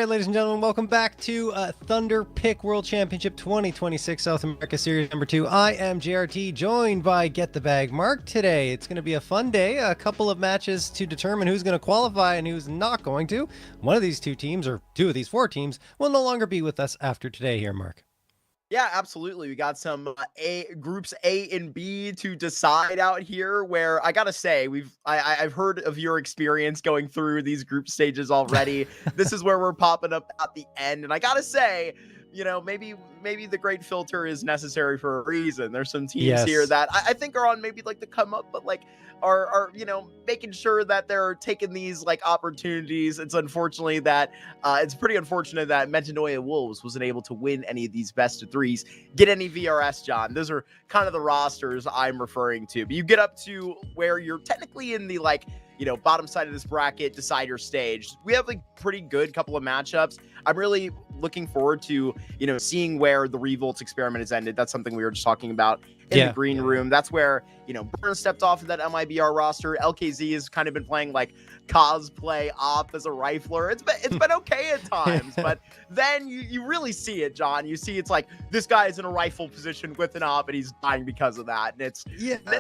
right, ladies and gentlemen, welcome back to Thunderpick World Championship 2026 South America Series number 2. I am JRT, joined by Get the Bag Mark today. It's going to be a fun day, a couple of matches to determine who's going to qualify and who's not going to. One of these two teams, or two of these four teams, will no longer be with us after today here, Mark. Yeah, absolutely. We got some groups A and B to decide out here. Where I gotta say, I've heard of your experience going through these group stages already. This is where we're popping up at the end, and I gotta say, you know, maybe the great filter is necessary for a reason. There's some teams here that I think are on maybe like the come up, but like are you know, making sure that they're taking these like opportunities. It's unfortunately that it's pretty unfortunate that MITANOIA Wolves wasn't able to win any of these best of threes, get any VRS, John. Those are kind of the rosters I'm referring to. But you get up to where you're technically in the like, you know, bottom side of this bracket, decider stage. We have like pretty good couple of matchups. I'm really looking forward to, you know, seeing where the Revolts experiment has ended. That's something we were just talking about in the green room. That's where, you know, Burn stepped off of that MIBR roster. LKZ has kind of been playing like cosplay op as a rifler. It's been okay at times, but then you really see it, John. You see it's like this guy is in a rifle position with an op and he's dying because of that. And it's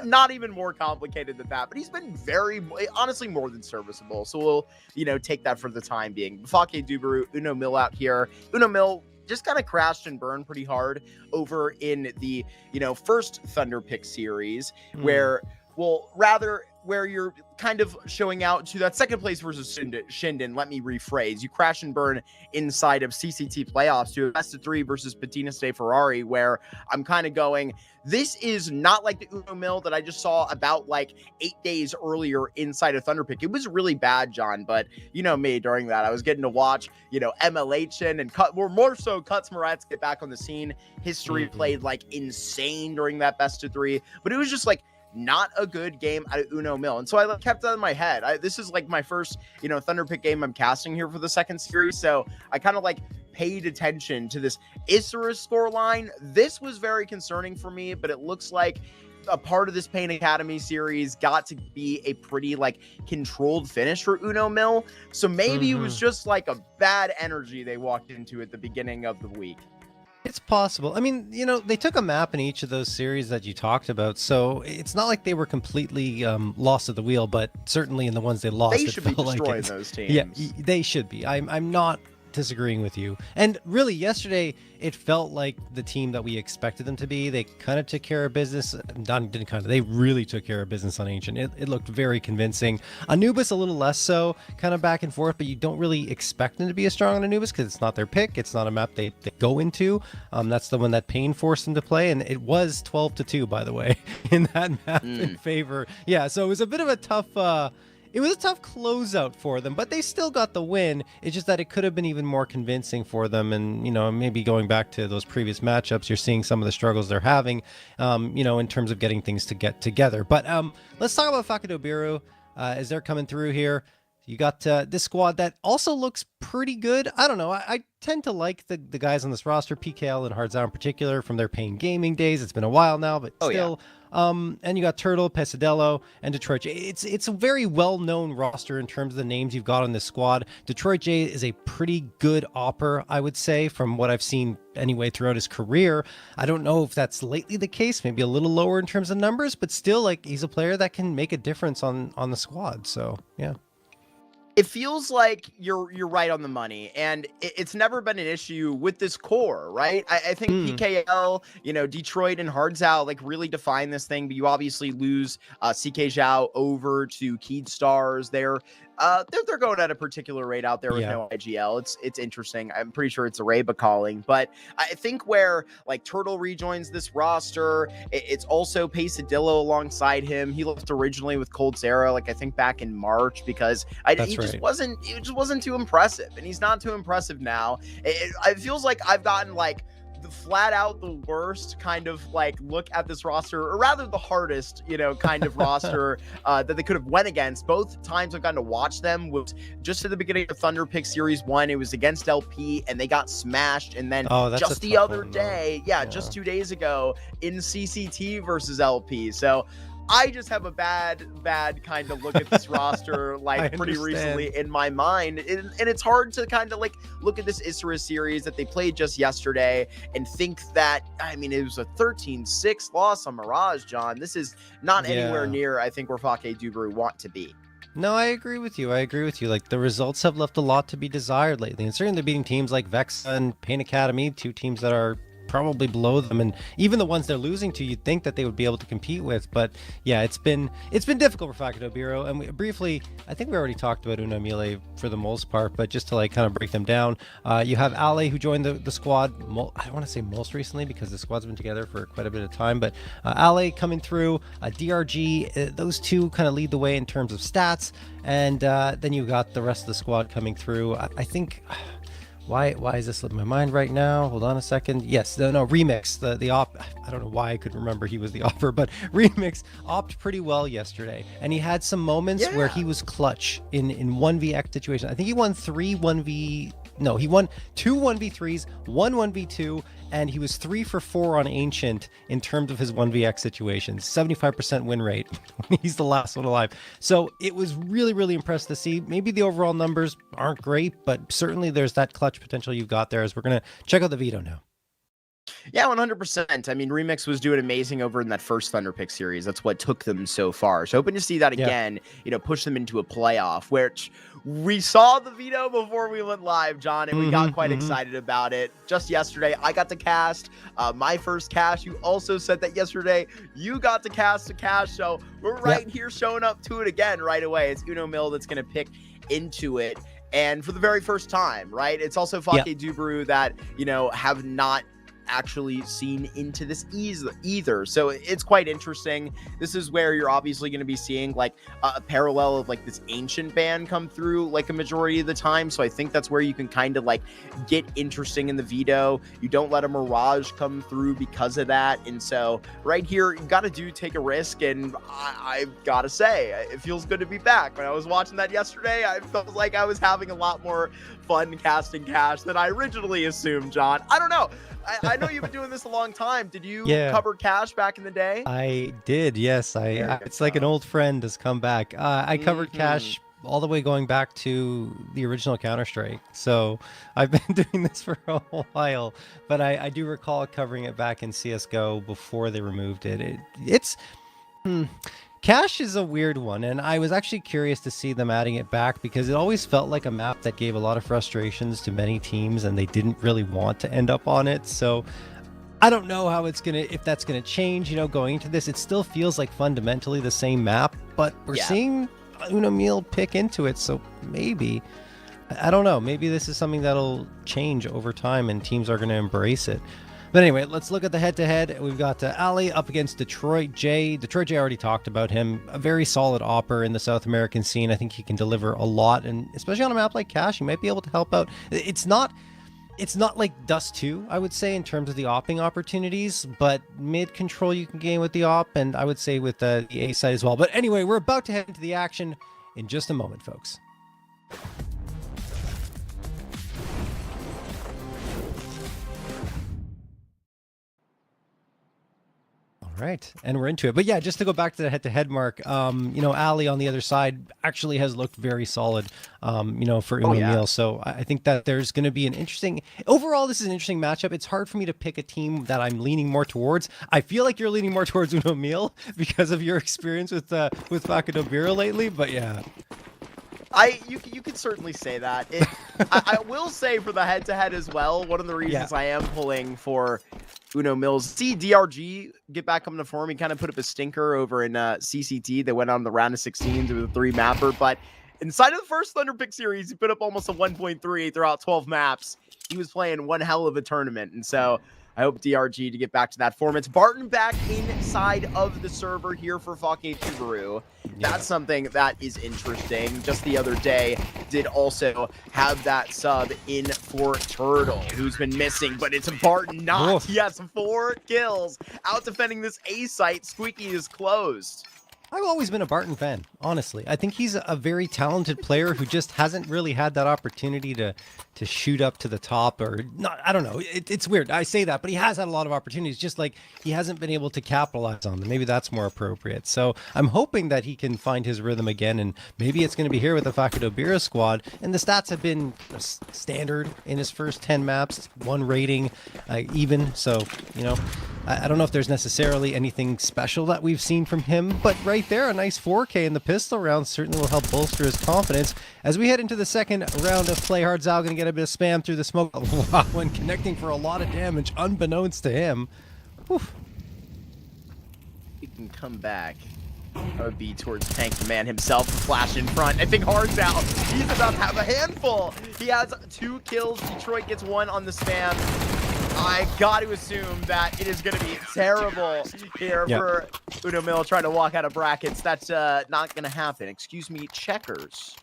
not even more complicated than that, but he's been very, honestly, more than serviceable. So we'll, you know, take that for the time being. Bafake Dubaru, Uno Mill out here. Uno Mill just kind of crashed and burned pretty hard over in the, you know, first Thunderpick series where, well, rather where you're kind of showing out to that second place versus Shinden. Let me rephrase. You crash and burn inside of CCT playoffs to a best of 3 versus Patina Stay Ferrari, where I'm kind of going, this is not like the Uno Mill that I just saw about like 8 days earlier inside of Thunderpick. It was really bad, John, but you know me, during that, I was getting to watch, you know, MLH and more so Cuts Moretz get back on the scene. History played like insane during that best of 3, but it was just like, not a good game out of Uno Mill. And so I kept that in my head. This is like my first, you know, Thunderpick game I'm casting here for the second series. So I kind of like paid attention to this Isurus scoreline. This was very concerning for me, but it looks like a part of this Pain Academy series got to be a pretty like controlled finish for Uno Mill. So maybe it was just like a bad energy they walked into at the beginning of the week. It's possible. I mean, you know, they took a map in each of those series that you talked about, so it's not like they were completely lost at the wheel, but certainly in the ones they lost, they should be destroying those teams. Yeah, they should be. I'm not disagreeing with you. And really, yesterday, it felt like the team that we expected them to be. They kind of took care of business. They really took care of business on Ancient. It looked very convincing. Anubis a little less so, kind of back and forth, but you don't really expect them to be as strong on Anubis because it's not their pick. It's not a map they go into. That's the one that Pain forced them to play, and it was 12-2, by the way, in that map in favor. Yeah, so it was a bit of a tough... It was a tough closeout for them, but they still got the win. It's just that it could have been even more convincing for them. And, you know, maybe going back to those previous matchups, you're seeing some of the struggles they're having, you know, in terms of getting things to get together. But let's talk about Fakado Biru as they're coming through here. You got this squad that also looks pretty good. I don't know. I tend to like the guys on this roster, PKL and Hardzao in particular, from their Pain Gaming days. It's been a while now, but still. Yeah. And you got Turtle, Pesadello, and Detroit J. It's a very well-known roster in terms of the names you've got on this squad. Detroit J is a pretty good opper, I would say, from what I've seen anyway throughout his career. I don't know if that's lately the case, maybe a little lower in terms of numbers, but still, like, he's a player that can make a difference on the squad. So, yeah. It feels like you're right on the money, and it's never been an issue with this core, right? I think PKL, you know, Detroit and Hardzao like really define this thing, but you obviously lose CK Zhao over to Keed Stars. They're going at a particular rate out there with no IGL. It's interesting. I'm pretty sure it's Areba calling, but I think where like Turtle rejoins this roster, it's also Pesadillo alongside him. He left originally with Cold Sarah, like I think back in March, because he just wasn't too impressive, and he's not too impressive now. It feels like I've gotten like flat out the worst kind of like look at this roster, or rather the hardest, you know, kind of roster that they could have went against. Both times I've gotten to watch them was just at the beginning of Thunderpick Series 1. It was against LP and they got smashed, and then just the other day, just 2 days ago in CCT versus LP. So I just have a bad kind of look at this roster, like pretty recently in my mind. And it's hard to kind of like look at this Isurus series that they played just yesterday and think that, I mean, it was a 13-6 loss on Mirage, John. This is not anywhere near, I think, where Fake Duberu want to be. No, I agree with you. Like, the results have left a lot to be desired lately. And certainly they're beating teams like Vexa and Pain Academy, two teams that are probably below them, and even the ones they're losing to, you'd think that they would be able to compete with. But yeah, it's been difficult for Fake Duberu. And briefly, I think we already talked about MILLE for the most part, but just to like kind of break them down, you have Ale, who joined the squad. I don't want to say most recently because the squad's been together for quite a bit of time, but Ale coming through, DRG, those two kind of lead the way in terms of stats, and then you got the rest of the squad coming through. I think. Why is this slipping my mind right now? Hold on a second. Yes, no, Remix, the op. I don't know why I couldn't remember he was the opper, but Remix opt pretty well yesterday, and he had some moments where he was clutch in 1vx situation. I think he won 1v3, 2 1v3s, 1 1v2, and he was 3 for 4 on Ancient in terms of his 1vx situations. 75% win rate. He's the last one alive. So it was really, really impressed to see. Maybe the overall numbers aren't great, but certainly there's that clutch potential you've got there, as we're going to check out the veto now. Yeah, 100%. I mean, Remix was doing amazing over in that first Thunderpick series. That's what took them so far. So hoping to see that again, push them into a playoff, which we saw the veto before we went live, John, and we got quite excited about it. Just yesterday, I got to cast my first cash. You also said that yesterday you got to cast a cash. So we're right here showing up to it again right away. It's MILLE that's going to pick into it. And for the very first time, right? It's also Fake Duberu that, have not actually seen into this either, so it's quite interesting. This is where you're obviously going to be seeing like a parallel of like this Ancient ban come through like a majority of the time, so I think that's where you can kind of like get interesting in the veto. You don't let a Mirage come through because of that, and so right here you got to take a risk, and I've got to say it feels good to be back. When I was watching that yesterday, I felt like I was having a lot more fun casting cash than I originally assumed, John. I don't know. I know you've been doing this a long time. Did you cover cash back in the day? I did, yes. It's like an old friend has come back. I covered cash all the way going back to the original Counter-Strike. So I've been doing this for a while, but I do recall covering it back in CSGO before they removed it. Cash is a weird one, and I was actually curious to see them adding it back because it always felt like a map that gave a lot of frustrations to many teams, and they didn't really want to end up on it. So I don't know how if that's gonna change, going into this. It still feels like fundamentally the same map, but we're seeing MILLE pick into it, so maybe, I don't know, maybe this is something that'll change over time and teams are going to embrace it. But anyway, let's look at the head-to-head. We've got Ali up against Detroit J. Detroit J, already talked about him. A very solid opper in the South American scene. I think he can deliver a lot, and especially on a map like Cash, he might be able to help out. It's not like Dust 2, I would say, in terms of the opping opportunities, but mid-control you can gain with the op, and I would say with the A side as well. But anyway, we're about to head into the action in just a moment, folks. Right, and we're into it. But yeah, just to go back to the head-to-head mark, Ali on the other side actually has looked very solid, for MILLE. So I think that there's going to be overall, this is an interesting matchup. It's hard for me to pick a team that I'm leaning more towards. I feel like you're leaning more towards MILLE because of your experience with Fake Duberu lately, but yeah. You could certainly say that. I will say for the head-to-head as well, one of the reasons I am pulling for MILLE, see DRG get back on the form. He kind of put up a stinker over in CCT. They went on the round of 16s with a 3-mapper, but inside of the first Thunderpick series, he put up almost a 1.3 throughout 12 maps. He was playing one hell of a tournament, and so I hope DRG to get back to that form. It's Barton back inside of the server here for Fake Duberu. That's something that is interesting. Just the other day, did also have that sub in for Turtle, who's been missing, but it's Barton not. He has 4 kills. Out defending this A site, Squeaky is closed. I've always been a Barton fan, honestly. I think he's a very talented player who just hasn't really had that opportunity to shoot up to the top, or not. I don't know. It's weird. I say that, but he has had a lot of opportunities, just like he hasn't been able to capitalize on them. Maybe that's more appropriate. So I'm hoping that he can find his rhythm again, and maybe it's going to be here with the Facundo Biru squad. And the stats have been standard in his first 10 maps, 1 rating, even. So, you know, I don't know if there's necessarily anything special that we've seen from him, but right there, a nice 4K in the pistol round certainly will help bolster his confidence. As we head into the second round of Play Hard, Zao going to get a bit of spam through the smoke. Wow, and connecting for a lot of damage, unbeknownst to him. Whew. He can come back. That would be towards Tank the Man himself. Flash in front. I think Hard's out. He's about to have a handful. He has 2 kills. Detroit gets 1 on the spam. I got to assume that it is going to be terrible here for Uno MILLE trying to walk out of brackets. That's not going to happen. Excuse me, checkers.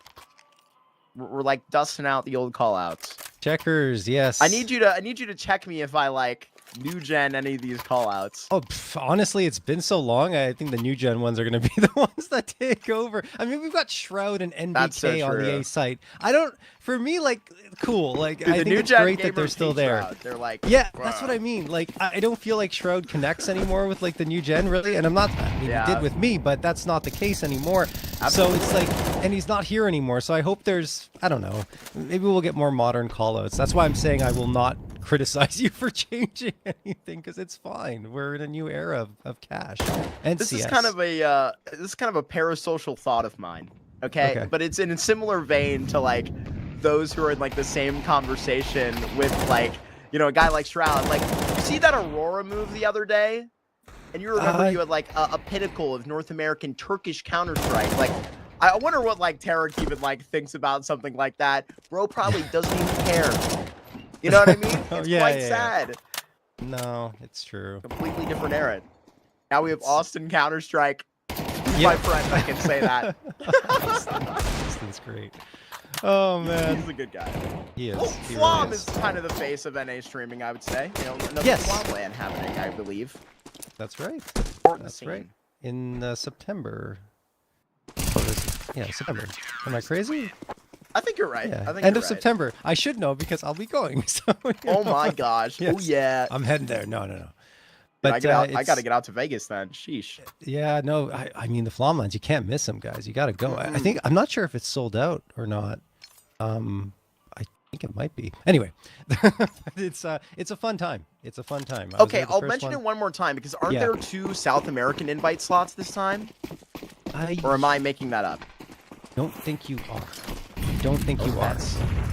We're like dusting out the old call-outs. Checkers, yes. I need you to check me if I like new gen any of these call-outs. Oh, honestly, it's been so long. I think the new gen ones are going to be the ones that take over. I mean, we've got Shroud and NBK on the A site. For me, like, cool. Like, dude, I think it's great that they're still there. Shroud. They're like, yeah, that's what I mean. Like, I don't feel like Shroud connects anymore with like the new gen, really. And I'm not, I mean, he did with me, but that's not the case anymore. Absolutely. So it's like, and he's not here anymore. So I hope there's, I don't know, maybe we'll get more modern callouts. That's why I'm saying I will not criticize you for changing anything, because it's fine. We're in a new era of cash and this CS. is kind of a parasocial thought of mine. Okay, but it's in a similar vein to like those who are in like the same conversation with like, you know, a guy like Shroud. Like, you see that Aurora move the other day, and you remember you had like a pinnacle of North American Turkish Counter-Strike. Like, I wonder what like Tarek even like thinks about something like that. Bro probably doesn't even care. You know what I mean? It's quite sad. No, it's true. Completely different era. Now we have Austin Counter-Strike. My friend, I can say that. Austin's great. Oh, man. He's a good guy. He is. Well, he Flom really is kind of the face of NA streaming, I would say. You know, another Flom land happening, I believe. That's right. That's right. In September. Yeah, September. Am I crazy? I think you're right. Yeah. I think End of September. I should know because I'll be going. So, oh my gosh. Yes. Oh yeah. I'm heading there. No. But I gotta get out to Vegas then. Sheesh. Yeah, no. I mean the Flom lines. You can't miss them, guys. You gotta go. I think I'm not sure if it's sold out or not. I think it might be. Anyway, it's a fun time. It's a fun time. Okay, I'll mention it one more time because aren't there 2 South American invite slots this time? Or am I making that up? Don't think you are. Don't think you are.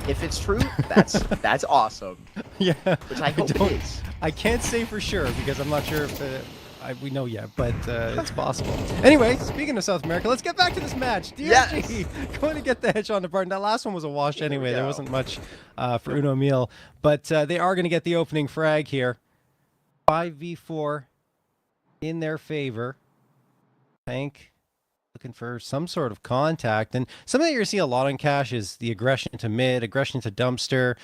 If it's true, that's awesome. Yeah. Which I hope it is. I can't say for sure because I'm not sure if we know yet, but it's possible. Anyway, speaking of South America, let's get back to this match. DRG going to get the hedge on the Barton. That last one was a wash anyway. There wasn't much for Uno MILLE, but they are going to get the opening frag here. 5v4 in their favor. Tank looking for some sort of contact, and something that you're seeing a lot on Cash is the aggression to mid, aggression to dumpster.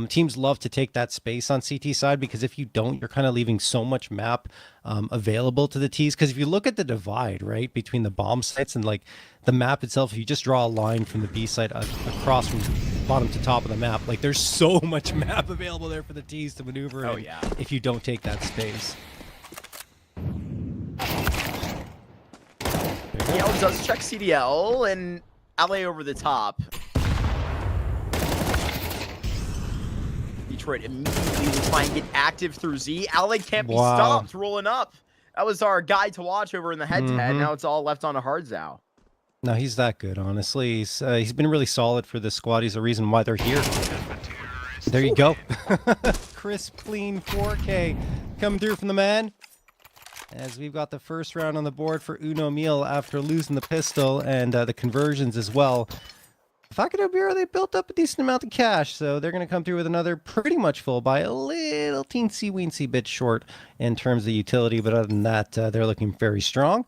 Teams love to take that space on CT side because if you don't, you're kind of leaving so much map available to the Ts. Because if you look at the divide right between the bomb sites and like the map itself, if you just draw a line from the B site across from bottom to top of the map, like there's so much map available there for the Ts to maneuver in if you don't take that space. CDL does check CDL and LA over the top. Detroit immediately will try and get active through Z. LA can't be stopped rolling up. That was our guy to watch over in the head-to-head. Now it's all left on a hard Zao. No, he's that good, honestly. He's been really solid for this squad. He's the reason why they're here. There you go. Crisp, clean 4K coming through from the man. As we've got the first round on the board for Uno MILLE after losing the pistol and the conversions as well. Facundo Biru, they built up a decent amount of cash, so they're going to come through with another pretty much full by a little teensy-weensy bit short in terms of utility, but other than that, they're looking very strong.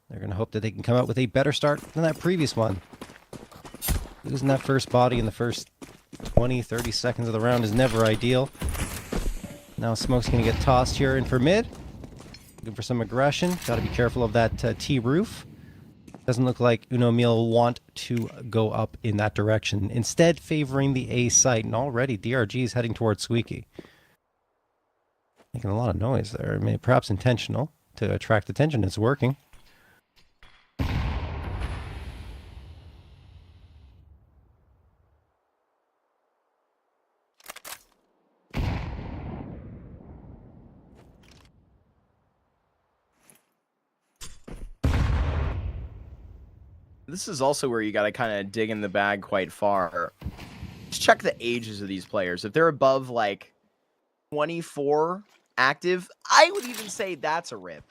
They're going to hope that they can come out with a better start than that previous one. Losing that first body in the first 20, 30 seconds of the round is never ideal. Now Smoke's going to get tossed here in for mid. Looking for some aggression. Got to be careful of that T roof. Doesn't look like MILLE want to go up in that direction. Instead, favoring the A site. And already DRG is heading towards Squeaky. Making a lot of noise there. I mean, perhaps intentional to attract attention. It's working. This is also where you got to kind of dig in the bag quite far. Just check the ages of these players. If they're above like 24 active, I would even say that's a rip.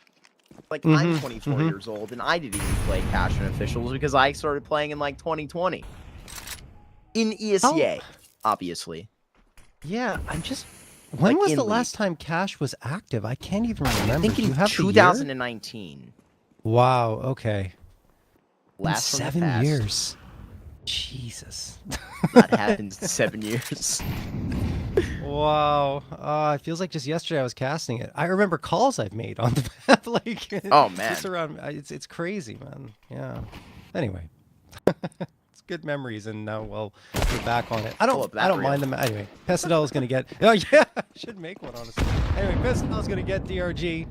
Like I'm 24 years old and I didn't even play Cash and Officials because I started playing in like 2020. In ESEA, obviously. Yeah, I'm just... When Like was the in last time Cash was active? I can't even remember. I think Do you in have the year? 2019. Wow, okay. Last from the 7 past. years. Jesus. That happens in 7 years. Wow. It feels like just yesterday I was casting it. I remember calls I've made on the map. Like, Oh, man. Just around, it's crazy, man. Yeah. Anyway. It's good memories, and now, well, we're back on it. I don't mind them. Anyway, Pesadella's going to get... Oh, yeah. I should make one, honestly. Anyway, Pesadella's going to get DRG.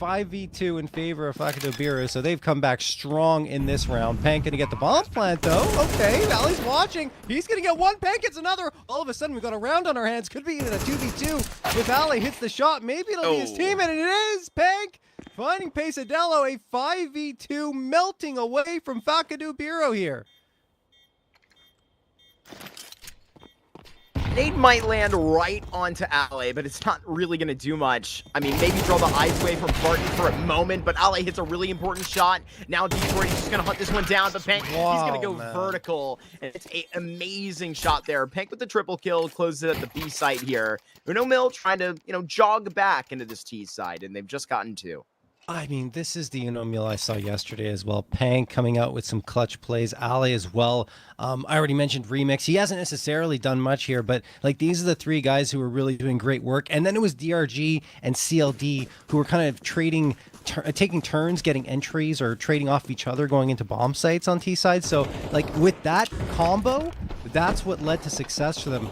5v2 in favor of Biru, so they've come back strong in this round. Pank gonna get the bomb plant though. Okay, Ali's watching. He's gonna get one. Pank gets another. All of a sudden, we've got a round on our hands. Could be even a 2v2 if Ali hits the shot. Maybe it'll be his teammate, and it is Pank finding Pesadello. A 5v2 melting away from Biru here. Nade might land right onto Ale, but it's not really going to do much. I mean, maybe draw the eyes away from Barton for a moment, but Ale hits a really important shot. Now Detroit is just going to hunt this one down, but Pank, he's going to go vertical. And it's an amazing shot there. Pank with the triple kill, closes it at the B site here. MILLE trying to, jog back into this T side, and they've just gotten 2. I mean, this is the MILLE I saw yesterday as well. Pank coming out with some clutch plays. Ali as well. I already mentioned Remix. He hasn't necessarily done much here, but like these are the 3 guys who are really doing great work. And then it was DRG and CLD who were kind of trading, taking turns, getting entries or trading off each other, going into bomb sites on T side. So like with that combo, that's what led to success for them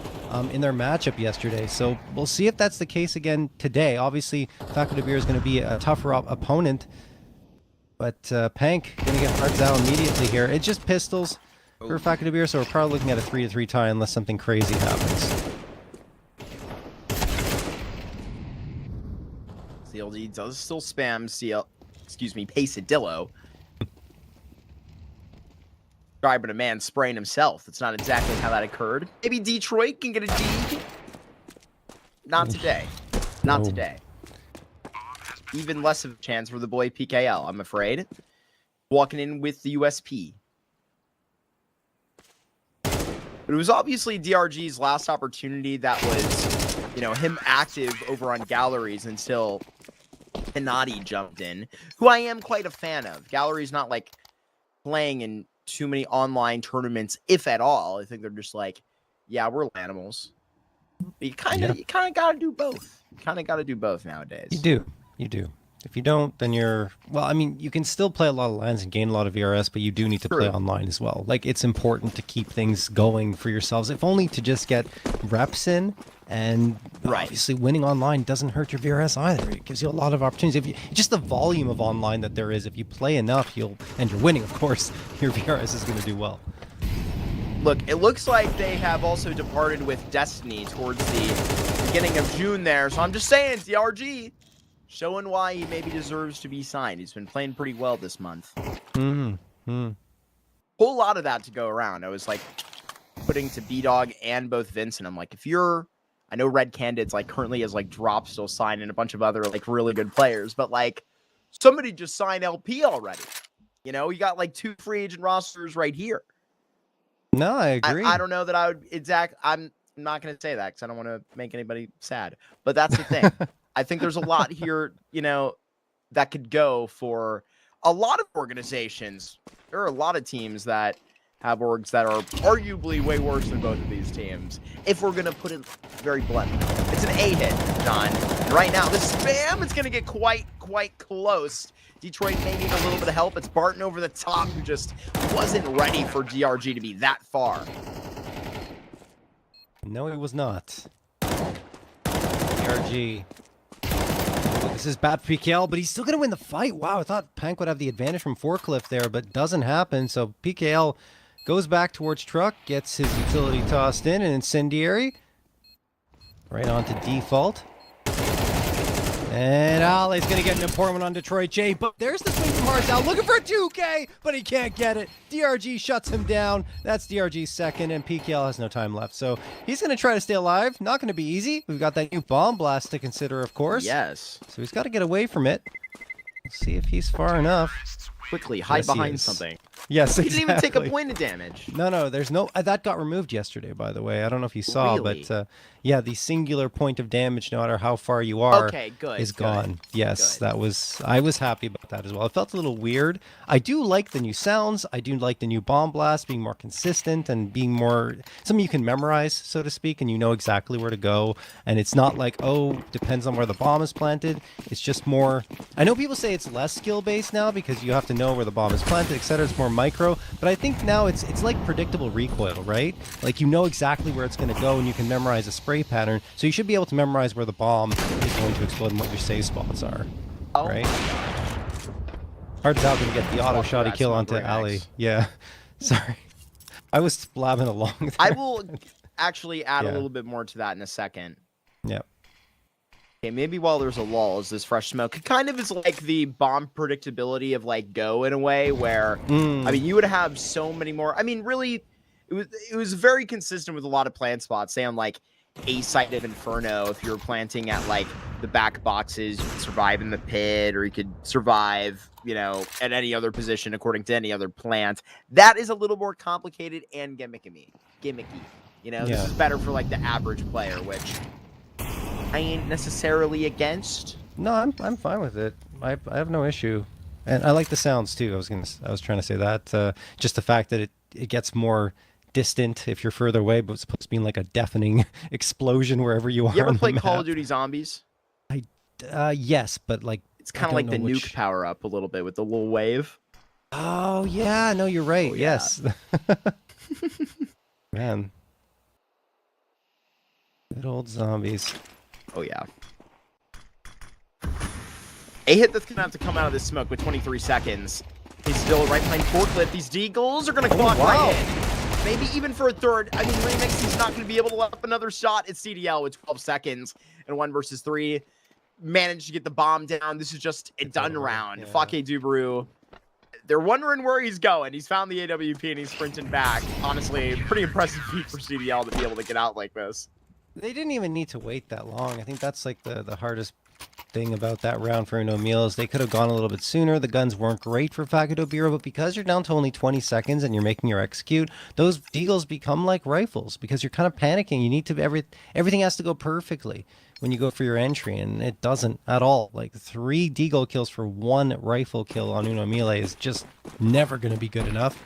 in their matchup yesterday. So we'll see if that's the case again today. Obviously, Biru is going to be a tougher opponent, but Pank going to get hearts out immediately here. It's just pistols for Biru, so we're probably looking at a 3-3 tie unless something crazy happens. CLD does still spam Pesadillo. Driving a man spraying himself. That's not exactly how that occurred. Maybe Detroit can get a D. Not today. Not today. Even less of a chance for the boy PKL, I'm afraid. Walking in with the USP. But it was obviously DRG's last opportunity that was, him active over on galleries until Hinati jumped in, who I am quite a fan of. Gallery's not like playing in too many online tournaments, if at all. I think they're just like, yeah, we're animals. But you kind of got to do both. Kind of got to do both nowadays. You do. If you don't, then you're... Well, I mean, you can still play a lot of LANs and gain a lot of VRS, but you do need to play online as well. Like, it's important to keep things going for yourselves, if only to just get reps in. And obviously, winning online doesn't hurt your VRS either. It gives you a lot of opportunities. Just the volume of online that there is, if you play enough, and you're winning, of course, your VRS is going to do well. Look, it looks like they have also departed with Destiny towards the beginning of June there. So I'm just saying, DRG... showing why he maybe deserves to be signed. He's been playing pretty well this month. Whole lot of that to go around. I was like putting to B-Dog and both Vince, and I'm like, I know Red Candid's like currently has like Drop still signed and a bunch of other like really good players, but like somebody just signed LP already. You got like 2 free agent rosters right here. No, I agree. I don't know that I would I'm not going to say that because I don't want to make anybody sad, but that's the thing. I think there's a lot here, that could go for a lot of organizations. There are a lot of teams that have orgs that are arguably way worse than both of these teams. If we're going to put it very bluntly. It's an A hit, John. And right now, the spam is going to get quite close. Detroit may need a little bit of help. It's Barton over the top who just wasn't ready for DRG to be that far. No, it was not. DRG. This is bad for PKL, but he's still going to win the fight. Wow, I thought Pank would have the advantage from Forklift there, but doesn't happen. So PKL goes back towards Truck, gets his utility tossed in, and Incendiary right onto default. And Ali's going to get an important one on Detroit J, but there's the swing from Harzal, looking for a 2K, but he can't get it. DRG shuts him down. That's DRG's second, and PKL has no time left. So he's going to try to stay alive. Not going to be easy. We've got that new bomb blast to consider, of course. Yes. So he's got to get away from it. Let's see if he's far enough. Quickly, hide behind something. Yes, He exactly. didn't even take a point of damage. No, there's no... that got removed yesterday, by the way. I don't know if you saw, Really? but yeah, the singular point of damage, no matter how far you are, is gone. Yes, good. that was... I was happy about that as well. It felt a little weird. I do like the new sounds. I do like the new bomb blast being more consistent and being more... something you can memorize, so to speak, and you know exactly where to go. And it's not like, oh, depends on where the bomb is planted. It's just more... I know people say it's less skill-based now because you have to know where the bomb is planted, etc. It's more micro, but I think now it's like predictable recoil, right? Like you know exactly where it's going to go and you can memorize a spray pattern, so you should be able to memorize where the bomb is going to explode and what your save spots are, right? Harzal going to get the auto shotty kill onto Ali. Yeah, sorry. I was blabbing along there. I will actually add a little bit more to that in a second. Yep. Okay, maybe while there's a lull, is this fresh smoke? It kind of is like the bomb predictability of like Go in a way where, I mean, you would have so many more. I mean, really, it was very consistent with a lot of plant spots. Say on like a site of Inferno, if you're planting at like the back boxes, you could survive in the pit, or you could survive, you know, at any other position according to any other plant. That is a little more complicated and gimmicky. You know, this is better for like the average player, which I ain't necessarily against. No, I'm fine with it. I have no issue, and I like the sounds too. I was trying to say that just the fact that it gets more distant if you're further away, but it's supposed to be like a deafening explosion wherever you are. You ever play Call of Duty Zombies? Yes, but like it's kind of like the nuke power up a little bit with the little wave. Oh yeah, no, you're right. Oh, yeah. Yes, man, good old zombies. Oh, yeah. A hit that's going to have to come out of this smoke with 23 seconds. He's still right behind Forklift. These deagles are going to clock right in. Maybe even for a third. I mean, Remix, he's not going to be able to let up another shot. It's CDL with 12 seconds and 1 versus 3. Managed to get the bomb down. This is just a done round. Yeah. Fake Dubru. They're wondering where he's going. He's found the AWP and he's sprinting back. Honestly, pretty impressive feat for CDL to be able to get out like this. They didn't even need to wait that long. I think that's like the hardest thing about that round for Meal is they could have gone a little bit sooner. The guns weren't great for Biru, but because you're down to only 20 seconds and you're making your execute, those deagles become like rifles because you're kind of panicking. You need to everything has to go perfectly when you go for your entry, and it doesn't at all. Like 3 deagle kills for 1 rifle kill on Melee is just never going to be good enough.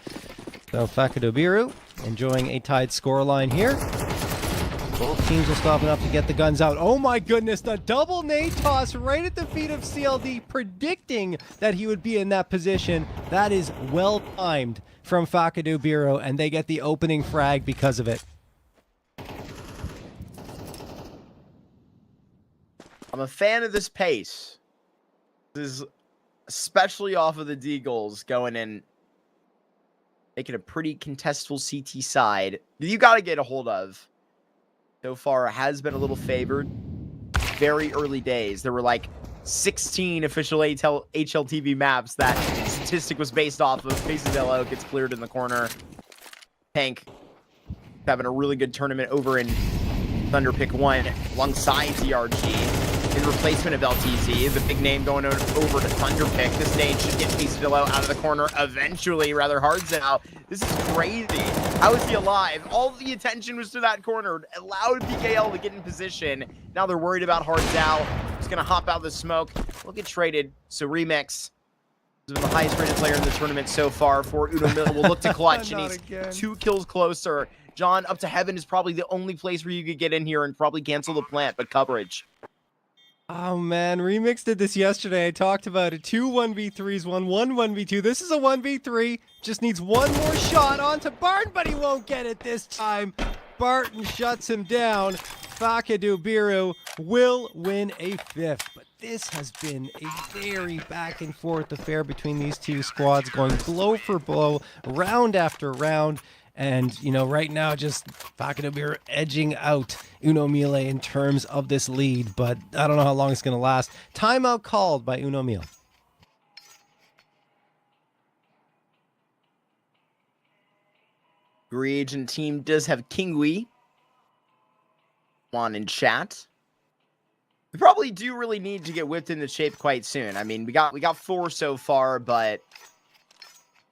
So Biru enjoying a tied scoreline here. Both teams will stop enough to get the guns out. Oh my goodness, the double nade toss right at the feet of CLD, predicting that he would be in that position. That is well timed from Biru, and they get the opening frag because of it. I'm a fan of this pace. This is especially off of the deagles going in, making a pretty contestable CT side. You got to get a hold of. So far, has been a little favored. Very early days. There were like 16 official HLTV maps that statistic was based off of. Faces LO gets cleared in the corner. Tank having a really good tournament over in Thunderpick 1 alongside DRG. In replacement of LTZ, the big name going over to Thunderpick. This nade should get Peaceville out of the corner eventually, rather hard now. This is crazy. How is he alive? All the attention was to that corner. Allowed PKL to get in position. Now they're worried about Hardzal. He's going to hop out of the smoke. He'll get traded. So Remix The highest rated player in the tournament so far for Uno Mill will look to clutch, and he's again. 2 kills closer. John, up to heaven is probably the only place where you could get in here and probably cancel the plant, but coverage. Oh man, Remix did this yesterday. I talked about it. 2 1v3s, one 1v2. This is a 1v3. Just needs one more shot onto Barton, but he won't get it this time. Barton shuts him down. Fakadu Biru will win a 5th. But this has been a very back and forth affair between these two squads, going blow for blow, round after round. And, you know, right now, just Fakadu Biru edging out Uno Mille in terms of this lead. But I don't know how long it's going to last. Timeout called by Uno Mille. Agent team does have Kingui on in chat. We probably do really need to get whipped into shape quite soon. I mean, we got 4 so far, but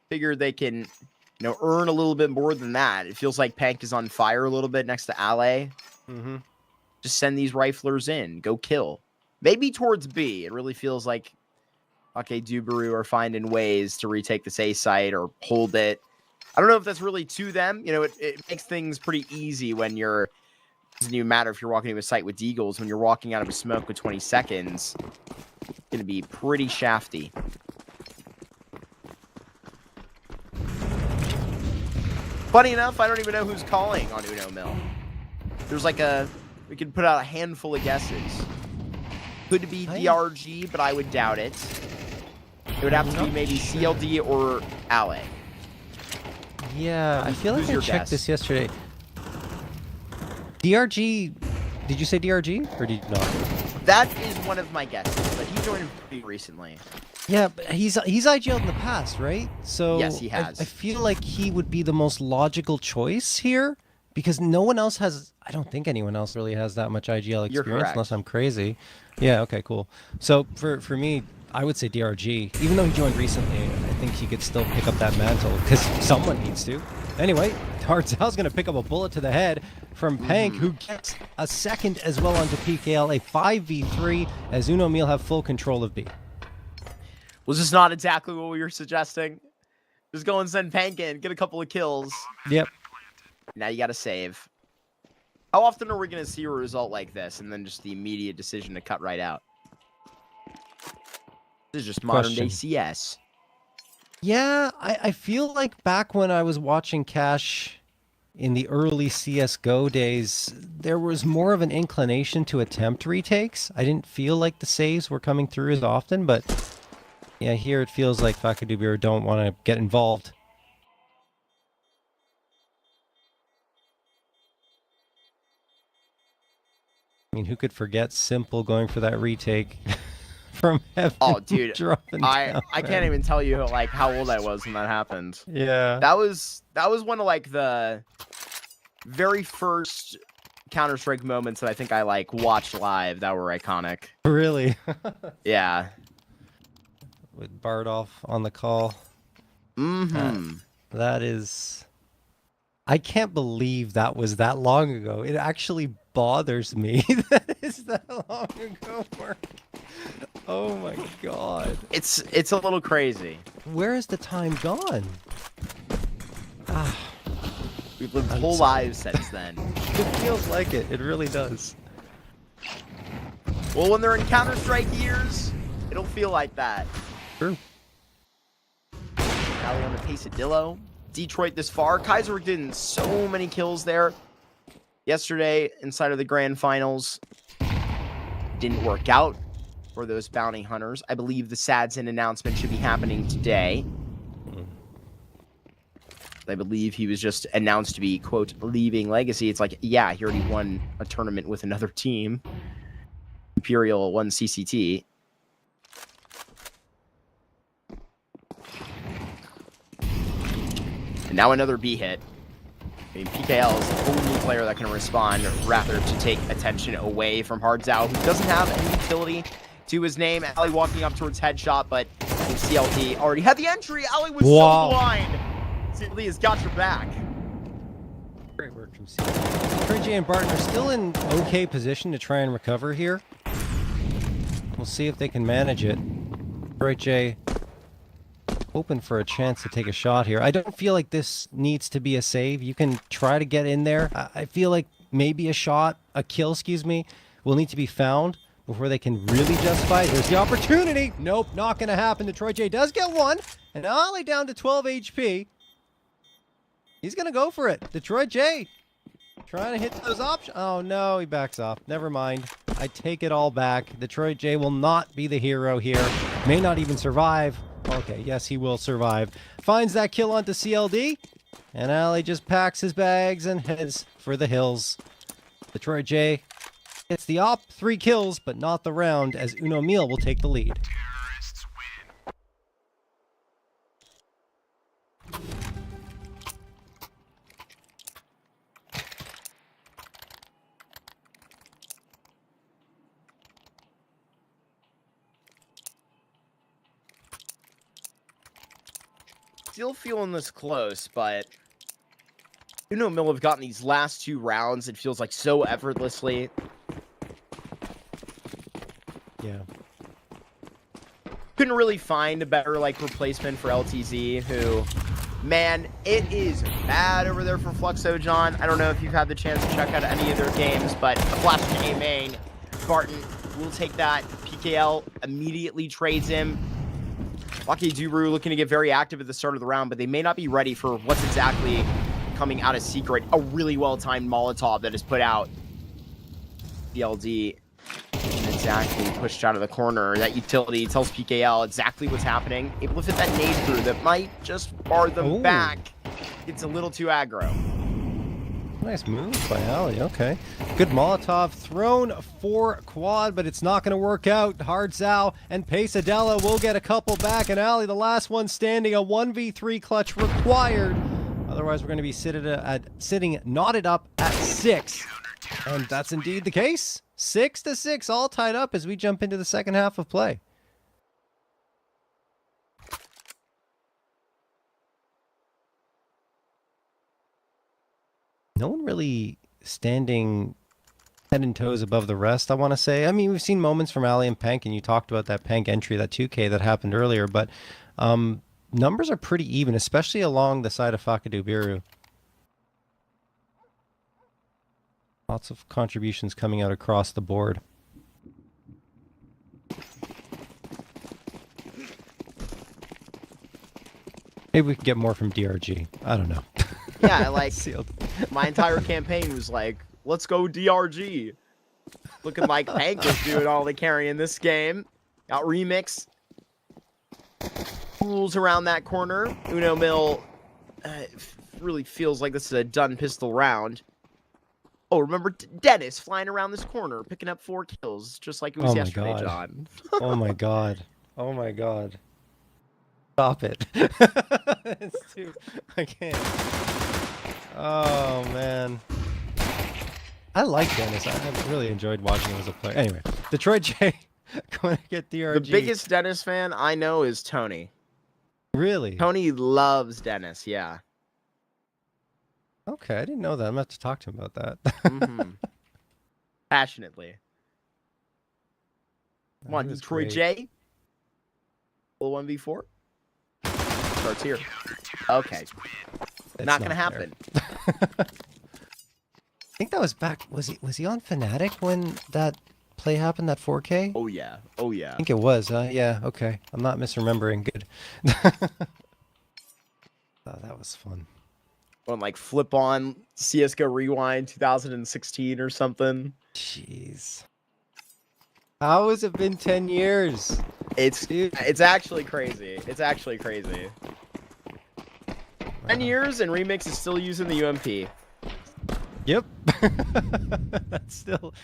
figure they can, you know, earn a little bit more than that. It feels like Pank is on fire a little bit next to Ale. Just send these riflers in, go kill. Maybe towards B. It really feels like Dubaru are finding ways to retake this A site or hold it. I don't know if that's really to them. You know, it makes things pretty easy when you're, it doesn't even matter if you're walking to a site with deagles. When you're walking out of a smoke with 20 seconds, it's going to be pretty shafty. Funny enough, I don't even know who's calling on Uno Mill. There's like we could put out a handful of guesses. Could be DRG, but I would doubt it. It would have to be maybe CLD or Ale. Yeah, I feel like I checked this yesterday. DRG, did you say DRG or did you not? That is one of my guesses, but he joined recently. Yeah, but he's IGL'd in the past, right? So yes, he has. I feel like he would be the most logical choice here because no one else has. I don't think anyone else really has that much IGL experience unless I'm crazy. Yeah. Okay. Cool. So for me, I would say DRG. Even though he joined recently, I think he could still pick up that mantle because someone needs to. Anyway, Hartzell's going to pick up a bullet to the head from Pank, who gets a second as well onto PKL, a 5v3 as Uno Mille have full control of B. Was this not exactly what we were suggesting? Just go and send Pank in, get a couple of kills. Yep. Now you got to save. How often are we going to see a result like this and then just the immediate decision to cut right out? This is just modern day CS. Yeah, I feel like back when I was watching Cash in the early CSGO days, there was more of an inclination to attempt retakes. I didn't feel like the saves were coming through as often, but yeah, here it feels like Fakadu Biru don't want to get involved. I mean, who could forget Simple going for that retake? From heaven. Oh, dude, I can't even tell you like how old I was when that happened. Yeah, that was one of like the very first Counter-Strike moments that I think I like watched live that were iconic. Really? Yeah. With Bardolph on the call. That is. I can't believe that was that long ago. It actually bothers me that it's that long ago, Mark. Oh my god. It's a little crazy. Where has the time gone? We've lived whole lives since then. It feels like it. It really does. Well, when they're in Counter-Strike years, it'll feel like that. True. Rally on the Pesadillo. Detroit this far. Kaiser did so many kills there yesterday inside of the grand finals. Didn't work out for those bounty hunters. I believe the Sadson announcement should be happening today. I believe he was just announced to be, quote, leaving Legacy. It's like, yeah, he already won a tournament with another team. Imperial won CCT. And now another B hit. I mean, PKL is the only player that can respond rather to take attention away from Hardzao, who doesn't have any utility to his name. Ali walking up towards headshot, but I think CLD already had the entry. Ali was so blind. CLD has got your back. Great work from CLD. Trey J and Barton are still in okay position to try and recover here. We'll see if they can manage it. Trey J open for a chance to take a shot here. I don't feel like this needs to be a save. You can try to get in there. I feel like maybe a kill, excuse me, will need to be found before they can really justify it. Here's the opportunity. Nope, not going to happen. Detroit J does get one. And Ollie down to 12 HP. He's going to go for it. Detroit J trying to hit those options. Oh, no, he backs off. Never mind. I take it all back. Detroit J will not be the hero here. May not even survive. Okay, yes, he will survive. Finds that kill onto CLD. And Ali just packs his bags and heads for the hills. Detroit J gets the op, 3 kills, but not the round, as MILLE will take the lead. Still feeling this close, but MILLE have gotten these last 2 rounds. It feels like so effortlessly. Yeah. Couldn't really find a better replacement for LTZ, who, man, it is bad over there for Fluxo John. I don't know if you've had the chance to check out any of their games, but a flash to A main. Barton will take that. PKL immediately trades him. Lucky Duru looking to get very active at the start of the round, but they may not be ready for what's exactly coming out of Secret. A really well-timed Molotov that is put out. BLD exactly pushed out of the corner. That utility tells PKL exactly what's happening. Able to fit that nade through that might just bar them back. It's a little too aggro. Nice move by Ali. Okay. Good Molotov thrown for quad, but it's not going to work out. Hard Zao and Pesadella will get a couple back, and Ali, the last one standing, a 1v3 clutch required. Otherwise, we're going to be sitting knotted up at 6. And that's indeed the case. 6-6, all tied up as we jump into the second half of play. No one really standing head and toes above the rest, I want to say. I mean, we've seen moments from Ali and Pank, and you talked about that Pank entry, that 2K that happened earlier, but numbers are pretty even, especially along the side of Fakadu Biru. Lots of contributions coming out across the board. Maybe we could get more from DRG. I don't know. Yeah, my entire campaign was like, let's go DRG. Looking like Pank was doing all the carrying this game. Got Remix. Fools around that corner. MILLE really feels like this is a done pistol round. Oh, remember Dennis flying around this corner, picking up 4 kills, just like it was yesterday, John. Oh my god. Oh my god. Stop it. It's too... I can't. Oh, man. I like Dennis. I really enjoyed watching him as a player. Anyway, Detroit J going to get DRG. The biggest Dennis fan I know is Tony. Really? Tony loves Dennis, yeah. Okay, I didn't know that. I'm going to have to talk to him about that. Passionately. Come on, Detroit J. Full 1v4. Starts here. Okay. Not gonna happen. I think that was back. Was he on Fnatic when that play happened? That 4K? Oh yeah. Oh yeah. I think it was. Yeah. Okay. I'm not misremembering. Good. Oh, that was fun. On flip on CS:GO Rewind 2016 or something. Jeez. How has it been 10 years? It's actually crazy. It's actually crazy. 10 years and Remix is still using the UMP. Yep. That's still...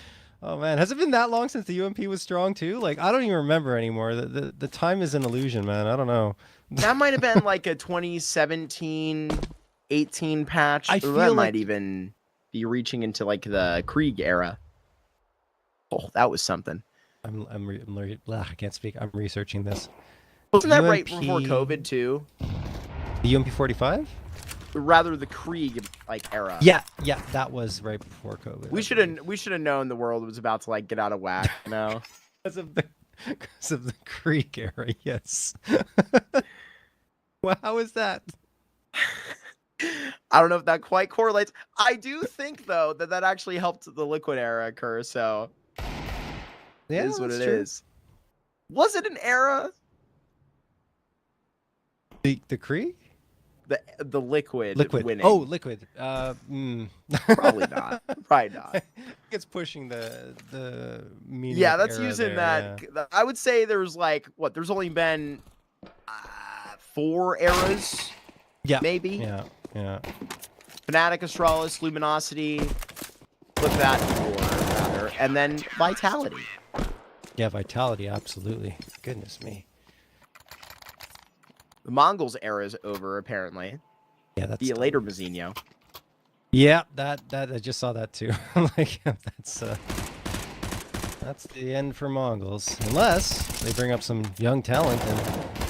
Oh, man. Has it been that long since the UMP was strong, too? I don't even remember anymore. The time is an illusion, man. I don't know. That might have been a 2017, 18 patch. I feel that might even be reaching into the Krieg era. Oh, that was something. I can't speak. I'm researching this. Wasn't that right before COVID too? The UMP 45? Rather the Krieg era. Yeah, that was right before COVID. We should have known the world was about to get out of whack. Because of the Krieg era, yes. Well, how is that? I don't know if that quite correlates. I do think though that actually helped the Liquid era occur. So it Yeah, is what that's it true. is. Was it an era? The Kree? The Liquid winning. Oh, Liquid. Probably not. Probably not. I think it's pushing the meaning. Yeah, of that's era using there, that. I would say there's like what? There's only been 4 eras. Yeah. Maybe. Yeah. Yeah. Fnatic, Astralis, Luminosity. Flip that for rather, and then Vitality. Yeah, Vitality, absolutely. Goodness me. The Mongols era is over, apparently. Yeah, that's See you later, Mazinho. Yeah, that I just saw that too. Like that's the end for Mongols, unless they bring up some young talent and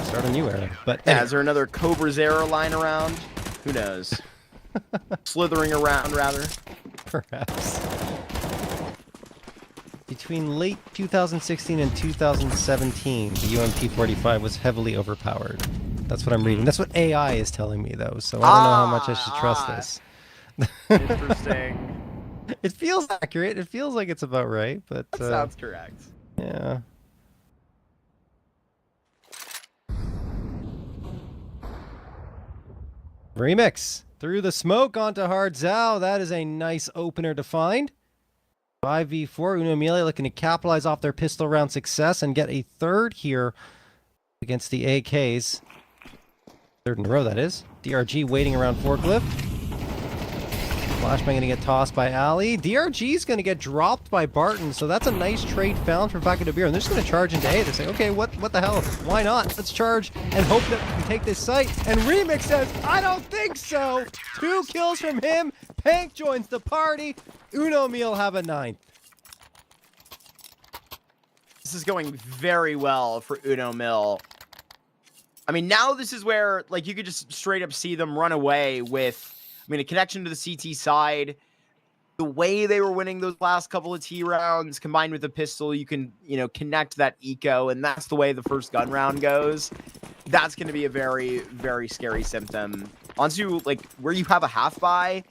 start a new era. But Yeah, is there another Cobra's era line around? Who knows? Slithering around, rather. perhaps. Between late 2016 and 2017, the UMP-45 was heavily overpowered. That's what I'm reading. That's what AI is telling me, though, so I don't know how much I should trust this. Interesting. It feels accurate. It feels like it's about right, but... That sounds correct. Yeah. Remix. Through the smoke onto Hard Zhao. That is a nice opener to find. 5v4. Uno Melee looking to capitalize off their pistol round success and get a third here against the AKs. Third in a row, that is. DRG waiting around Forklift. Flashbang going to get tossed by Ali. DRG is going to get dropped by Barton, so that's a nice trade found for Vaca de Beer. And they're just going to charge into A. They say, okay, what the hell? Why not? Let's charge and hope that we can take this site. And Remix says, I don't think so. 2 kills from him. Pank joins the party. Uno Meal have a 9th. This is going very well for Uno Mill. I mean, now this is where, like, you could just straight up see them run away with, I mean, a connection to the CT side. The way they were winning those last couple of T rounds, combined with the pistol, you can, connect that eco, and that's the way the first gun round goes. That's going to be a very, very scary symptom. Onto, like, where you have a half buy,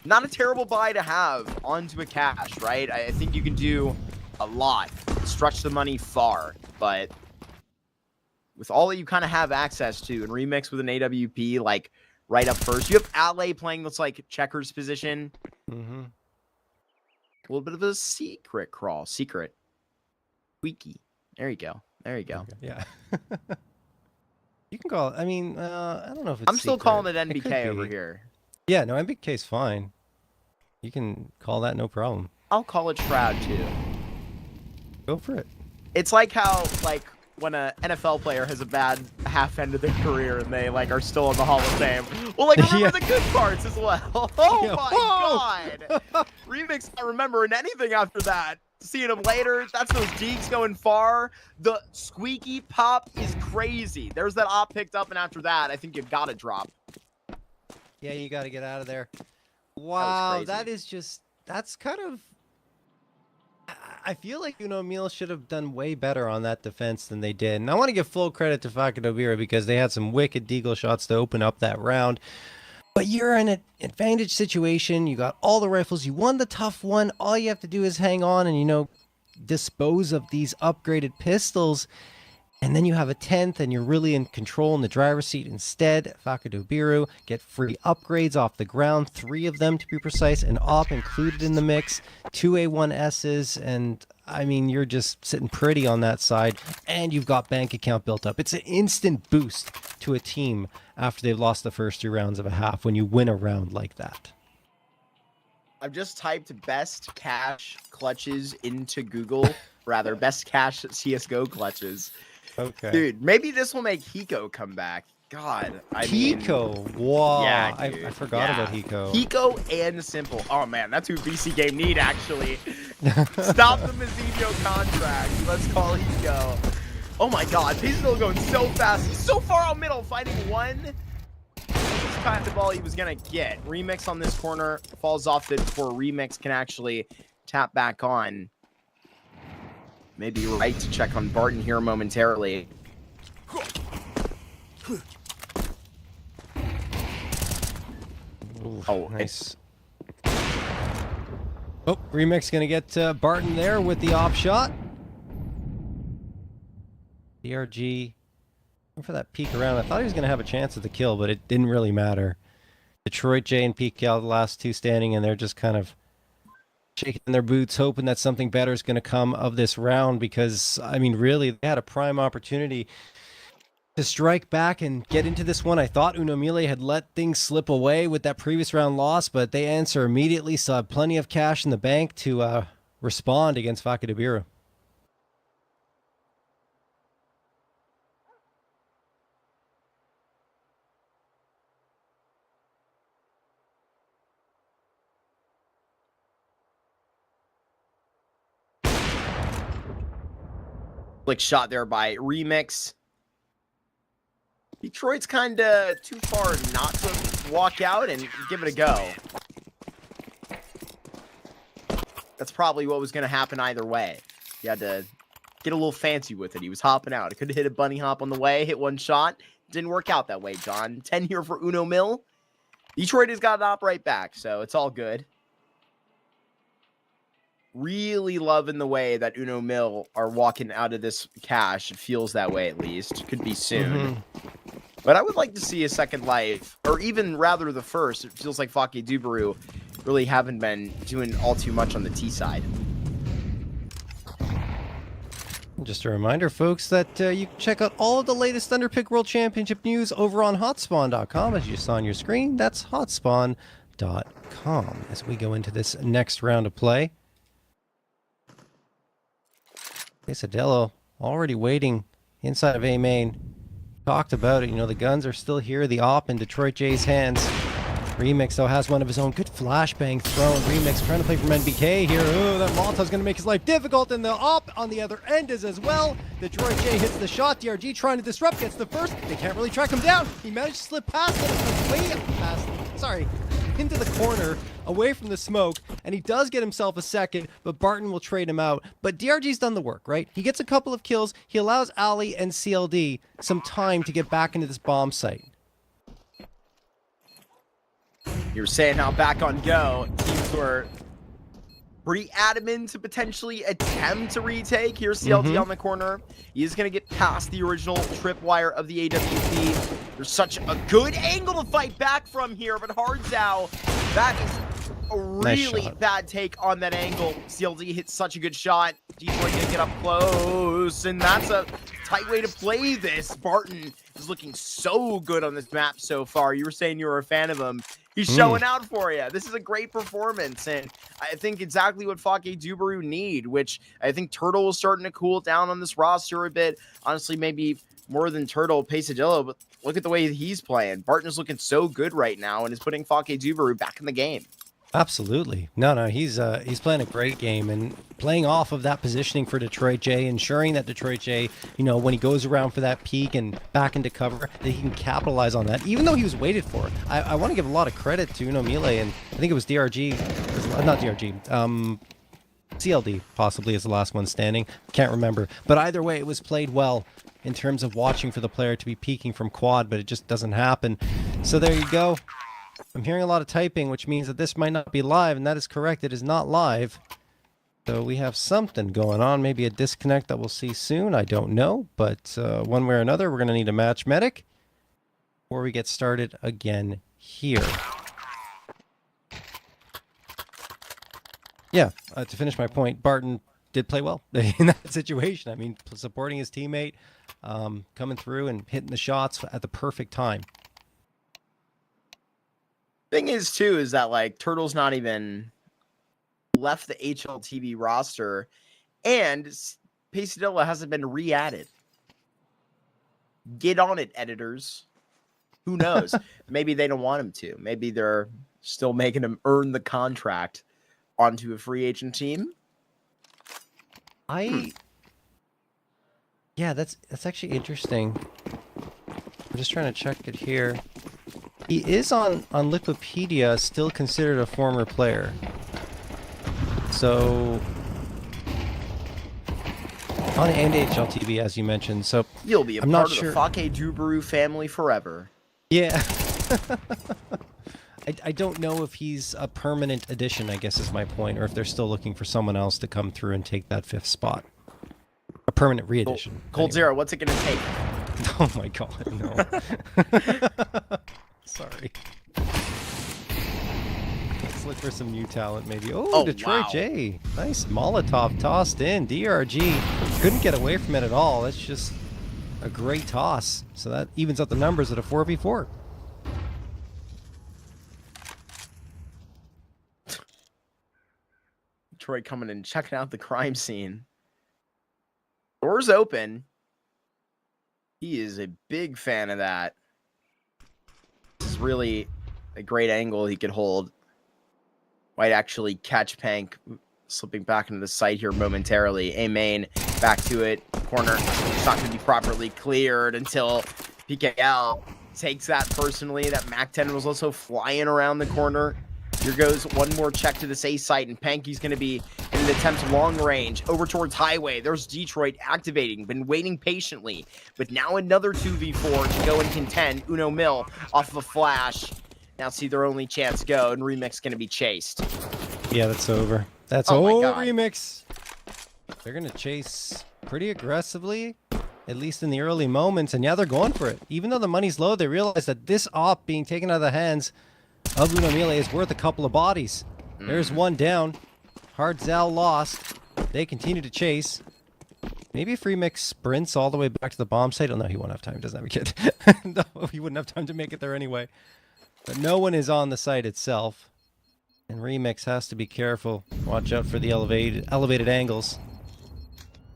not a terrible buy to have onto a cash, right? I think you can do a lot, stretch the money far, but with all that you kind of have access to, and Remix with an AWP, like, right up first. You have Ale playing this, like, checkers position. Mm-hmm. A little bit of a secret crawl. Secret. Squeaky. There you go. There you go. Yeah. You can call it, I mean, I don't know if it's I'm still secret. calling it NBK over here. Yeah, no, NBK's fine. You can call that no problem. I'll call it Shroud, too. Go for it. It's like how, like, when an NFL player has a bad half end of their career and they, like, are still in the Hall of Fame. Well, like, remember the good parts as well. Oh, Yeah. my God. Remix not remembering anything after that. Seeing him later, that's those deeks going far. The squeaky pop is crazy. There's that op picked up, and after that, I think you've got to drop. Yeah, you got to get out of there. Wow, That that's kind of... I feel like Uno Meal should have done way better on that defense than they did. And I want to give full credit to Fakadovira because they had some wicked deagle shots to open up that round. But you're in an advantage situation. You got all the rifles. You won the tough one. All you have to do is hang on and, dispose of these upgraded pistols. And then you have a 10th and you're really in control in the driver's seat. Instead, Biru get free upgrades off the ground, 3 of them to be precise, an op included in the mix, 2 A1Ss, and I mean, you're just sitting pretty on that side, and you've got bank account built up. It's an instant boost to a team after they've lost the first 3 rounds of a half when you win a round like that. I've just typed best cash clutches into Google. Rather, best cash CSGO clutches. Okay. Dude, maybe this will make Hiko come back. God, I mean... Hiko! Wow. Yeah, I forgot about Hiko. Hiko and Simple. Oh, man, that's who BC Game need, actually. Stop the Mazinho contract. Let's call Hiko. Oh, my God. He's still going so fast. He's so far out middle, fighting one. This kind of ball he was going to get. Remix on this corner falls off it before Remix can actually tap back on. Maybe right to check on Barton here momentarily. Ooh, Oh, nice. Oh, Remix gonna get Barton there with the op shot. DRG for that peek around. I thought he was gonna have a chance at the kill, but it didn't really matter. Detroit J and PKL, the last two standing, and they're just kind of shaking their boots, hoping that something better is going to come of this round. Because I mean, really, they had a prime opportunity to strike back and get into this one. I thought MILLE had let things slip away with that previous round loss, but they answer immediately. Still have plenty of cash in the bank to respond against Biru. Like shot there by Remix. Detroit's kind of too far not to walk out and give it a go. That's probably what was going to happen either way. He had to get a little fancy with it. He was hopping out. He could have hit a bunny hop on the way, hit one shot. Didn't work out that way, John. 10 here for MILLE. Detroit has got an op right back, so it's all good. Really loving the way that MILLE are walking out of this cash. It feels that way, at least. Could be soon. But I would like to see a second life, or even rather the first. It feels like Biru really haven't been doing all too much on the T side. Just a reminder, folks, that you can check out all of the latest Thunderpick World Championship news over on hotspawn.com, as you saw on your screen. That's hotspawn.com as we go into this next round of play. Quesadello already waiting inside of A main. Talked about it, you know, the guns are still here, the op in Detroit J's hands. Remix, though, has one of his own. Good flashbang thrown. Remix trying to play from NBK here. Oh, that Molotov's going to make his life difficult, and the op on the other end is as well. Detroit J hits the shot. DRG trying to disrupt, gets the first. They can't really track him down. He managed to slip past it, way past, sorry, into the corner, away from the smoke, and he does get himself a second, but Barton will trade him out. But DRG's done the work, right? He gets a couple of kills. He allows Ali and CLD some time to get back into this bomb site. You were saying how back on go, teams were pretty adamant to potentially attempt to retake. Here's CLD on the corner. He is going to get past the original tripwire of the AWP. There's such a good angle to fight back from here, but Hardzow, that is a really bad take on that angle. CLD hits such a good shot. Detroit gonna get up close, and that's a tight way to play this. Barton is looking so good on this map so far. You were saying you were a fan of him. He's showing out for you. This is a great performance, and I think exactly what Biru need, which I think Turtle was starting to cool down on this roster a bit. Honestly, maybe more than Turtle, Pesadillo, but look at the way he's playing. Barton is looking so good right now and is putting Biru back in the game. Absolutely. No, he's playing a great game and playing off of that positioning for Detroit J, ensuring that Detroit J, you know, when he goes around for that peak and back into cover, that he can capitalize on that, even though he was waited for. I want to give a lot of credit to MILLE, and I think it was DRG, not DRG, CLD possibly is the last one standing. Can't remember. But either way, it was played well in terms of watching for the player to be peeking from quad, but it just doesn't happen. So there you go. I'm hearing a lot of typing, which means that this might not be live, and that is correct. It is not live. So we have something going on, maybe a disconnect that we'll see soon. I don't know, but one way or another, we're going to need a match medic before we get started again here. Yeah, to finish my point, Barton did play well in that situation. I mean, supporting his teammate, coming through and hitting the shots at the perfect time. Thing is, too, is that, like, Turtle's not even left the HLTV roster, and Pesadillo hasn't been re-added. Get on it, editors. Who knows? Maybe they don't want him to. Maybe they're still making him earn the contract onto a free agent team. Yeah, that's actually interesting. I'm just trying to check it here. He is on Wikipedia still considered a former player. So on the NHL TV, as you mentioned. So you'll be a part of the Biru family forever. Yeah. I don't know if he's a permanent addition, I guess is my point, or if they're still looking for someone else to come through and take that 5th spot. A permanent re-addition. Cold anyway. Zero, what's it going to take? Oh my god, no. Sorry. Let's look for some new talent, maybe. Oh, Detroit wow. J. Nice Molotov tossed in. DRG couldn't get away from it at all. That's just a great toss. So that evens out the numbers at a 4v4. Detroit coming and checking out the crime scene. Doors open. He is a big fan of that. This is really a great angle he could hold. Might actually catch Pank slipping back into the site here momentarily. A main back to it. Corner. It's not going to be properly cleared until PKL takes that personally. That MAC-10 was also flying around the corner. Here goes one more check to this A site, and Panky's going to be in an attempt long range over towards Highway. There's Detroit activating, been waiting patiently, but now another 2v4 to go and contend. Uno Mill off of a flash. Now see their only chance go, and Remix going to be chased. Yeah, that's over. That's over, Remix. They're going to chase pretty aggressively, at least in the early moments, and yeah, they're going for it. Even though the money's low, they realize that this op being taken out of the hands of Uno Mill is worth a couple of bodies. There's one down. Hardzal lost. They continue to chase. Maybe if Remix sprints all the way back to the bomb site. Oh, no, he won't have time. He doesn't have a kid. No, he wouldn't have time to make it there anyway. But no one is on the site itself. And Remix has to be careful. Watch out for the elevated angles.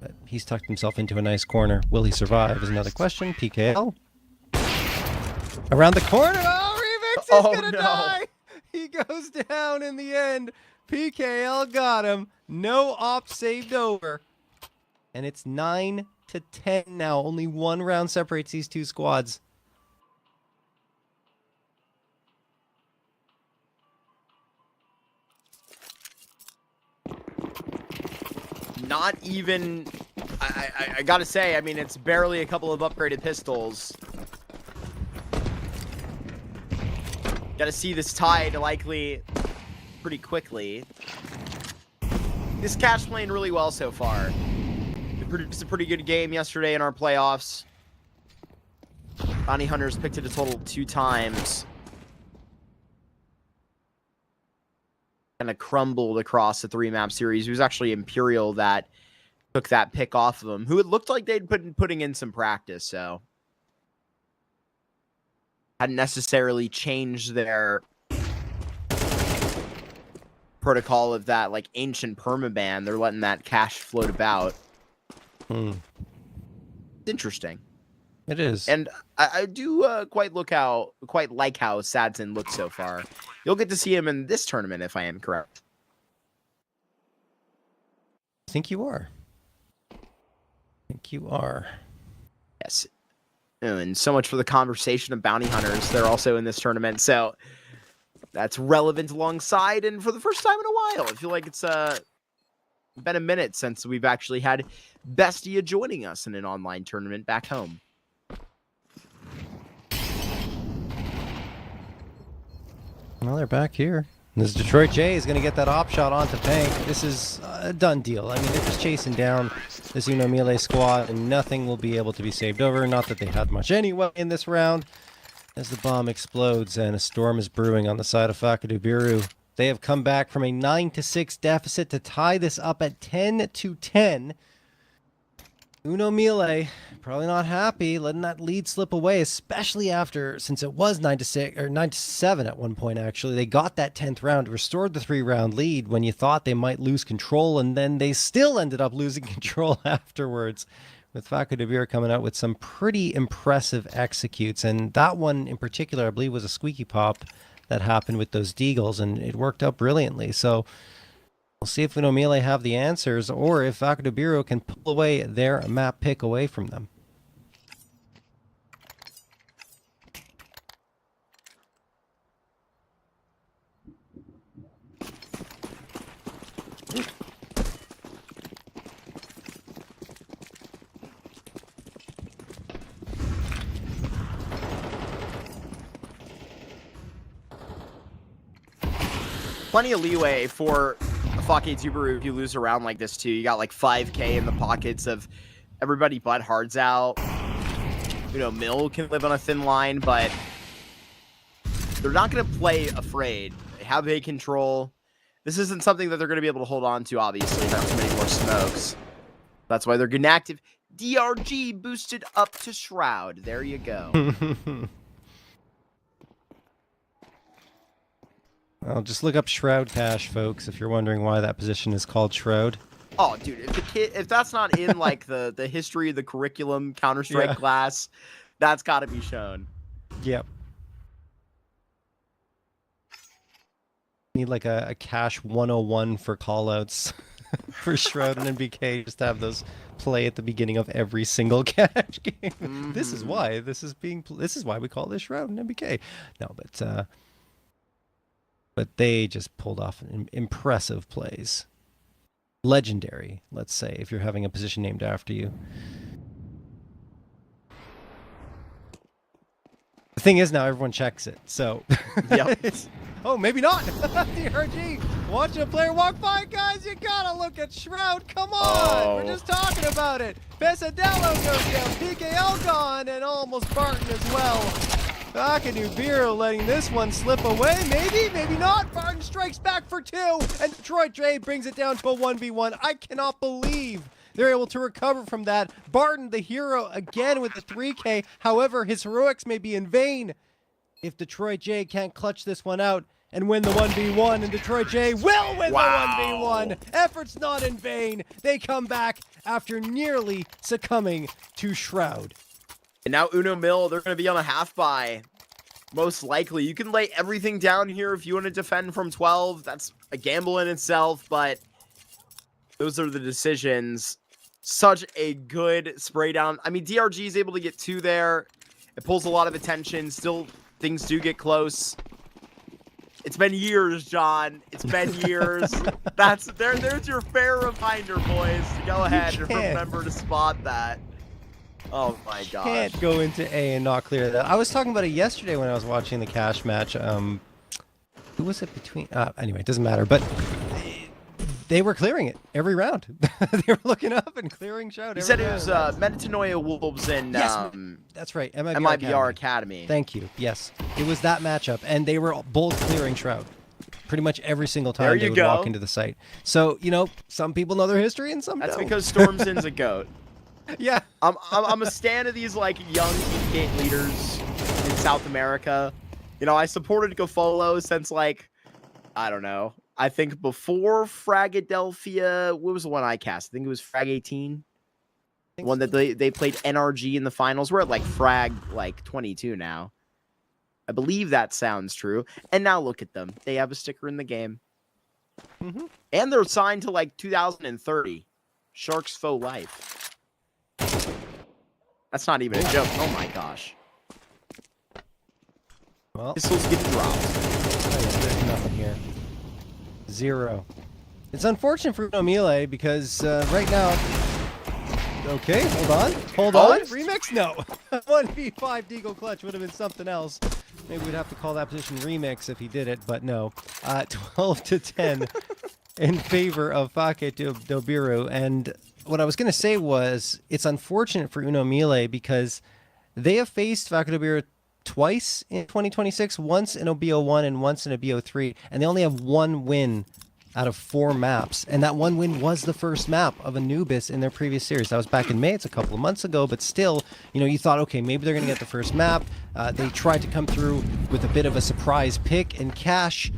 But he's tucked himself into a nice corner. Will he survive is another question. PKL. Around the corner. He's gonna die! He goes down in the end. PKL got him. No op saved over. And it's 9-10 now. Only one round separates these two squads. Not even... I gotta say, I mean, it's barely a couple of upgraded pistols. Gotta see this tide likely pretty quickly. This Cash playing really well so far. They produced a pretty good game yesterday in our playoffs. Bounty Hunters picked it a total 2 times. Kind of crumbled across the 3-map series. It was actually Imperial that took that pick off of them, who it looked like they'd been putting in some practice, so hadn't necessarily changed their protocol of that like ancient permaban. They're letting that cash float about. It's interesting. It is. And I do quite like how Sadson looks so far. You'll get to see him in this tournament if I am correct. I think you are. Yes. And so much for the conversation of bounty hunters. They're also in this tournament, so that's relevant alongside. And for the first time in a while, I feel like it's been a minute since we've actually had Bestia joining us in an online tournament back home. Well, they're back here. This Detroit J is going to get that op shot onto Pank. This is a done deal. I mean, they're just chasing down this Uno Mill squad, and nothing will be able to be saved over. Not that they had much anyway in this round. As the bomb explodes and a storm is brewing on the side of Biru. They have come back from a 9-6 deficit to tie this up at 10-10. Uno Mill probably not happy letting that lead slip away, especially after, since it was 9-6 or 9-7 at one point. Actually, they got that 10th round, restored the 3-round lead when you thought they might lose control, and then they still ended up losing control afterwards, with Biru coming out with some pretty impressive executes. And that one in particular, I believe, was a squeaky pop that happened with those deagles, and it worked out brilliantly. So we'll see if Uno Mill have the answers, or if Biru can pull away their map pick away from them. plenty of leeway for a Fake Biru if you lose a round like this too. You got like 5K in the pockets of everybody but Hard's out. You know, MILLE can live on a thin line, but they're not going to play afraid. They have A control. This isn't something that they're going to be able to hold on to, obviously. Not too many more smokes. That's why they're good and active. DRG boosted up to Shroud. There you go. Well, just look up Shroud Cache, folks, if you're wondering why that position is called Shroud. Oh, dude, if that's not in like the history of the curriculum Counter-Strike class, that's got to be shown. Yep. Need like a cache 101 for callouts for Shroud and NBK, just to have those play at the beginning of every single cache game. This is why this is why we call this Shroud and NBK. No, but they just pulled off impressive plays. Legendary, let's say, if you're having a position named after you. The thing is, now everyone checks it, so... Yep. Oh, maybe not! DRG, watching a player walk by, guys, you gotta look at Shroud, come on! We're just talking about it! Pesadelo goes down, PKL gone, and almost Barton as well. Biru letting this one slip away, maybe not. Barton strikes back for 2, and Detroit J brings it down to a 1v1. I cannot believe they're able to recover from that. Barton, the hero, again with the 3K. However, his heroics may be in vain if Detroit J can't clutch this one out and win the 1v1, and Detroit J will win the 1v1. Efforts not in vain. They come back after nearly succumbing to Shroud. And now Uno MILLE, they're going to be on a half buy. Most likely. You can lay everything down here if you want to defend from 12. That's a gamble in itself, but those are the decisions. Such a good spray down. I mean, DRG is able to get 2 there. It pulls a lot of attention. Still, things do get close. It's been years, John. It's been years. There's your fair reminder, boys, to go ahead and remember to spot that. Oh my gosh. Can't go into A and not clear that. I was talking about it yesterday when I was watching the cash match. Who was it between? Anyway, it doesn't matter. But they were clearing it every round. They were looking up and clearing Shroud. You said it was METANOIA Wolves and yes, that's right. MIBR Academy. Thank you. Yes, it was that matchup, and they were both clearing Shroud. Pretty much every single time they would walk into the site. So, you know, some people know their history and some don't. That's because Stormzin's a goat. Yeah. I'm a stan of these like young gate leaders in South America. You know, I supported Gofolo since like, I don't know. I think before Fragadelphia, what was the one I cast? I think it was Frag 18. One that they played NRG in the finals. We're at like Frag like 22 now. I believe that sounds true. And now look at them. They have a sticker in the game. And they're signed to like 2030. Sharks Faux Life. That's not even a joke. Oh my gosh. Well, pistols get dropped. There's nothing here. 0. It's unfortunate for MILLE because right now... Okay, hold on. Remix? No. 1v5 Deagle Clutch would have been something else. Maybe we'd have to call that position Remix if he did it, but no. 12-10 in favor of Fake Biru. And what I was going to say was, it's unfortunate for Uno MILLE because they have faced Fake Biru twice in 2026, once in a BO1 and once in a BO3, and they only have 1 win out of 4 maps, and that 1 win was the first map of Anubis in their previous series. That was back in May. It's a couple of months ago, but still, you know, you thought, okay, maybe they're going to get the first map. They tried to come through with a bit of a surprise pick and cash,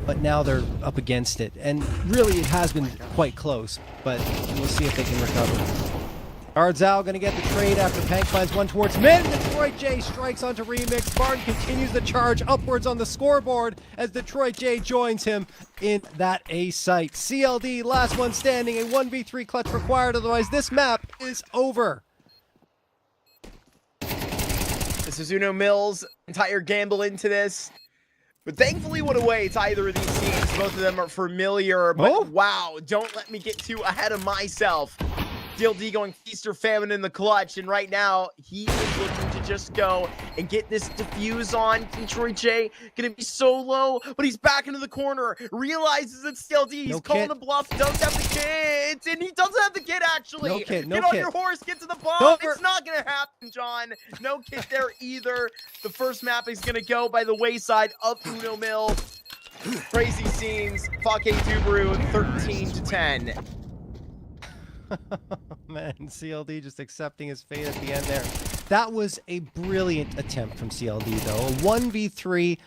but now they're up against it, and really it has been quite close, but we'll see if they can recover. Ardzal going to get the trade after Pank finds one towards mid. Detroit J strikes onto Remix. Barton continues the charge upwards on the scoreboard as Detroit J joins him in that A site. CLD, last one standing, a 1v3 clutch required, otherwise this map is over. This is Uno MILLE's entire gamble into this. But thankfully what awaits either of these teams. Both of them are familiar, but wow, don't let me get too ahead of myself. DLD going feast or famine in the clutch, and right now he is looking to just go and get this diffuse on. Detroit J gonna be solo, but he's back into the corner, realizes it's CLD, he's calling the bluff, doesn't have the kit, and he doesn't have the kit actually. No kit, no get on kit. your horse, get to the bomb. It's not gonna happen, John. No kit there either. The first map is gonna go by the wayside of Uno Mill. Crazy scenes. Fake Dubaru 13-10. Man, CLD just accepting his fate at the end there. That was a brilliant attempt from CLD though. A 1v3,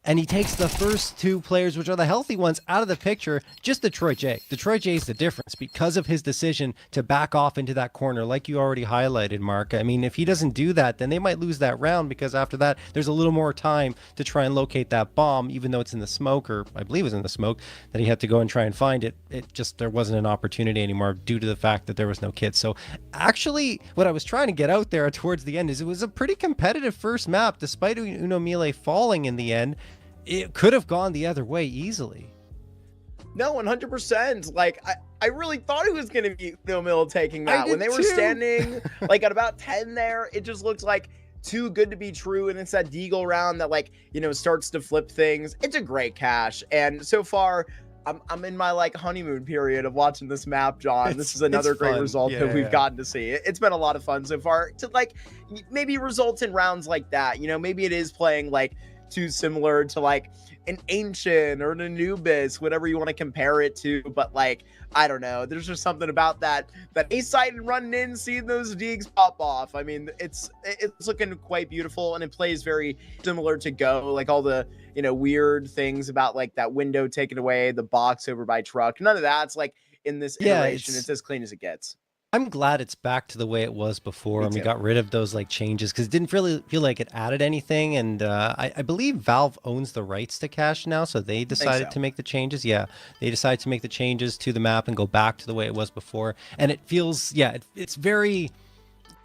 and he takes the first two players, which are the healthy ones, out of the picture. Just Detroit J. Detroit J is the difference because of his decision to back off into that corner, like you already highlighted, Mark. I mean, if he doesn't do that, then they might lose that round, because after that, there's a little more time to try and locate that bomb, even though it's in the smoke, or I believe it was in the smoke, that he had to go and try and find it. There wasn't an opportunity anymore due to the fact that there was no kit. So actually, what I was trying to get out there towards the end is it was a pretty competitive first map, despite Uno Mille falling in the end. It could have gone the other way easily. No, 100%. Like, I really thought it was going to be Uno Mill taking that. When they were standing like at about 10 there, it just looked like too good to be true. And it's that Deagle round that, like, you know, starts to flip things. It's a great cache. And so far, I'm in my like honeymoon period of watching this map, John. This is another great result that we've gotten to see. It's been a lot of fun so far to like maybe result in rounds like that. You know, maybe it is playing like too similar to like an Ancient or an Anubis, whatever you want to compare it to. But like, I don't know, there's just something about that A site and running in, seeing those digs pop off. I mean, it's looking quite beautiful, and it plays very similar to Go, like all the, you know, weird things about like that window taken away, the box over by truck. None of that's like in this iteration. It's as clean as it gets. I'm glad it's back to the way it was before, and we got rid of those like changes, because it didn't really feel like it added anything. And I believe Valve owns the rights to cache now, so they decided to make the changes. Yeah, they decided to make the changes to the map and go back to the way it was before. And it feels, it's very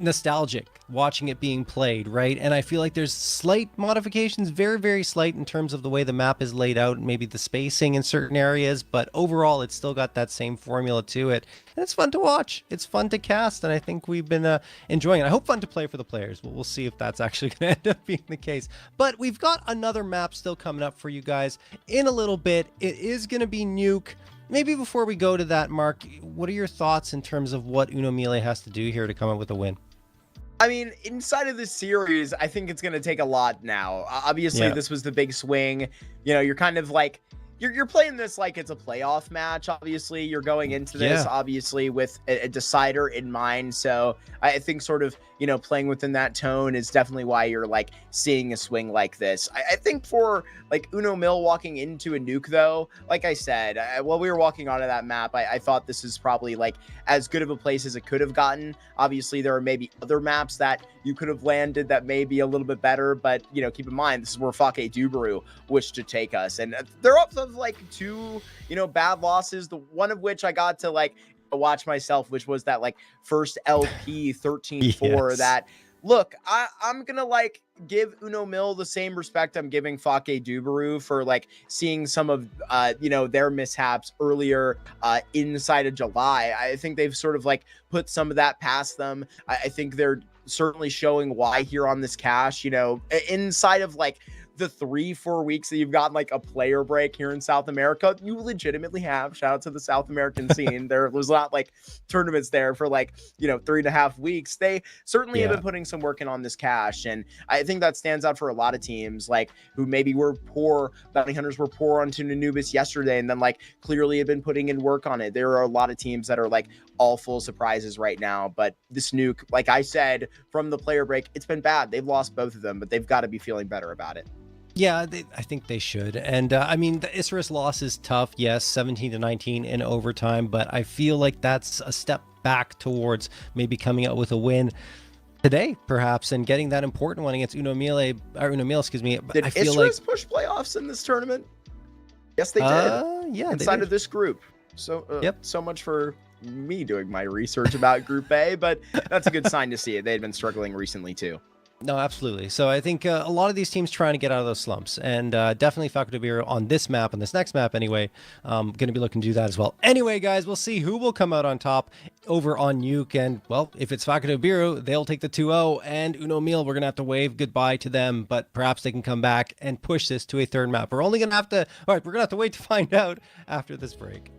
nostalgic watching it being played, right? And I feel like there's slight modifications, very, very slight, in terms of the way the map is laid out, maybe the spacing in certain areas, but overall it's still got that same formula to it, and it's fun to watch, it's fun to cast, and I think we've been enjoying it. I hope fun to play for the players. We'll see if that's actually going to end up being the case. But we've got another map still coming up for you guys in a little bit. It is going to be Nuke. Maybe before we go to that, Mark, what are your thoughts in terms of what Uno Mille has to do here to come up with a win? I mean, inside of this series, I think it's going to take a lot now. Obviously, this was the big swing. You know, you're kind of like, you're playing this like it's a playoff match. Obviously, you're going into this, obviously, with a decider in mind. So I think sort of, you know, playing within that tone is definitely why you're like seeing a swing like this. I think for like Uno Mill walking into a nuke, though, like I said, while we were walking onto that map, I thought this is probably like as good of a place as it could have gotten. Obviously, there are maybe other maps that you could have landed that may be a little bit better, but, you know, keep in mind, this is where Fake Dubaru wished to take us. And they're up of like two, you know, bad losses, the one of which I got to like watch myself, which was that like first LP 13-4 that, look, I'm gonna like give Uno Mill the same respect I'm giving Fake Dubaru for like seeing some of you know, their mishaps earlier inside of July. I think they've sort of like put some of that past them. I think they're certainly showing why here on this cache, you know, inside of like the 3-4 weeks that you've gotten like a player break here in South America, you legitimately have. Shout out to the South American scene. There was not like tournaments there for like, you know, 3.5 weeks. They certainly have been putting some work in on this cache, and I think that stands out for a lot of teams like who maybe were poor. Bounty Hunters were poor onto Anubis yesterday, and then like clearly have been putting in work on it. There are a lot of teams that are like all full surprises right now, but this nuke, like I said from the player break, it's been bad. They've lost both of them, but they've got to be feeling better about it. Yeah, I think they should. And I mean, the Isurus loss is tough. Yes, 17-19 in overtime, but I feel like that's a step back towards maybe coming out with a win today, perhaps, and getting that important one against Uno Mille, excuse me. Did I feel Isurus like push playoffs in this tournament? Yes, they did. Yeah, inside of this group. So, so much for me doing my research about Group A, but that's a good sign to see it. They had been struggling recently too. No, absolutely. So I think a lot of these teams trying to get out of those slumps, and definitely Faculty Biru on this map, on this next map anyway, going to be looking to do that as well. Anyway, guys, we'll see who will come out on top over on Nuke, and well, if it's Faculty Biru, they'll take the 2-0, and Uno Meal, we're going to have to wave goodbye to them, but perhaps they can come back and push this to a third map. We're only going to have to, all right, we're going to have to wait to find out after this break.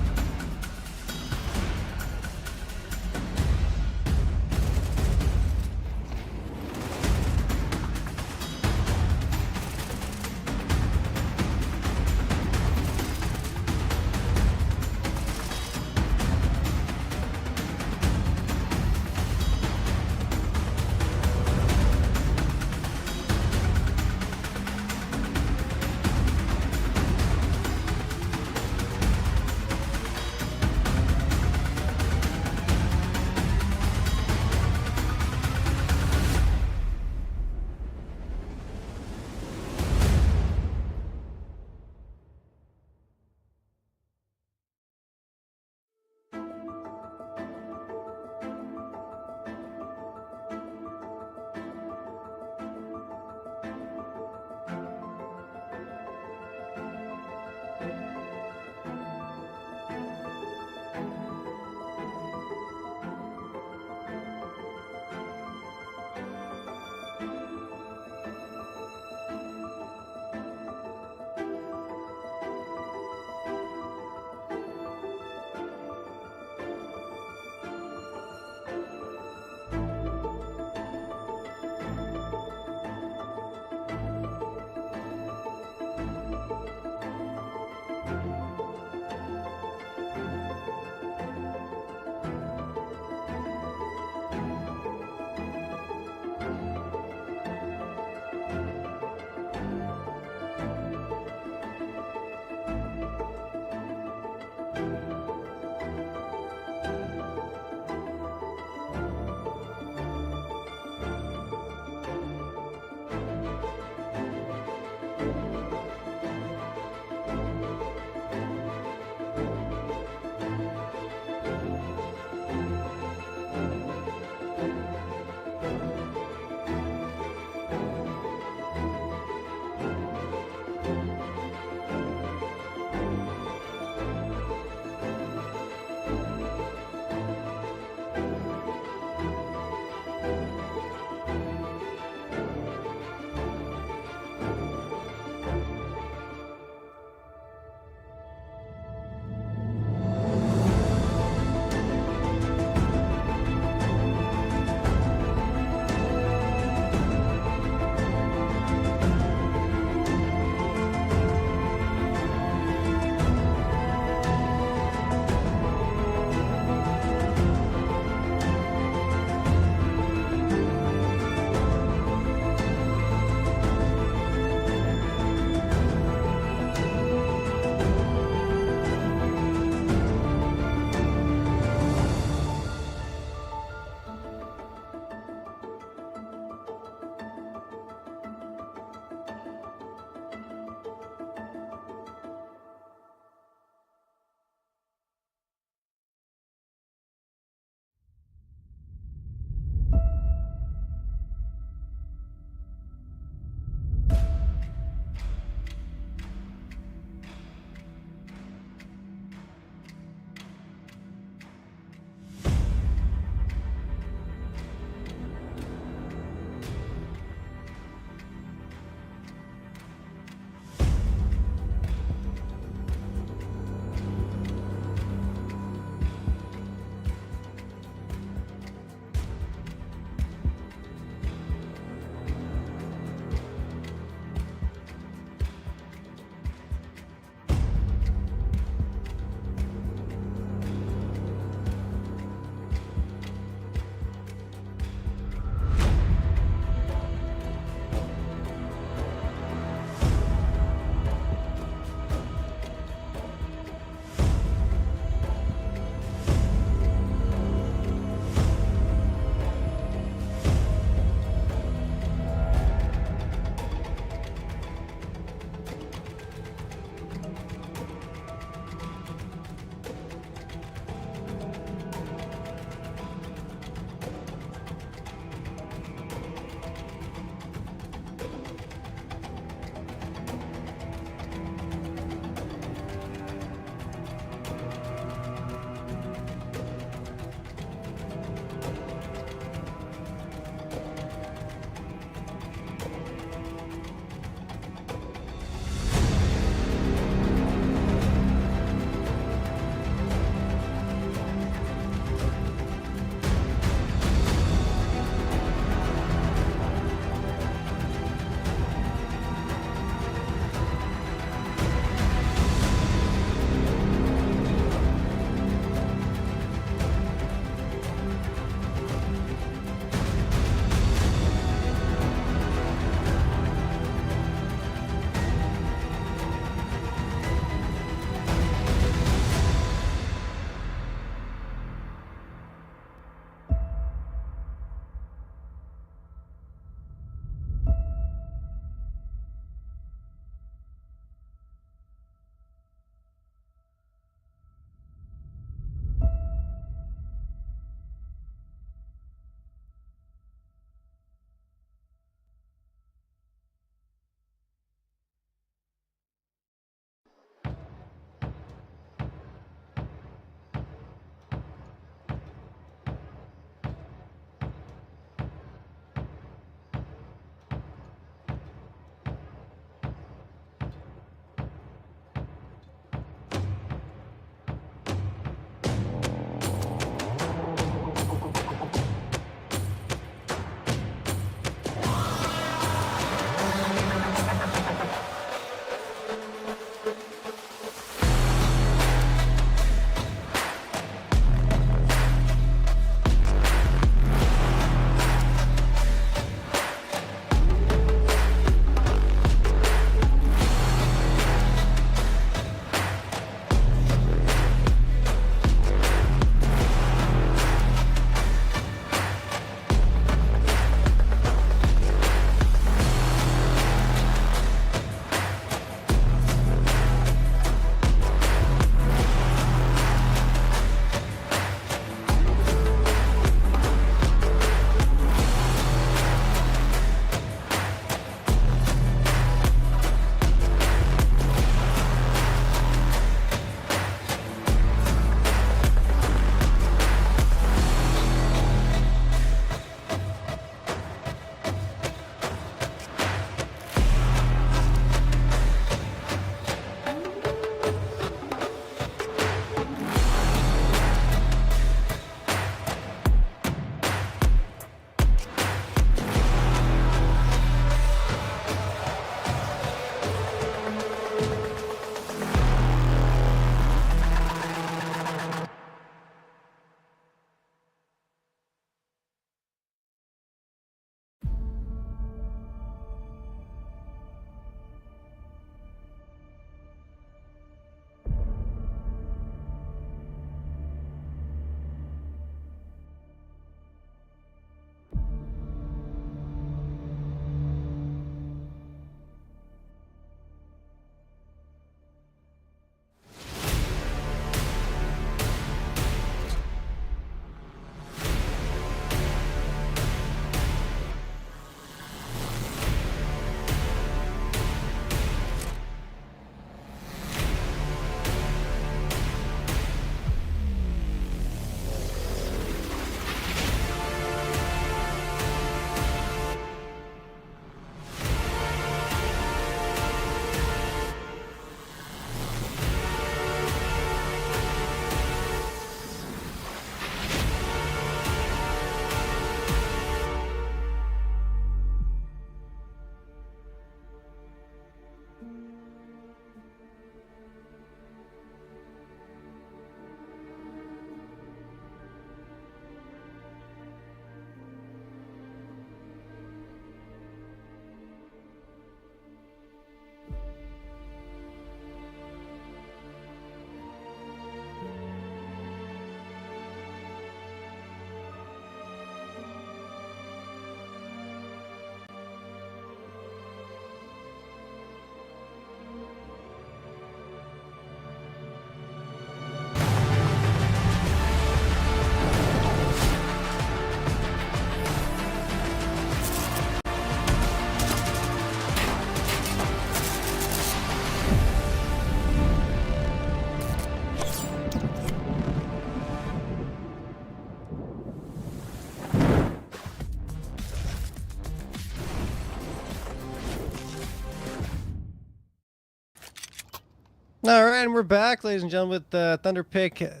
All right, and we're back, ladies and gentlemen, with Thunderpick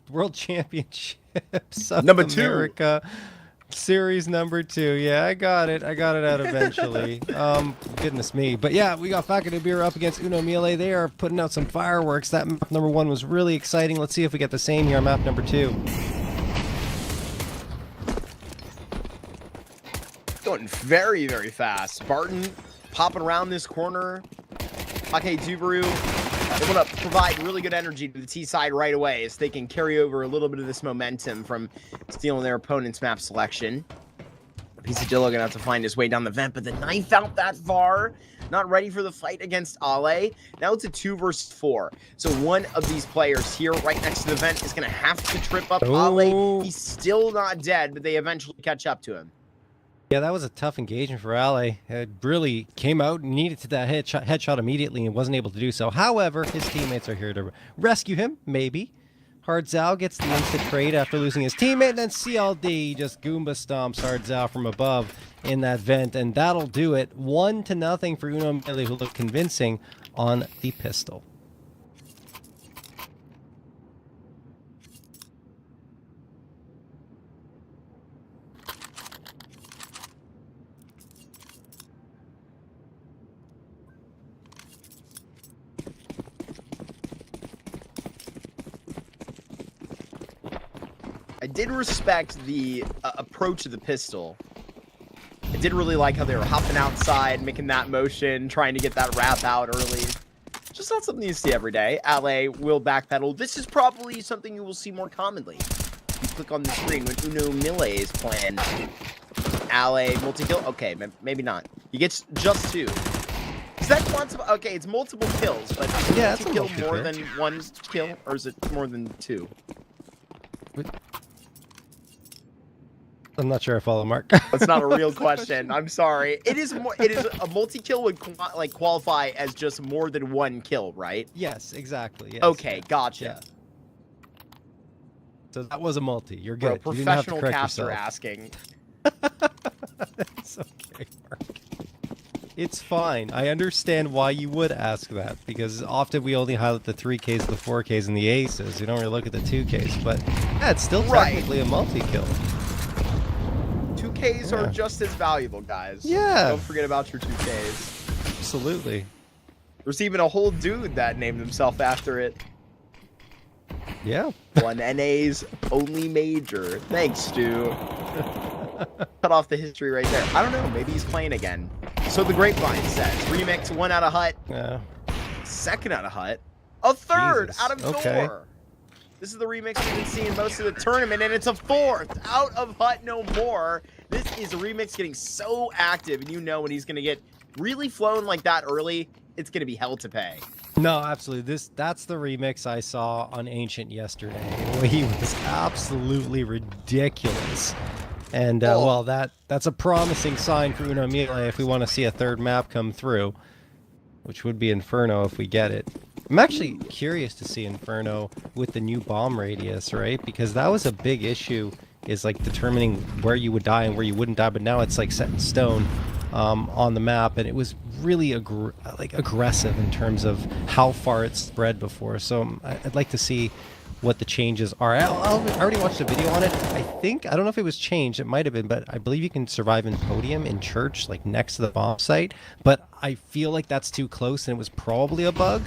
World Championships of Number 2. America. Series number 2. Yeah, I got it. I got it out eventually. Goodness me. But yeah, we got Biru up against MILLE. They are putting out some fireworks. That map number 1 was really exciting. Let's see if we get the same here on map number 2. Going very, very fast. Spartan popping around this corner. Okay, Biru, they want to provide really good energy to the T side right away so they can carry over a little bit of this momentum from stealing their opponent's map selection. Pisadillo gonna have to find his way down the vent, but the knife out that far. Not ready for the fight against Ale. Now it's a 2 versus 4. So one of these players here right next to the vent is gonna have to trip up Ale. He's still not dead, but they eventually catch up to him. Yeah, that was a tough engagement for Ale. It really came out and needed to that headshot immediately and wasn't able to do so. However, his teammates are here to rescue him, maybe. Hardzao gets the instant trade after losing his teammate, and then CLD just Goomba stomps Hardzao from above in that vent, and that'll do it. 1-0 for MILLE, who looked convincing on the pistol. I did respect the approach of the pistol. I did really like how they were hopping outside, making that motion, trying to get that wrap out early. Just not something you see every day. Ale will backpedal. This is probably something you will see more commonly. You click on the screen when MILLE is playing. Ale multi-kill? Okay, maybe not. He gets just 2. Is that quantum? Okay, it's multiple kills, but yeah, is multi-kill more than 1 kill, or is it more than 2? I'm not sure I follow, Mark. That's not a real question. I'm sorry. It is more. It is a multi-kill would qualify as just more than 1 kill, right? Yes, exactly. Yes. Okay, gotcha. Yeah. So that was a multi. You're good. Bro, you didn't have to professional correct caster yourself. asking. It's okay, Mark. It's fine. I understand why you would ask that, because often we only highlight the 3Ks, the 4Ks, and the aces. We don't really look at the 2Ks, but yeah, it's still technically a multi-kill. 2Ks are just as valuable, guys. Yeah. Don't forget about your 2Ks. Absolutely. There's even a whole dude that named himself after it. Yeah. 1 NA's only major. Thanks, Stu. Cut off the history right there. I don't know. Maybe he's playing again. So the grapevine says remix 1 out of hut. Yeah. 2nd out of hut. A 3rd Jesus. out of Okay. door. This is the remix we've been seeing most of the tournament, and it's a 4th out of hut no more. This is a remix getting so active, and you know when he's going to get really flown like that early, it's going to be hell to pay. No, absolutely. That's the remix I saw on Ancient yesterday. He was absolutely ridiculous. And well, that's a promising sign for MILLE if we want to see a 3rd map come through, which would be Inferno if we get it. I'm actually curious to see Inferno with the new bomb radius, right? Because that was a big issue, is like determining where you would die and where you wouldn't die, but now it's like set in stone on the map, and it was really aggressive in terms of how far it spread before. So I'd like to see what the changes are. I already watched a video on it. I don't know if it was changed. It might have been, but I believe you can survive in podium in church, like next to the bomb site. But I feel like that's too close, and it was probably a bug.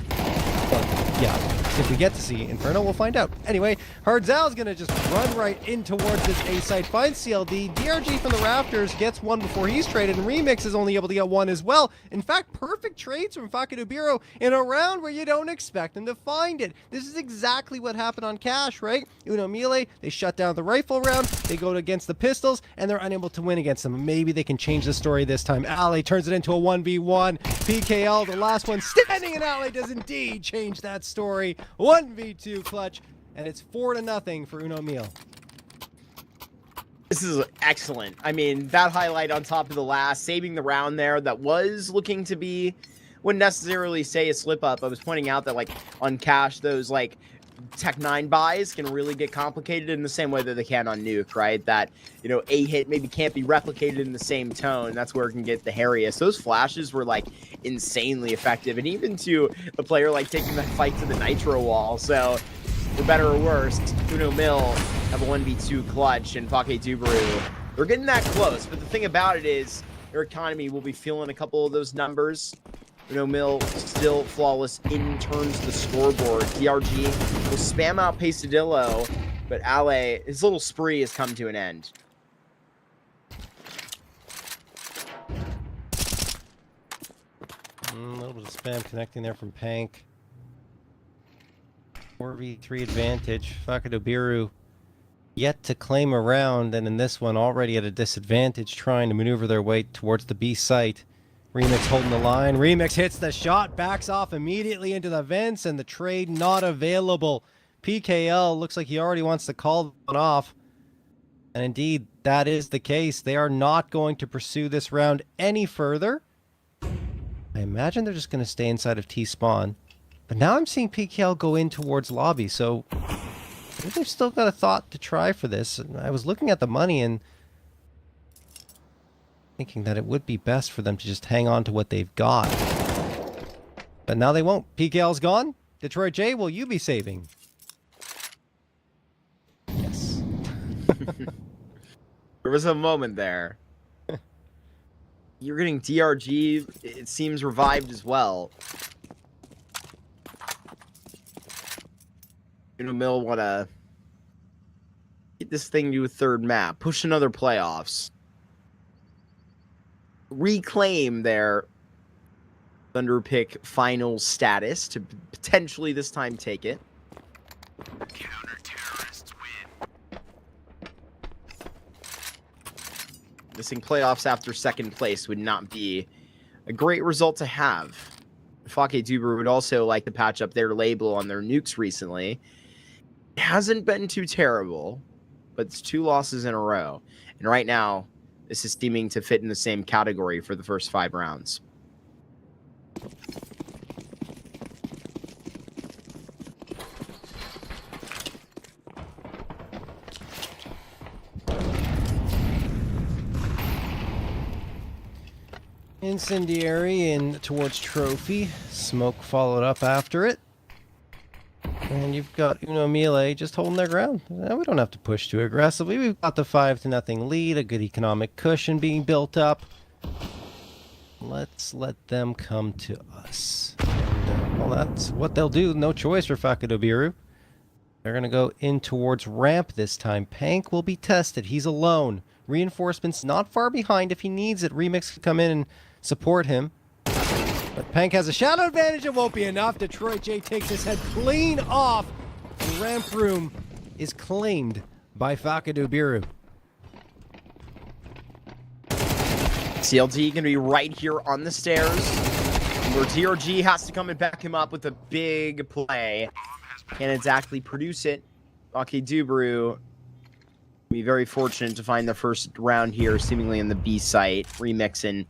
But yeah, if we get to see Inferno, we'll find out. Anyway, Hardzao's gonna just run right in towards this A site, finds CLD. DRG from the rafters gets 1 before he's traded, and Remix is only able to get 1 as well. In fact, perfect trades from Biru in a round where you don't expect him to find it. This is exactly what happened on Cash, right? MILLE, they shut down the rifle round, they go against the pistols, and they're unable to win against them. Maybe they can change the story this time. Ale turns it into a 1v1. PKL, the last one standing, and Ale does indeed change that story. 1v2 clutch, and it's 4-0 for MILLE. This is excellent. I mean, that highlight on top of the last, saving the round there, that was looking to be, wouldn't necessarily say a slip up. I was pointing out that, like, on Cash, those, like, Tech 9 buys can really get complicated in the same way that they can on Nuke, right? That, you know, a hit maybe can't be replicated in the same tone. That's where it can get the hairiest. Those flashes were like insanely effective, and even to the player like taking that fight to the nitro wall. So for better or worse, MILLE have a 1v2 clutch, and Fake Dubaru, they're getting that close. But the thing about it is their economy will be feeling a couple of those numbers. MILLE still flawless in terms of the scoreboard. DRG will spam out Pesadillo, but Ale, his little spree has come to an end. A little bit of spam connecting there from Pank. 4v3 advantage. Biru yet to claim a round, and in this one already at a disadvantage, trying to maneuver their way towards the B site. Remix holding the line. Remix hits the shot, backs off immediately into the vents, and the trade not available. PKL looks like he already wants to call one off. And indeed, that is the case. They are not going to pursue this round any further. I imagine they're just going to stay inside of T-spawn. But now I'm seeing PKL go in towards lobby, so they've still got a thought to try for this. I was looking at the money and thinking that it would be best for them to just hang on to what they've got. But now they won't. PKL's gone. Detroit J, will you be saving? Yes. There was a moment there. You're getting DRG, it seems, revived as well. MILLE want to get this thing to a third map, push another playoffs, reclaim their Thunderpick final status to potentially this time take it. Counter-terrorists win. Missing playoffs after second place would not be a great result to have. Fake Dubaru would also like to patch up their label on their nukes recently. It hasn't been too terrible, but it's 2 losses in a row. And right now, this is seeming to fit in the same category for the first 5 rounds. Incendiary in towards Trophy. Smoke followed up after it. And you've got MILLE just holding their ground. We don't have to push too aggressively. We've got the 5-0 lead, a good economic cushion being built up. Let's let them come to us. And, well, that's what they'll do. No choice for Fake Dubaru. They're going to go in towards ramp this time. Pank will be tested. He's alone. Reinforcements not far behind if he needs it. Remix can come in and support him. But Pank has a shadow advantage. It won't be enough. Detroit J takes his head clean off. The ramp room is claimed by Fake Dubaru. CLT going to be right here on the stairs, where DRG has to come and back him up with a big play. Can't exactly produce it. Fake Dubaru be very fortunate to find the first round here, seemingly in the B site. Remix and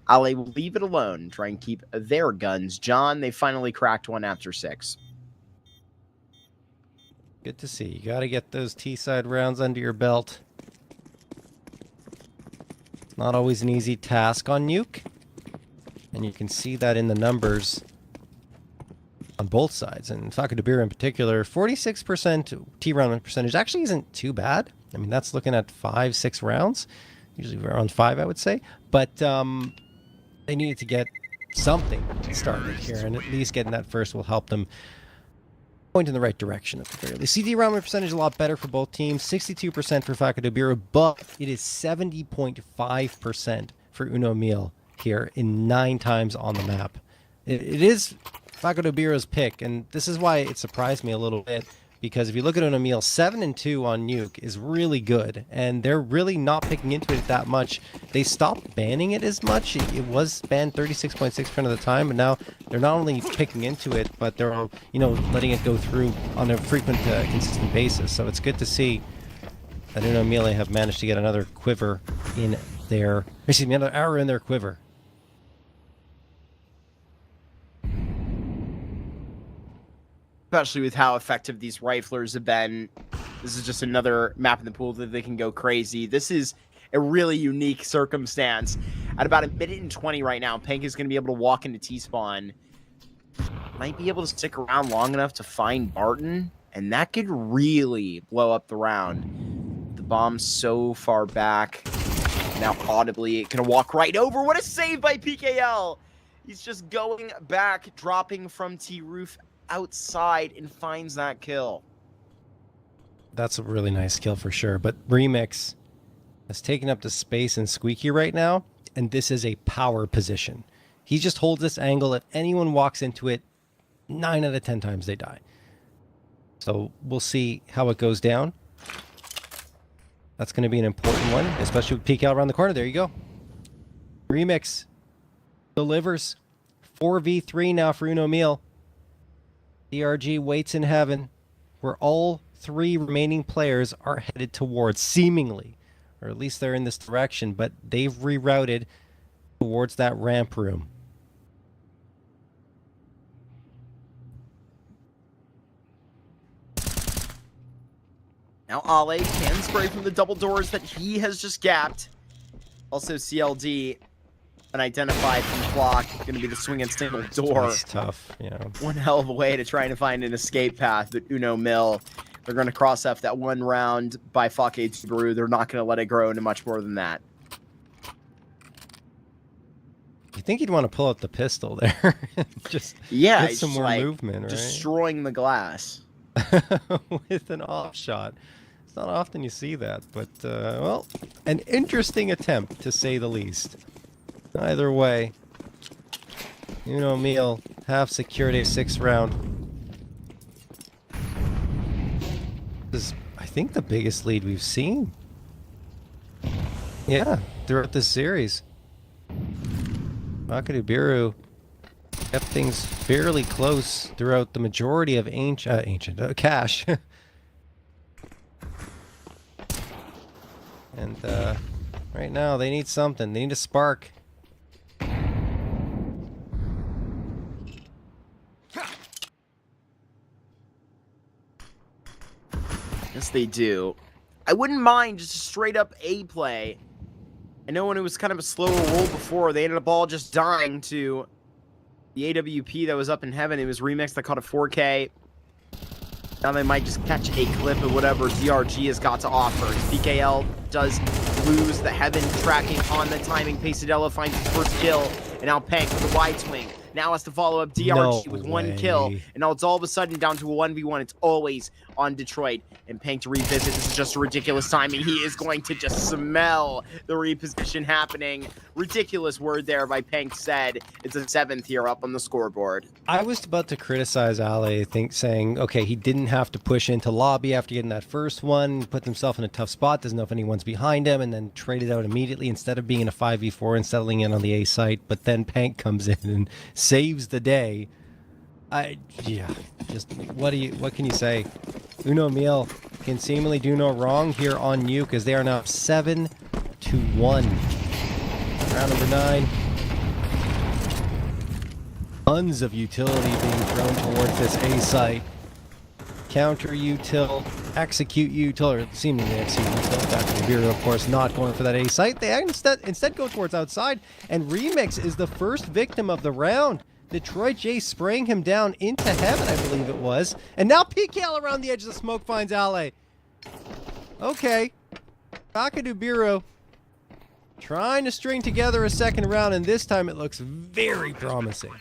Ale will leave it alone, try and keep their guns. John, they finally cracked one after 6. Good to see. You got to get those T-side rounds under your belt. It's not always an easy task on Nuke. And you can see that in the numbers on both sides. And Fake Dubaru in particular, 46% T-round percentage actually isn't too bad. I mean, that's looking at 5-6 rounds. Usually around 5, I would say. But they needed to get something started here, and at least getting that first will help them point in the right direction at the very least. CD round percentage is a lot better for both teams. 62% for Fake Dubaru, but it is 70.5% for MILLE here in 9 times on the map. It is Fake Dubaru's pick, and this is why it surprised me a little bit. Because if you look at MILLE, 7-2 on Nuke is really good, and they're really not picking into it that much. They stopped banning it as much. It was banned 36.6% of the time, but now they're not only picking into it, but they're letting it go through on a frequent, consistent basis. So it's good to see that MILLE have managed to get another quiver in their, another arrow in their quiver. especially with how effective these riflers have been. This is just another map in the pool that they can go crazy. This is a really unique circumstance. At about 1:20 right now, Pank is going to be able to walk into T-spawn. Might be able to stick around long enough to find Barton, and that could really blow up the round. The bomb's so far back. Now audibly going to walk right over. What a save by PKL! He's just going back, dropping from T-roof outside, and finds that kill. That's a really nice kill for sure. But Remix has taken up the space in Squeaky right now, and this is a power position. He just holds this angle. If anyone walks into it, 9 out of 10 times they die. So we'll see how it goes down. That's going to be an important one, especially with PKL around the corner. There you go. Remix delivers. 4v3 now for Uno Meal. DRG waits in heaven, where all 3 remaining players are headed towards, seemingly, or at least they're in this direction, but they've rerouted towards that ramp room. Now Ale can spray from the double doors that he has just gapped. Also CLD, unidentified from the clock, going to be the swing and single door. That's tough, yeah. One hell of a way to try to find an escape path, but Uno Mill, they're going to cross F that one round by Fake Biru. They're not going to let it grow into much more than that. You think he'd want to pull out the pistol there? Just yeah, get some more like movement, right? Destroying the glass. With an off shot. It's not often you see that, but, well, an interesting attempt, to say the least. Either way, Uno Meal have secured a 6th round. This is, I think, the biggest lead we've seen. Yeah, throughout this series. Biru kept things fairly close throughout the majority of cash. And right now they need something. They need a spark. Yes, they do. I wouldn't mind just a straight up A play. I know when it was kind of a slower roll before, they ended up all just dying to the AWP that was up in heaven. It was Remix that caught a 4K. Now they might just catch a clip of whatever DRG has got to offer. PKL does lose the heaven tracking on the timing. Pesadilla finds his first kill, and now Pank with the wide swing. Now has to follow up DRG with 1 kill, and now it's all of a sudden down to a 1v1. It's always on Detroit, and Pank to revisit. This is just ridiculous timing. He is going to just smell the reposition happening. Ridiculous word there by Pank said. It's a 7th here up on the scoreboard. I was about to criticize Ale, I think, saying, okay, he didn't have to push into lobby after getting that first one, put himself in a tough spot, doesn't know if anyone's behind him, and then traded out immediately instead of being in a 5v4 and settling in on the A site. But then Pank comes in and saves the day. Yeah, just what can you say? Uno Meal can seemingly do no wrong here on Nuke, as they are now 7-1. Round number 9. Tons of utility being thrown towards this A site. Counter util, execute util, or seemingly execute util. Back to Biru, of course, not going for that A site. They instead go towards outside, and Remix is the first victim of the round. Detroit J spraying him down into heaven, I believe it was. And now PKL around the edge of the smoke finds Ale. Okay. Biru trying to string together a second round, and this time it looks very promising.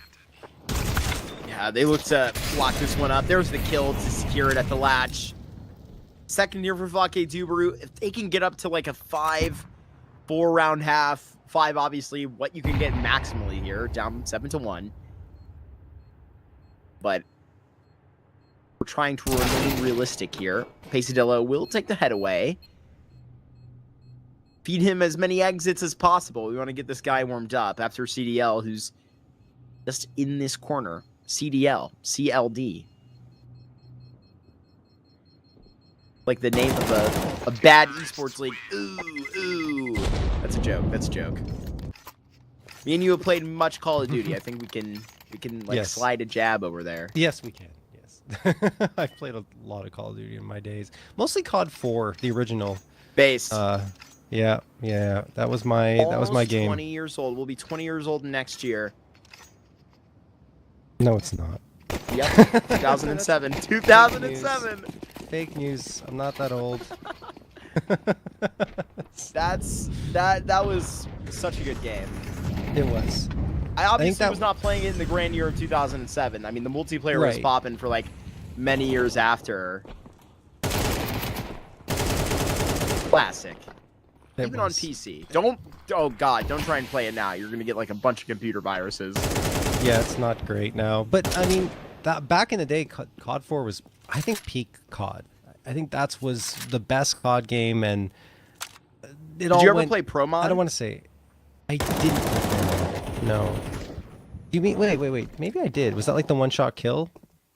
Yeah, they look to lock this one up. There's the kill to secure it at the latch. Second here for Fake Biru. If they can get up to like a 5-4 round half, 5 obviously what you can get maximally here, down 7-1. But we're trying to remain realistic here. Pesadilla will take the head away. Feed him as many exits as possible. We want to get this guy warmed up after CDL, who's just in this corner. CDL, CLD. Like the name of a bad esports league. Ooh. That's a joke. That's a joke. Me and you have played much Call of Duty. I think we can like yes. slide a jab over there. Yes, we can. Yes. I've played a lot of Call of Duty in my days. Mostly COD 4, the original. Based. Yeah. That was my game. 20 years old. We'll be 20 years old next year. No, it's not. Yep. 2007. 2007. Fake news. I'm not that old. That was such a good game. It was. I obviously was not playing it in the grand year of 2007. I mean, the multiplayer was popping for like many years after. Classic. Even on PC. Oh god, don't try and play it now. You're gonna get like a bunch of computer viruses. Yeah, it's not great now. But I mean, that back in the day, COD 4 was, I think, peak COD. I think that was the best COD game, and Did you ever play Pro Mod? I don't want to say. I didn't play Pro Mod. No. You mean wait? Maybe I did. Was that like the one-shot kill?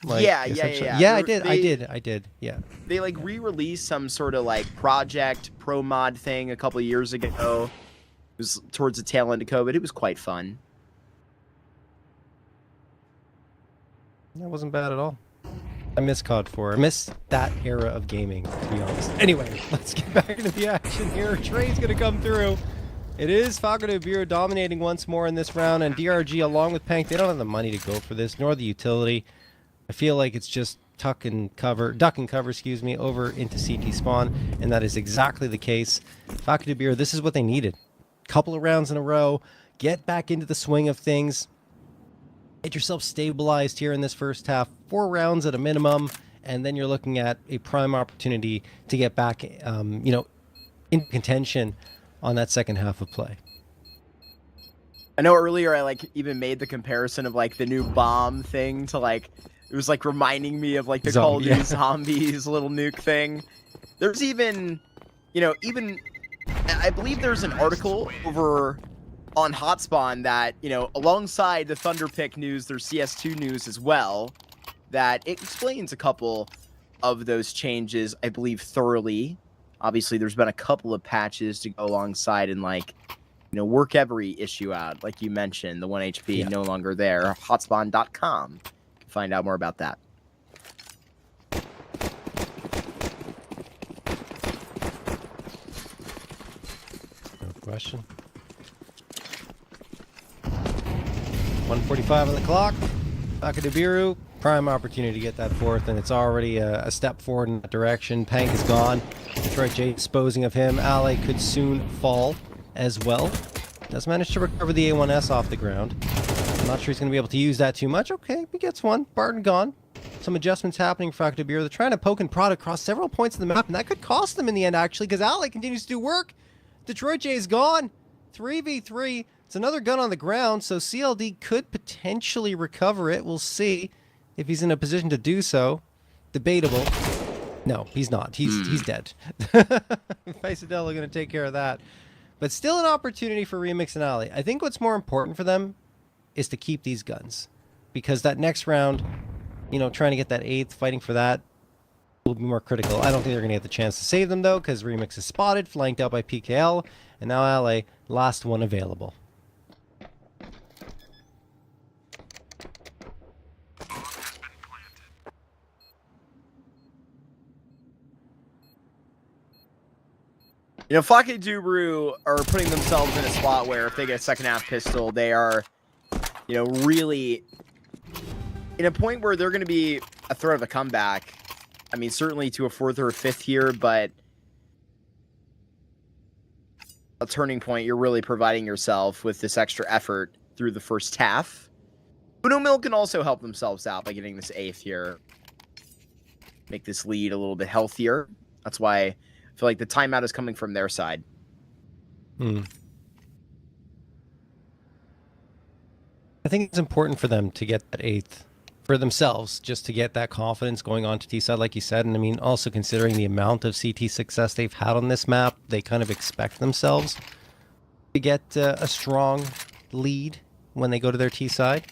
Like, yeah. Yeah, I did. Yeah. They like re-released some sort of like project Pro Mod thing a couple of years ago. It was towards the tail end of COVID. It was quite fun. That wasn't bad at all. I miss COD 4. I miss that era of gaming, to be honest. Anyway, let's get back into the action here. Trey's going to come through. It is Falcon and Biru dominating once more in this round, and DRG, along with Pank, they don't have the money to go for this, nor the utility. I feel like it's just duck and cover, over into CT spawn, and that is exactly the case. Falcon and Biru, this is what they needed. Couple of rounds in a row, get back into the swing of things. Get yourself stabilized here in this first half. 4 rounds at a minimum, and then you're looking at a prime opportunity to get back, in contention on that second half of play. I know earlier I like even made the comparison of like the new bomb thing to like, it was like reminding me of like the Call of Duty Zombies little nuke thing. There's even, I believe there's an article over on Hotspawn that, alongside the Thunderpick news, there's CS2 news as well, that it explains a couple of those changes, I believe, thoroughly. Obviously, there's been a couple of patches to go alongside and, like, work every issue out. Like you mentioned, the 1 HP no longer there. Hotspawn.com. You can find out more about that. No question. 1:45 on the clock. Back into Biru. Prime opportunity to get that fourth, and it's already a step forward in that direction. Pank is gone. Detroit J disposing of him. Ale could soon fall as well. Does manage to recover the A1S off the ground. I'm not sure he's going to be able to use that too much. Okay, he gets one. Barton gone. Some adjustments happening for Biru. They're trying to poke and prod across several points of the map, and that could cost them in the end, actually, because Ale continues to do work. Detroit J is gone. 3v3. It's another gun on the ground, so CLD could potentially recover it. We'll see if he's in a position to do so. Debatable. No, he's not. He's dead. Faisadella going to take care of that. But still an opportunity for Remix and Ali. I think what's more important for them is to keep these guns. Because that next round, trying to get that 8th, fighting for that, will be more critical. I don't think they're going to get the chance to save them, though, because Remix is spotted, flanked out by PKL, and now Ali, last one available. Fake Dubru are putting themselves in a spot where if they get a second half pistol, they are, really in a point where they're going to be a threat of a comeback. I mean, certainly to a 4th or a 5th here, but a turning point, you're really providing yourself with this extra effort through the first half. Uno Mill can also help themselves out by getting this 8th here. Make this lead a little bit healthier. That's why I feel like the timeout is coming from their side. I think it's important for them to get that 8th for themselves, just to get that confidence going on to T-side, like you said. And I mean, also considering the amount of CT success they've had on this map, they kind of expect themselves to get a strong lead when they go to their T-side.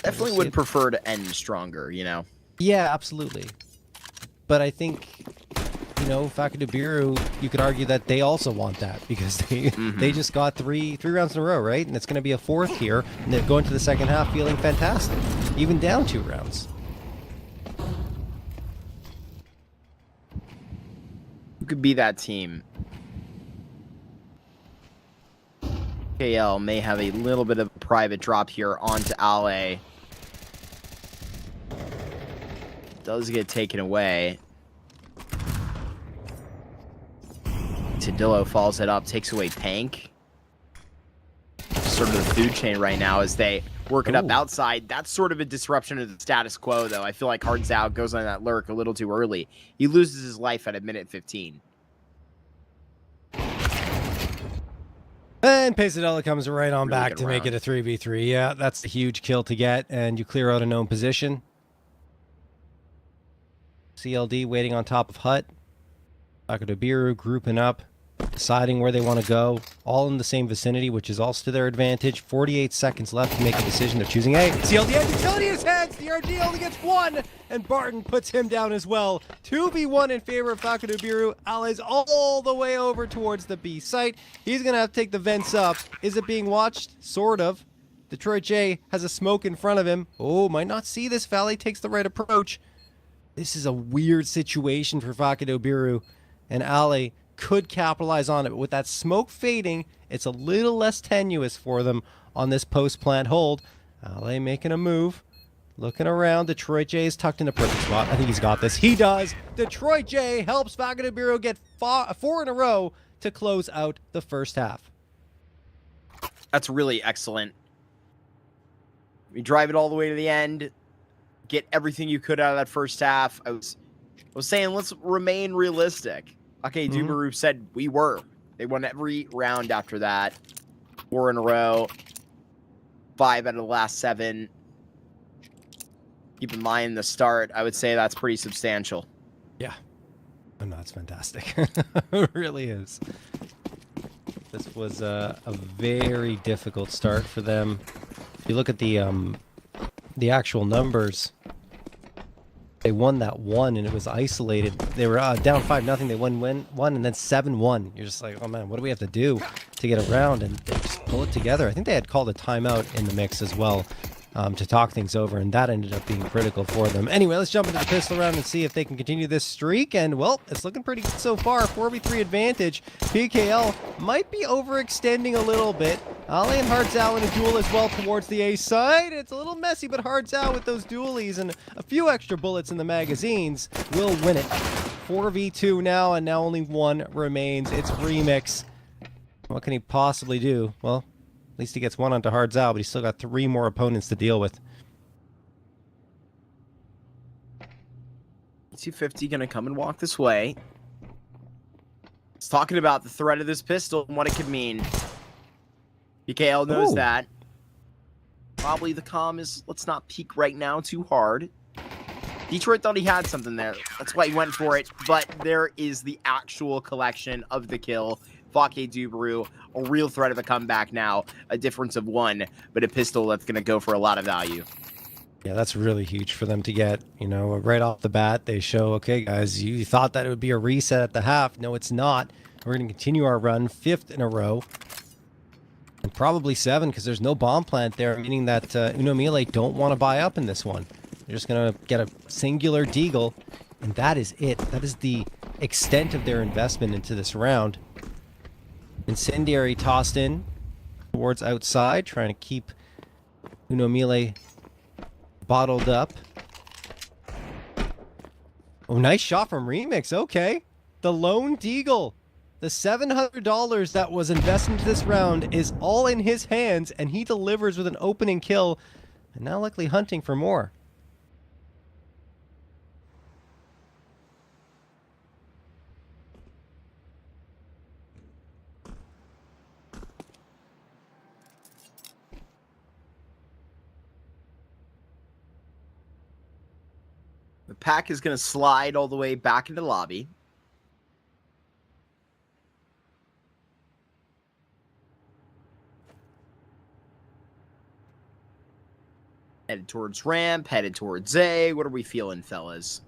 Definitely would prefer to end stronger, Yeah, absolutely. But I think you know, Biru, you could argue that they also want that because they just got three rounds in a row, right? And it's going to be a fourth here, and they're going to the second half feeling fantastic, even down 2 rounds. Who could be that team? KL may have a little bit of a private drop here onto Ale. Does get taken away. Tadillo follows it up, takes away Pank. Sort of the food chain right now as they work it up outside. That's sort of a disruption of the status quo, though. I feel like Hard Zao goes on that lurk a little too early. He loses his life at a minute 15. And Pesadilla comes right on back to make it a 3v3. Yeah, that's a huge kill to get, and you clear out a known position. CLD waiting on top of hut. Biru grouping up, deciding where they want to go, all in the same vicinity, which is also to their advantage. 48 seconds left to make a decision. They're choosing A. CLD has utility in his hands. The RG only gets 1, and Barton puts him down as well. 2v1 in favor of Biru. Ale's all the way over towards the B site. He's going to have to take the vents up. Is it being watched? Sort of. Detroit J has a smoke in front of him. Oh, might not see this. Valley takes the right approach. This is a weird situation for Biru, and Ale could capitalize on it. But with that smoke fading, it's a little less tenuous for them on this post-plant hold. Ale making a move, looking around. Detroit J is tucked in a perfect spot. I think he's got this. He does. Detroit J helps Biru get 4 in a row to close out the first half. That's really excellent. We drive it all the way to the end. Get everything you could out of that first half. I was saying, let's remain realistic. Okay, Biru said we were. They won every round after that. 4 in a row. 5 out of the last 7. Keep in mind the start. I would say that's pretty substantial. Yeah. Oh, no, that's fantastic. It really is. This was a very difficult start for them. If you look at the actual numbers, they won that 1 and it was isolated. They were down 5-0. They won 1 and then 7-1. You're just like, oh man, what do we have to do to get around? And they just pull it together. I think they had called a timeout in the mix as well to talk things over, and that ended up being critical for them. Anyway, let's jump into the pistol round and see if they can continue this streak. And well, it's looking pretty good so far. 4v3 advantage. PKL might be overextending a little bit. Ale and Hard Zao in a duel as well towards the A side. It's a little messy, but Hard Zao with those dualies and a few extra bullets in the magazines will win it. 4v2 now, and now only 1 remains. It's Remix. What can he possibly do? Well, at least he gets 1 onto Hard Zao, but he's still got 3 more opponents to deal with. 250 gonna come and walk this way. It's talking about the threat of this pistol and what it could mean. PKL knows that. Probably the comm is, let's not peek right now too hard. Detroit thought he had something there. That's why he went for it. But there is the actual collection of the kill. Biru, a real threat of a comeback now. A difference of 1, but a pistol that's going to go for a lot of value. Yeah, that's really huge for them to get. You know, right off the bat, they show, okay, guys, you thought that it would be a reset at the half. No, it's not. We're going to continue our run, 5th in a row. And probably 7, because there's no bomb plant there, meaning that MILLE don't want to buy up in this one. They're just going to get a singular deagle, and that is it. That is the extent of their investment into this round. Incendiary tossed in towards outside, trying to keep MILLE bottled up. Oh, nice shot from Remix. Okay. The lone deagle. The $700 that was invested into this round is all in his hands, and he delivers with an opening kill, and now likely hunting for more. The pack is going to slide all the way back into the lobby. Headed towards ramp, headed towards A. What are we feeling, fellas?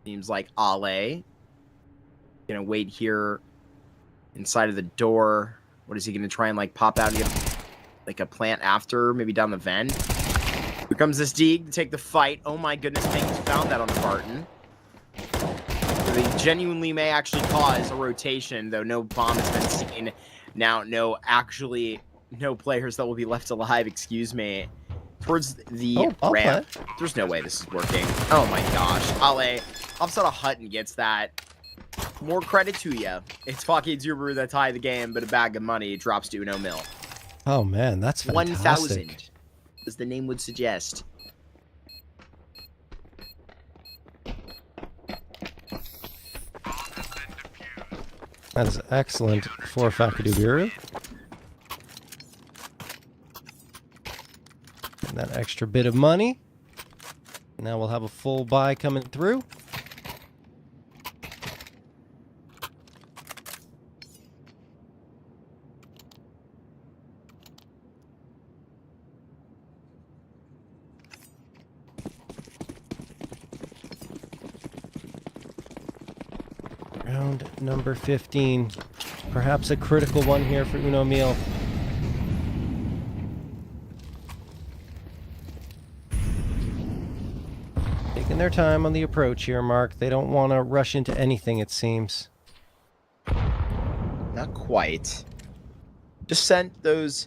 Seems like Ale Gonna wait here inside of the door. What is he gonna try and like pop out and get like a plant after, maybe down the vent? Here comes this Deeg to take the fight. Oh my goodness, Pink found that on the Barton. So they genuinely may actually cause a rotation, though no bomb has been seen. Now, no players that will be left alive, excuse me. Towards the ramp. There's no way this is working. Oh my gosh. Ale, offside a Hutton gets that. More credit to you. It's Fake Duberu that tied the game, but a bag of money drops to Uno Mill. Oh man, that's fantastic. 1,000, as the name would suggest. That is excellent for Biru. And that extra bit of money. Now we'll have a full buy coming through. Round number 15. Perhaps a critical one here for Uno Mill. Taking their time on the approach here, Mark. They don't want to rush into anything, it seems. Not quite. Just sent those...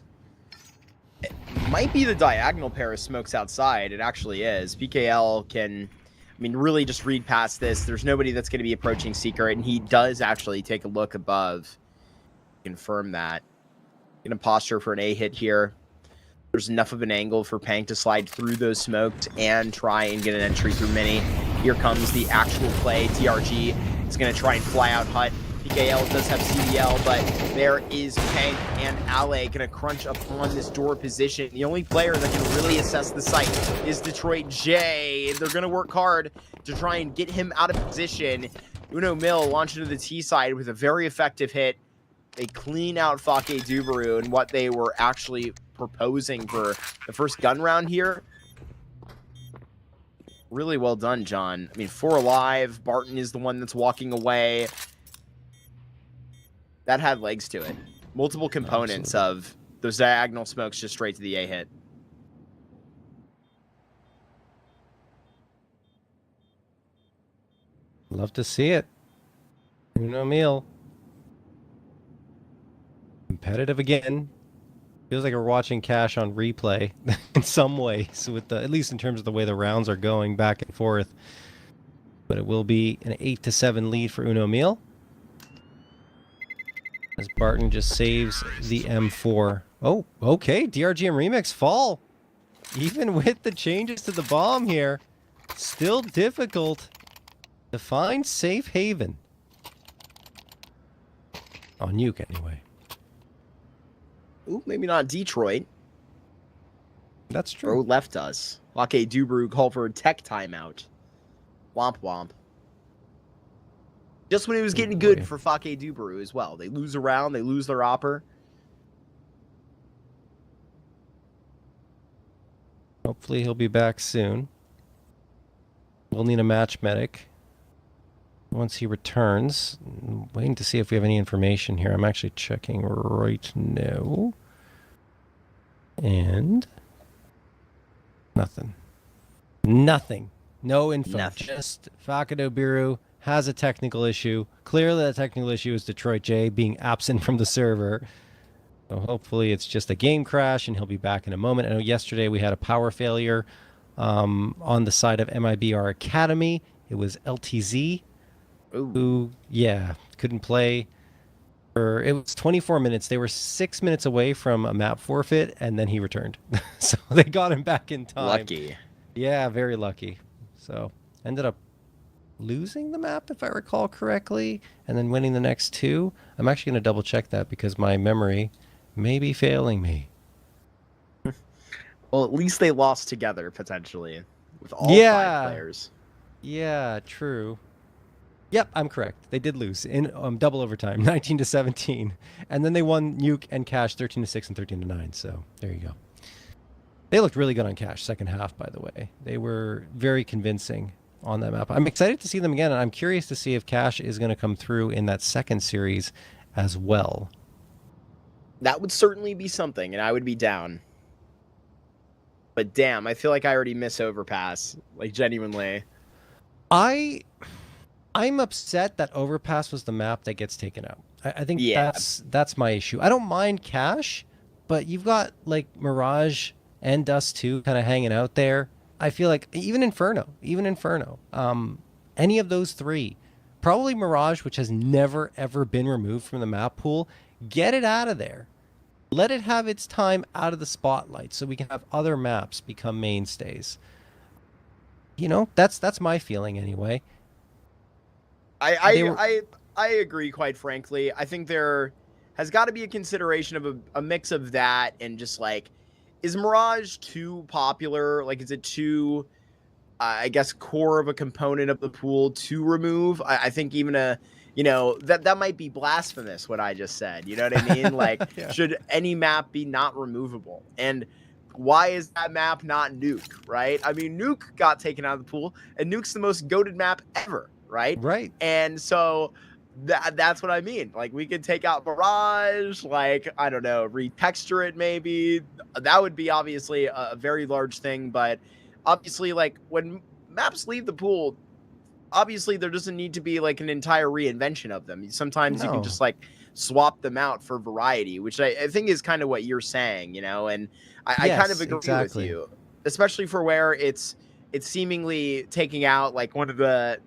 It might be the diagonal pair of smokes outside. It actually is. PKL can... I mean, really just read past this. There's nobody that's going to be approaching Secret, and he does actually take a look above. Confirm that. Going to posture for an A hit here. There's enough of an angle for Pank to slide through those smoked and try and get an entry through Mini. Here comes the actual play. TRG is going to try and fly out Hut. PKL does have CDL, but there is Pank and Ale going to crunch upon this door position. The only player that can really assess the site is Detroit J. They're going to work hard to try and get him out of position. Uno Mill launched into the T side with a very effective hit. They clean out Fake Duberu and what they were actually proposing for the first gun round here. Really well done, John. I mean, 4 alive. Barton is the one that's walking away. That had legs to it. Multiple components of those diagonal smokes just straight to the A hit. Love to see it. Uno Mill. Competitive again. Feels like we're watching Cash on replay in some ways, with the, at least in terms of the way the rounds are going back and forth. But it will be an 8-7 lead for Uno Mill, as Barton just saves the M4. Oh, okay. DRG and Remix fall. Even with the changes to the bomb here, still difficult to find safe haven. On Nuke, anyway. Ooh, maybe not Detroit. That's true. Bro left us. Fake Duberu called for a tech timeout. Womp womp. Just when it was getting good for Fake Duberu as well. They lose a round, they lose their opper. Hopefully he'll be back soon. We'll need a match medic once he returns. I'm waiting to see if we have any information here. I'm actually checking right now. And nothing. Nothing. No info. Nothing. Just Biru has a technical issue. Clearly that technical issue is Detroit J being absent from the server. So hopefully it's just a game crash and he'll be back in a moment. I know yesterday we had a power failure on the side of MIBR Academy. It was LTZ. Ooh. Who, yeah, couldn't play for, it was 24 minutes. They were 6 minutes away from a map forfeit, and then he returned. So they got him back in time. Lucky. Yeah, very lucky. So ended up losing the map, if I recall correctly, and then winning the next 2. I'm actually going to double check that because my memory may be failing me. Well, at least they lost together, potentially, with all 5 players. Yeah, true. Yep, I'm correct. They did lose in double overtime, 19-17. And then they won Nuke and Cash 13-6 and 13-9. So there you go. They looked really good on Cash second half, by the way. They were very convincing on that map. I'm excited to see them again, and I'm curious to see if Cash is going to come through in that second series as well. That would certainly be something, and I would be down. But damn, I feel like I already miss Overpass, like genuinely. I'm upset that Overpass was the map that gets taken out. I think that's my issue. I don't mind Cash, but you've got like Mirage and Dust 2 kind of hanging out there. I feel like even Inferno, any of those three, probably Mirage, which has never ever been removed from the map pool, get it out of there. Let it have its time out of the spotlight so we can have other maps become mainstays. You know, that's my feeling anyway. I agree, quite frankly. I think there has got to be a consideration of a mix of that and just like, is Mirage too popular? Like, is it too, I guess, core of a component of the pool to remove? I think even that might be blasphemous, what I just said. You know what I mean? Like, Yeah. Should any map be not removable? And why is that map not Nuke, right? I mean, Nuke got taken out of the pool, and Nuke's the most goated map ever, right? Right. And so that's what I mean. Like, we could take out Mirage, like, I don't know, retexture it maybe. That would be obviously a very large thing, but obviously, like, when maps leave the pool, obviously there doesn't need to be like an entire reinvention of them. Sometimes you can just like swap them out for variety, which I think is kind of what you're saying, and I kind of agree with you, especially for where it's seemingly taking out like one of the,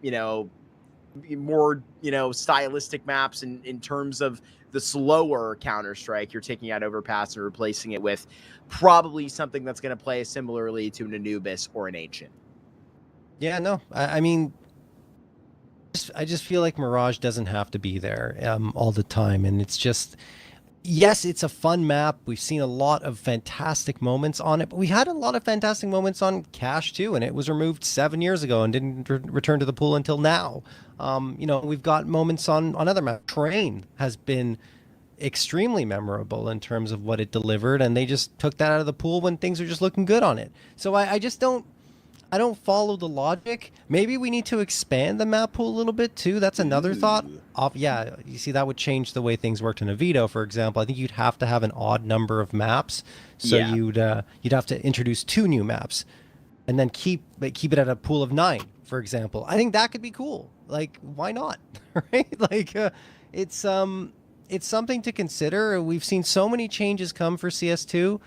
more, stylistic maps in terms of the slower Counter-Strike. You're taking out Overpass and replacing it with probably something that's going to play similarly to an Anubis or an Ancient. Yeah, no, I mean, I just feel like Mirage doesn't have to be there all the time. And it's just, yes, it's a fun map. We've seen a lot of fantastic moments on it, but we had a lot of fantastic moments on Cash too. And it was removed 7 years ago and didn't return to the pool until now. We've got moments on other maps. Train has been extremely memorable in terms of what it delivered. And they just took that out of the pool when things are just looking good on it. So I just don't follow the logic. Maybe we need to expand the map pool a little bit too. That's another thought. Yeah, you see, that would change the way things worked in Avito, for example. I think you'd have to have an odd number of maps. So you'd have to introduce 2 new maps and then keep it at a pool of 9, for example. I think that could be cool. Like, why not? Right? Like, it's something to consider. We've seen so many changes come for CS2.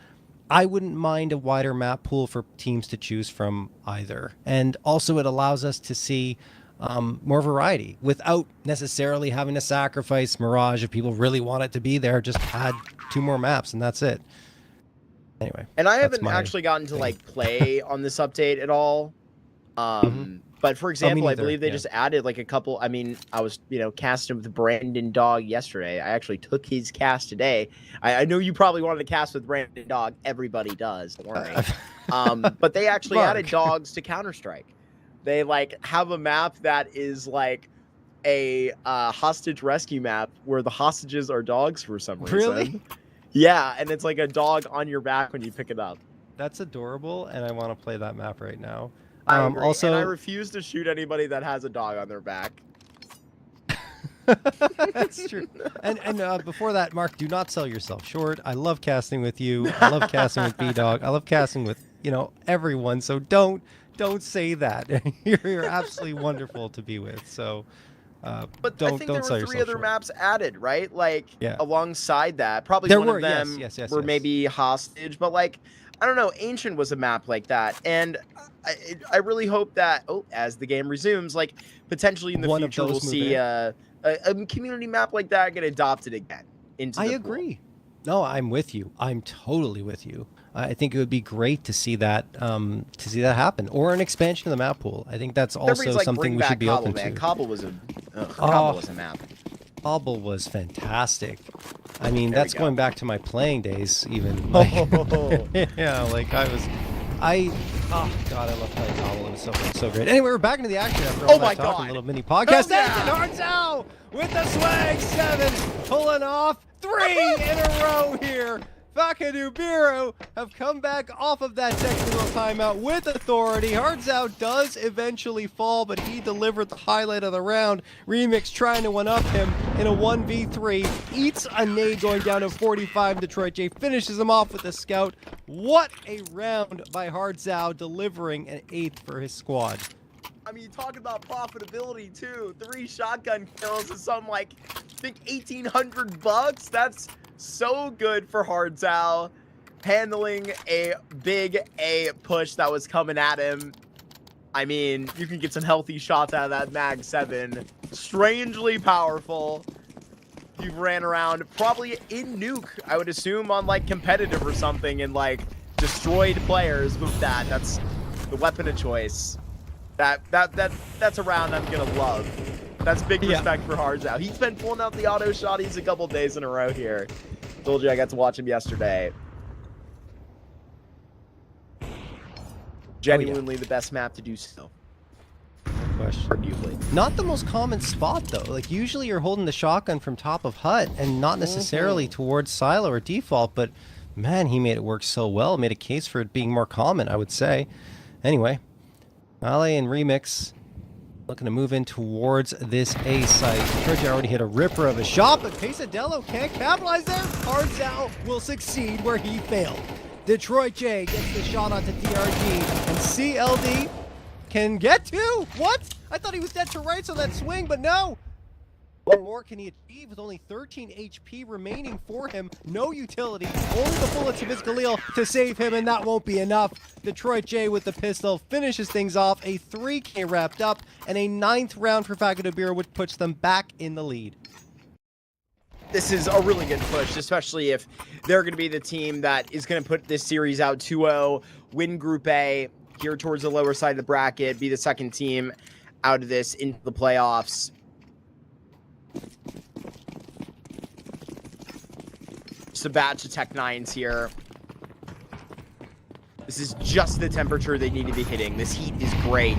I wouldn't mind a wider map pool for teams to choose from either. And also it allows us to see more variety without necessarily having to sacrifice Mirage. If people really want it to be there, just add 2 more maps and that's it. Anyway. And I haven't actually gotten to like play on this update at all. But for example, I believe they just added like a couple. I mean, I was, casting with Brandon Dog yesterday. I actually took his cast today. I know you probably wanted to cast with Brandon Dog. Everybody does. Don't worry. But they actually added dogs to Counter-Strike. They like have a map that is like a hostage rescue map where the hostages are dogs for some reason. Really? Yeah, and it's like a dog on your back when you pick it up. That's adorable, and I want to play that map right now. Also, and I refuse to shoot anybody that has a dog on their back. That's true. And before that, Mark, do not sell yourself short. I love casting with you. I love casting with B-Dog. I love casting with, everyone. So don't say that. You're absolutely wonderful to be with. So but don't I think there sell were 3 yourself other short. maps added, right? Like alongside that, probably there one were, of them yes, were maybe hostage, but like, I don't know, Ancient was a map like that, and I really hope that as the game resumes, like potentially in the future we'll see a community map like that get adopted again into the pool. Agree. No, I'm with you. I'm totally with you. I think it would be great to see that happen, or an expansion of the map pool. I think that's also something we should be open to. Cobble was a map. Cobble was fantastic. I mean, that's going back to my playing days, even. Yeah, like oh god, I love playing Cobble. It was so great. Anyway, we're back into the action after all that talk, a little mini podcast. Hartzell with the swag 7, pulling off 3 in a row here. Fakadu Biru have come back off of that technical timeout with authority. Hardzao does eventually fall, but he delivered the highlight of the round. Remix trying to one-up him in a 1v3. Eats a nade going down to 45. Detroit J finishes him off with a scout. What a round by Hardzao, delivering an 8th for his squad. I mean, talking about profitability too. 3 shotgun kills is something like, I think $1,800. That's so good for Hardzao, handling a big A push that was coming at him. I mean, you can get some healthy shots out of that Mag 7. Strangely powerful. You ran around probably in nuke, I would assume, on like competitive or something, and like destroyed players with that. That's the weapon of choice. That's a round I'm gonna love. That's big respect for Hardzao. He's been pulling out the auto shotties a couple days in a row here. Told you I got to watch him yesterday. Genuinely the best map to do so. No question. Arguably. Not the most common spot though. Like usually you're holding the shotgun from top of hut and not necessarily towards silo or default, but man, he made it work so well. Made a case for it being more common, I would say. Anyway, MILLE and Remix looking to move in towards this A site. Detroit already hit a ripper of a shot, but Pesadillo can't capitalize there. Hardzao will succeed where he failed. Detroit J gets the shot onto DRG, and CLD can get to. What? I thought he was dead to rights on that swing, but no. What more can he achieve with only 13 HP remaining for him? No utility, only the bullets of his Galil to save him, and that won't be enough. Detroit J with the pistol finishes things off. A 3K wrapped up, and a 9th round for Fakadu Biru, which puts them back in the lead. This is a really good push, especially if they're going to be the team that is going to put this series out 2-0, win Group A, here towards the lower side of the bracket, be the second team out of this into the playoffs. Just a batch of Tech 9s here. This is just the temperature they need to be hitting. This heat is great.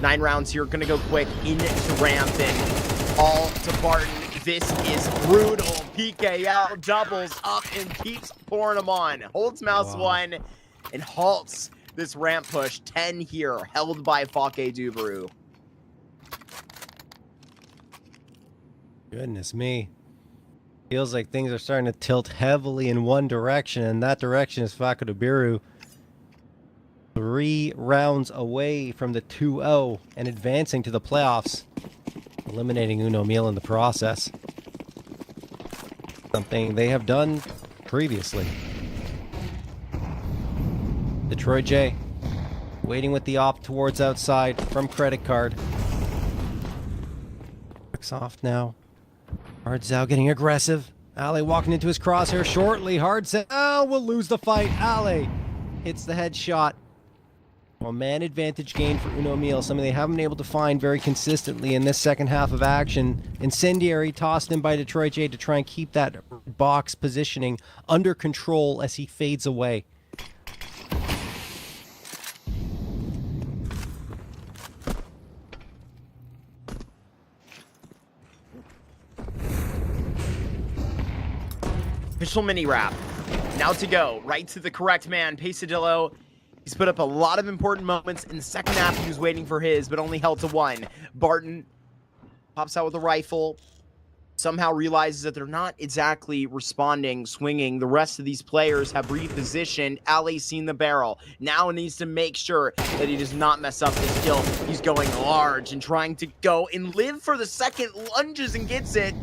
9 rounds here, gonna go quick into Rampant. All to Barton. This is brutal. PKL doubles up and keeps pouring them on. Holds mouse 1 and halts this ramp push. 10 here, held by Fakadu Biru. Goodness me. Feels like things are starting to tilt heavily in one direction, and that direction is Fakadu Biru. 3 rounds away from the 2-0 and advancing to the playoffs, eliminating MILLE in the process. Something they have done previously. Detroit J waiting with the op towards outside from credit card. Looks off now. Hardzao getting aggressive. Ale walking into his crosshair shortly. Hardzao will lose the fight. Ale hits the headshot. Well, man advantage gain for MILLE, something they haven't been able to find very consistently in this second half of action. Incendiary tossed in by Detroit J to try and keep that box positioning under control as he fades away. Official mini wrap. Now to go. Right to the correct man. Pesadillo. He's put up a lot of important moments in the second half. He was waiting for his, but only held to 1. Barton pops out with a rifle. Somehow realizes that they're not exactly responding, swinging. The rest of these players have repositioned. Ali's seen the barrel. Now needs to make sure that he does not mess up this kill. He's going large and trying to go and live for the second. Lunges and gets it.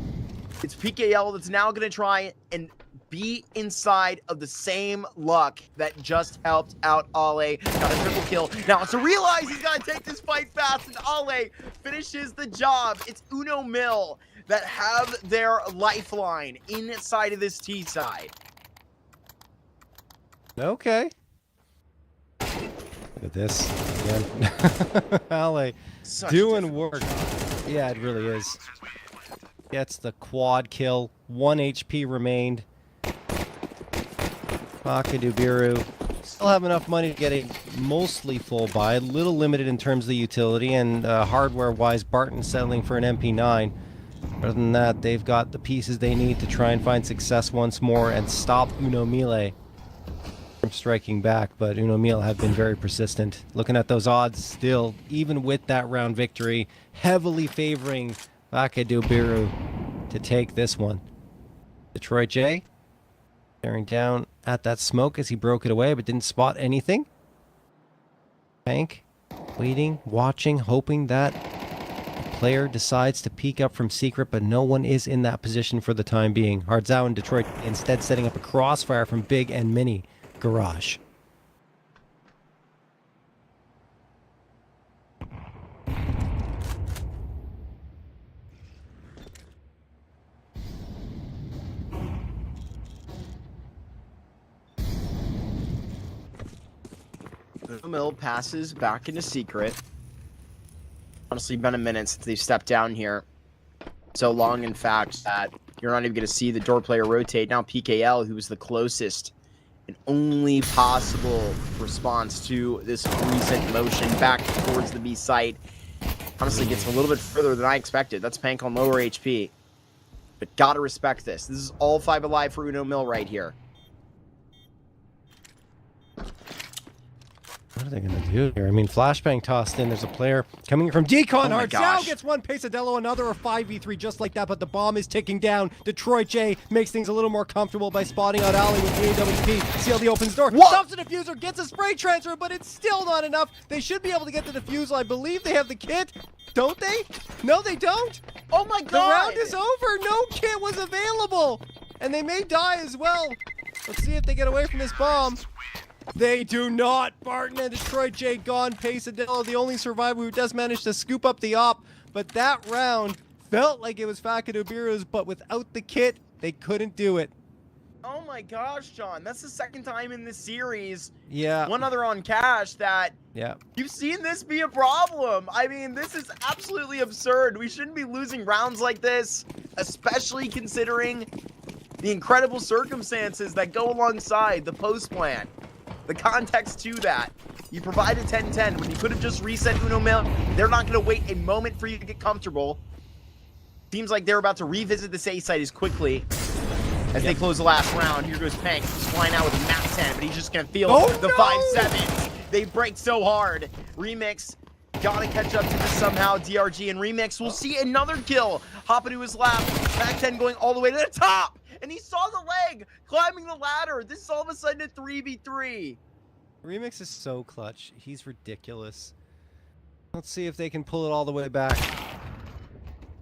It's PKL that's now going to try and be inside of the same luck that just helped out Ale. Got a triple kill. Now it's to realize he's got to take this fight fast, and Ale finishes the job. It's MILLE that have their lifeline inside of this T side. Okay. Look at this again. Ale doing work. Yeah, it really is. Gets the quad kill. 1 HP remained. Fakadu Biru still have enough money to get a mostly full buy. A little limited in terms of the utility, and hardware-wise, Barton settling for an MP9. Other than that, they've got the pieces they need to try and find success once more and stop MILLE from striking back. But MILLE have been very persistent. Looking at those odds still, even with that round victory, heavily favoring Biru to take this one. Detroit J staring down at that smoke as he broke it away but didn't spot anything. Pank waiting, watching, hoping that the player decides to peek up from secret, but no one is in that position for the time being. Hardzao and Detroit instead setting up a crossfire from Big and Mini Garage. MILLE passes back into secret. Honestly, been a minute since they've stepped down here. So long, in fact, that you're not even going to see the door player rotate. Now PKL, who was the closest and only possible response to this recent motion back towards the B site, honestly gets a little bit further than I expected. That's Pank on lower HP. But gotta respect this. This is all 5 alive for MILLE right here. What are they going to do here? I mean, flashbang tossed in. There's a player coming from Decon. Oh Hardzao gets one. Pesadillo, another, a 5v3 just like that, but the bomb is ticking down. Detroit J makes things a little more comfortable by spotting out Ali with the AWP. CLD opens door. What? Stops the diffuser, gets a spray transfer, but it's still not enough. They should be able to get the diffusal. I believe they have the kit. Don't they? No, they don't. Oh my god! The round is over. No kit was available. And they may die as well. Let's see if they get away from this bomb. They do not. Barton and Detroit J gone. Pesadillo, the only survivor who does manage to scoop up the op. But that round felt like it was Biru's, but without the kit, they couldn't do it. Oh my gosh, John. That's the second time in this series. Yeah. One other on Cash that you've seen this be a problem. I mean, this is absolutely absurd. We shouldn't be losing rounds like this, especially considering the incredible circumstances that go alongside the post plan. The context to that. You provided 10-10 when you could have just reset MILLE. They're not going to wait a moment for you to get comfortable. Seems like they're about to revisit this A site as quickly as they close the last round. Here goes Pank. He's flying out with a map 10, but he's just going to feel the 5-7s. They break so hard. Remix gotta catch up to this somehow. DRG and Remix will see another kill. Hopping to his lap. Back 10 going all the way to the top. And he saw the leg climbing the ladder. This is all of a sudden a 3v3. Remix is so clutch. He's ridiculous. Let's see if they can pull it all the way back.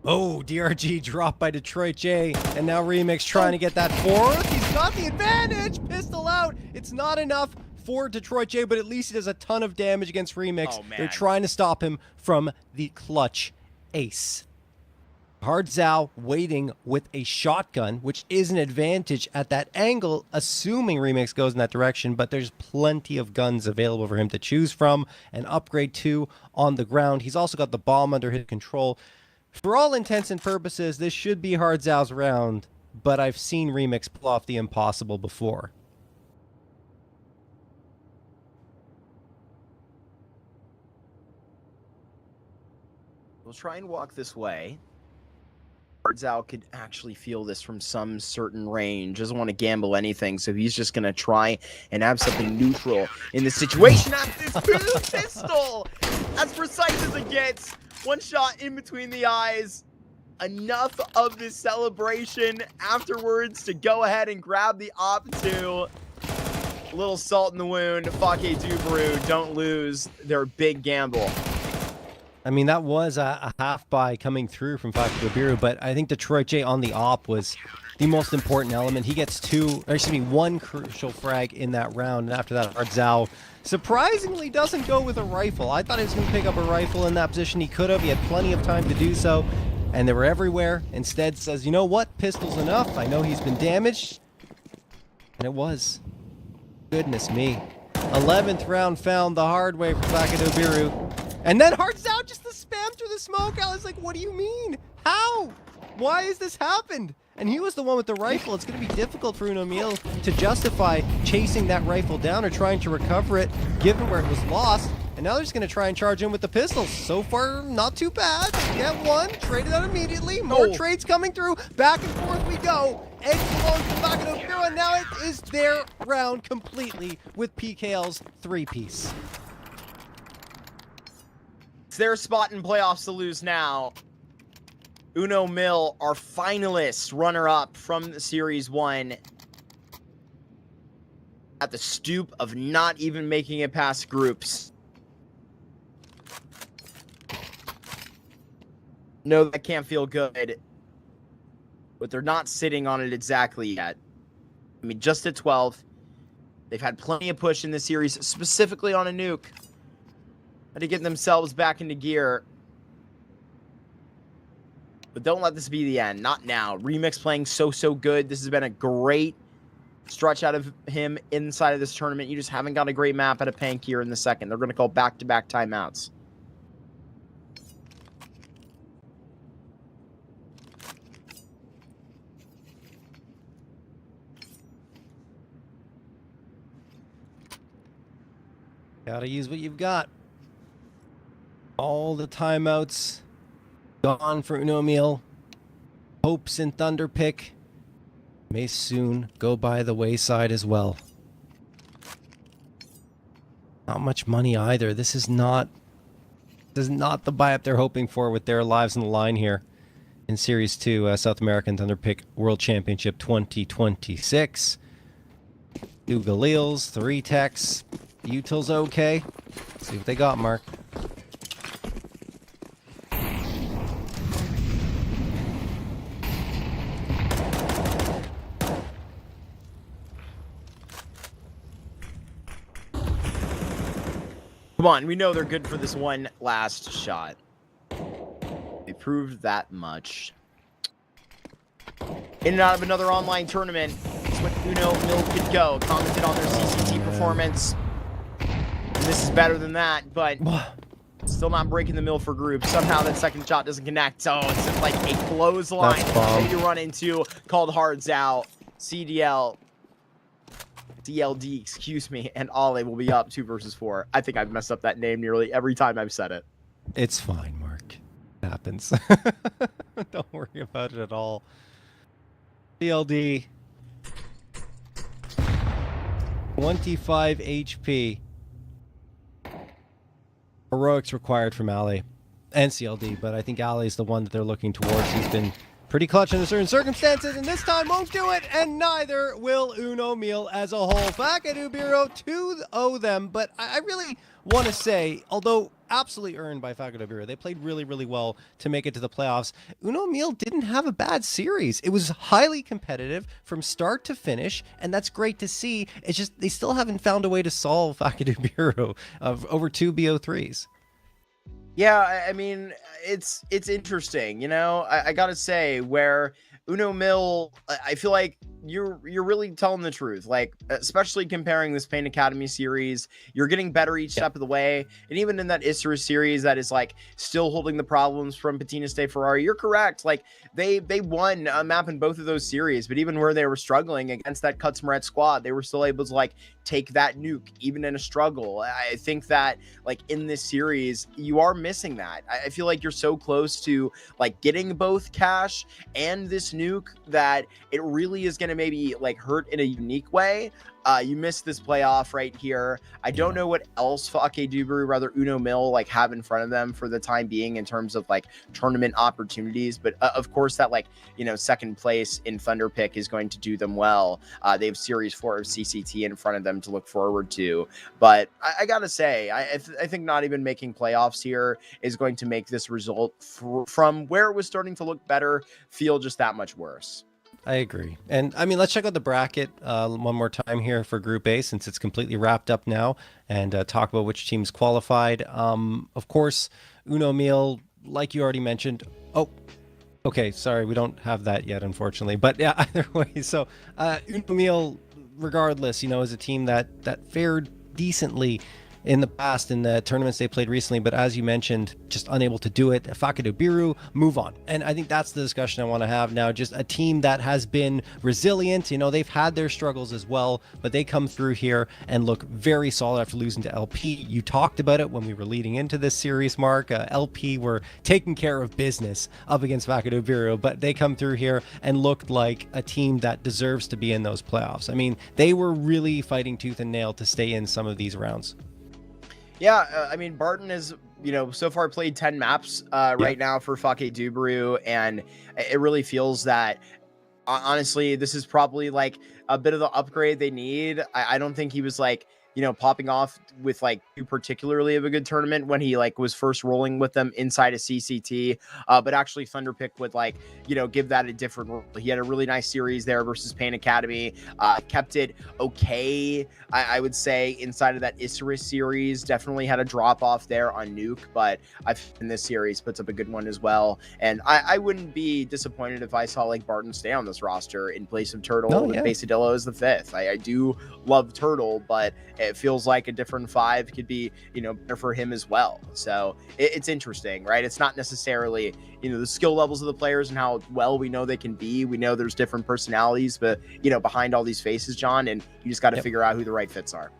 Oh, DRG dropped by Detroit J. And now Remix trying to get that fourth. He's got the advantage. Pistol out. It's not enough for Detroit J, but at least he does a ton of damage against Remix. Oh, man. They're trying to stop him from the clutch ace. Hardzao waiting with a shotgun, which is an advantage at that angle, assuming Remix goes in that direction, but there's plenty of guns available for him to choose from and upgrade to on the ground. He's also got the bomb under his control. For all intents and purposes, this should be Hardzao's round, but I've seen Remix pull off the impossible before. We'll try and walk this way. Hardzao could actually feel this from some certain range. Doesn't want to gamble anything, so he's just going to try and have something neutral in this situation. After this boom pistol, as precise as it gets. One shot in between the eyes. Enough of this celebration afterwards to go ahead and grab the op 2. A little salt in the wound. Fake Biru don't lose their big gamble. I mean, that was a half buy coming through from Biru, but I think Detroit J on the op was the most important element. He gets one crucial frag in that round, and after that, Hardzao surprisingly doesn't go with a rifle. I thought he was going to pick up a rifle in that position. He could have. He had plenty of time to do so, and they were everywhere. Instead says, you know what? Pistol's enough. I know he's been damaged. And it was. Goodness me. 11th round found the hard way for Biru. And then Hardzao just the spam through the smoke. I was like, what do you mean? How? Why has this happened? And he was the one with the rifle. It's going to be difficult for MILLE to justify chasing that rifle down or trying to recover it, given where it was lost. And And now they're just going to try and charge in with the pistols. So far, not too bad. Get one, trade it out immediately. More trades coming through. Back and forth we go. Eggs belong to Biru, and now it is their round completely with PKL's 3-piece. It's their spot in playoffs to lose now. Uno MILLE, our finalists, runner-up from Series 1. At the stoop of not even making it past groups. No, that can't feel good. But they're not sitting on it exactly yet. I mean, just at 12. They've had plenty of push in this series, specifically on a nuke. Had to get themselves back into gear. But don't let this be the end. Not now. Remix playing so good. This has been a great stretch out of him inside of this tournament. You just haven't got a great map at a Pank here in the second. They're going to call back-to-back timeouts. Gotta use what you've got. All the timeouts gone for Uno MILLE. Hopes in Thunderpick may soon go by the wayside as well. Not much money either. This is not the buy-up they're hoping for with their lives on the line here in Series 2 South American Thunderpick World Championship 2026. 2 Galils, 3 techs. Util's okay. Let's see what they got, Mark. Come on, we know they're good for this one last shot. They proved that much. In and out of another online tournament. That's what Uno MILLE could go. Commented on their CCT performance. And this is better than that, but still not breaking the MILLE for group. Somehow that second shot doesn't connect. Oh, it's just like a clothesline that you run into called Hards Out. CDL. DLD, excuse me, and Ollie will be up 2 versus 4. I think I've messed up that name nearly every time I've said it. It's fine, Mark. It happens. Don't worry about it at all. DLD. 25 HP. Heroics required from Ali and CLD, but I think Ali is the one that they're looking towards. He's been pretty clutch in certain circumstances, and this time won't do it, and neither will Uno MILLE as a whole. Back at Biru, 2-0 them, but I really want to say, although absolutely earned by Biru, they played really well to make it to the playoffs. Uno MILLE didn't have a bad series. It was highly competitive from start to finish, and that's great to see. It's just they still haven't found a way to solve Biru of over 2 BO3s. Yeah, I mean, it's interesting, you know. I gotta say, where Uno MILLE, I feel like you're really telling the truth. Like, especially comparing this Pain Academy series, you're getting better each step of the way. And even in that Isurus series that is like still holding the problems from Patina Stay Ferrari, you're correct. Like they won a map in both of those series, but even where they were struggling against that Kutsmaret squad, they were still able to like take that nuke even in a struggle. I think that like in this series, you are missing that. I feel like you're so close to like getting both cash and this nuke that it really is going to maybe like hurt in a unique way. You missed this playoff right here. I don't know what else Biru, rather Uno MILLE, like have in front of them for the time being in terms of like tournament opportunities. But of course that like, you know, second place in Thunderpick is going to do them well. They have Series 4 of CCT in front of them to look forward to. But I gotta say, I think not even making playoffs here is going to make this result from where it was starting to look better feel just that much worse. I agree. And I mean, let's check out the bracket one more time here for Group A since it's completely wrapped up now, and talk about which teams qualified. Of course, Uno MILLE, like you already mentioned. Oh, okay. Sorry, we don't have that yet, unfortunately. But yeah, either way. So Uno MILLE, regardless, you know, is a team that fared decently in the past in the tournaments they played recently, but as you mentioned, just unable to do it. Biru, move on. And I think that's the discussion I want to have now. Just a team that has been resilient. You know, they've had their struggles as well, but they come through here and look very solid after losing to LP. You talked about it when we were leading into this series, Mark. LP were taking care of business up against Biru, but they come through here and looked like a team that deserves to be in those playoffs. I mean, they were really fighting tooth and nail to stay in some of these rounds. Yeah, I mean, Barton has, you know, so far played 10 maps right now for Biru, and it really feels that, honestly, this is probably like a bit of the upgrade they need. I don't think he was like, you know, popping off with like too particularly of a good tournament when he like was first rolling with them inside of CCT, but actually Thunderpick would like, you know, give that a different role. He had a really nice series there versus Pain Academy, kept it okay, I would say, inside of that Isurus series. Definitely had a drop off there on Nuke, but I've in this series puts up a good one as well. And I wouldn't be disappointed if I saw like Barton stay on this roster in place of Turtle with Basadillo as the 5th. I do love Turtle, but it feels like a different 5 could be, you know, better for him as well. So it's interesting, right? It's not necessarily, you know, the skill levels of the players and how well we know they can be. We know there's different personalities, but, you know, behind all these faces, John, and you just got to figure out who the right fits are.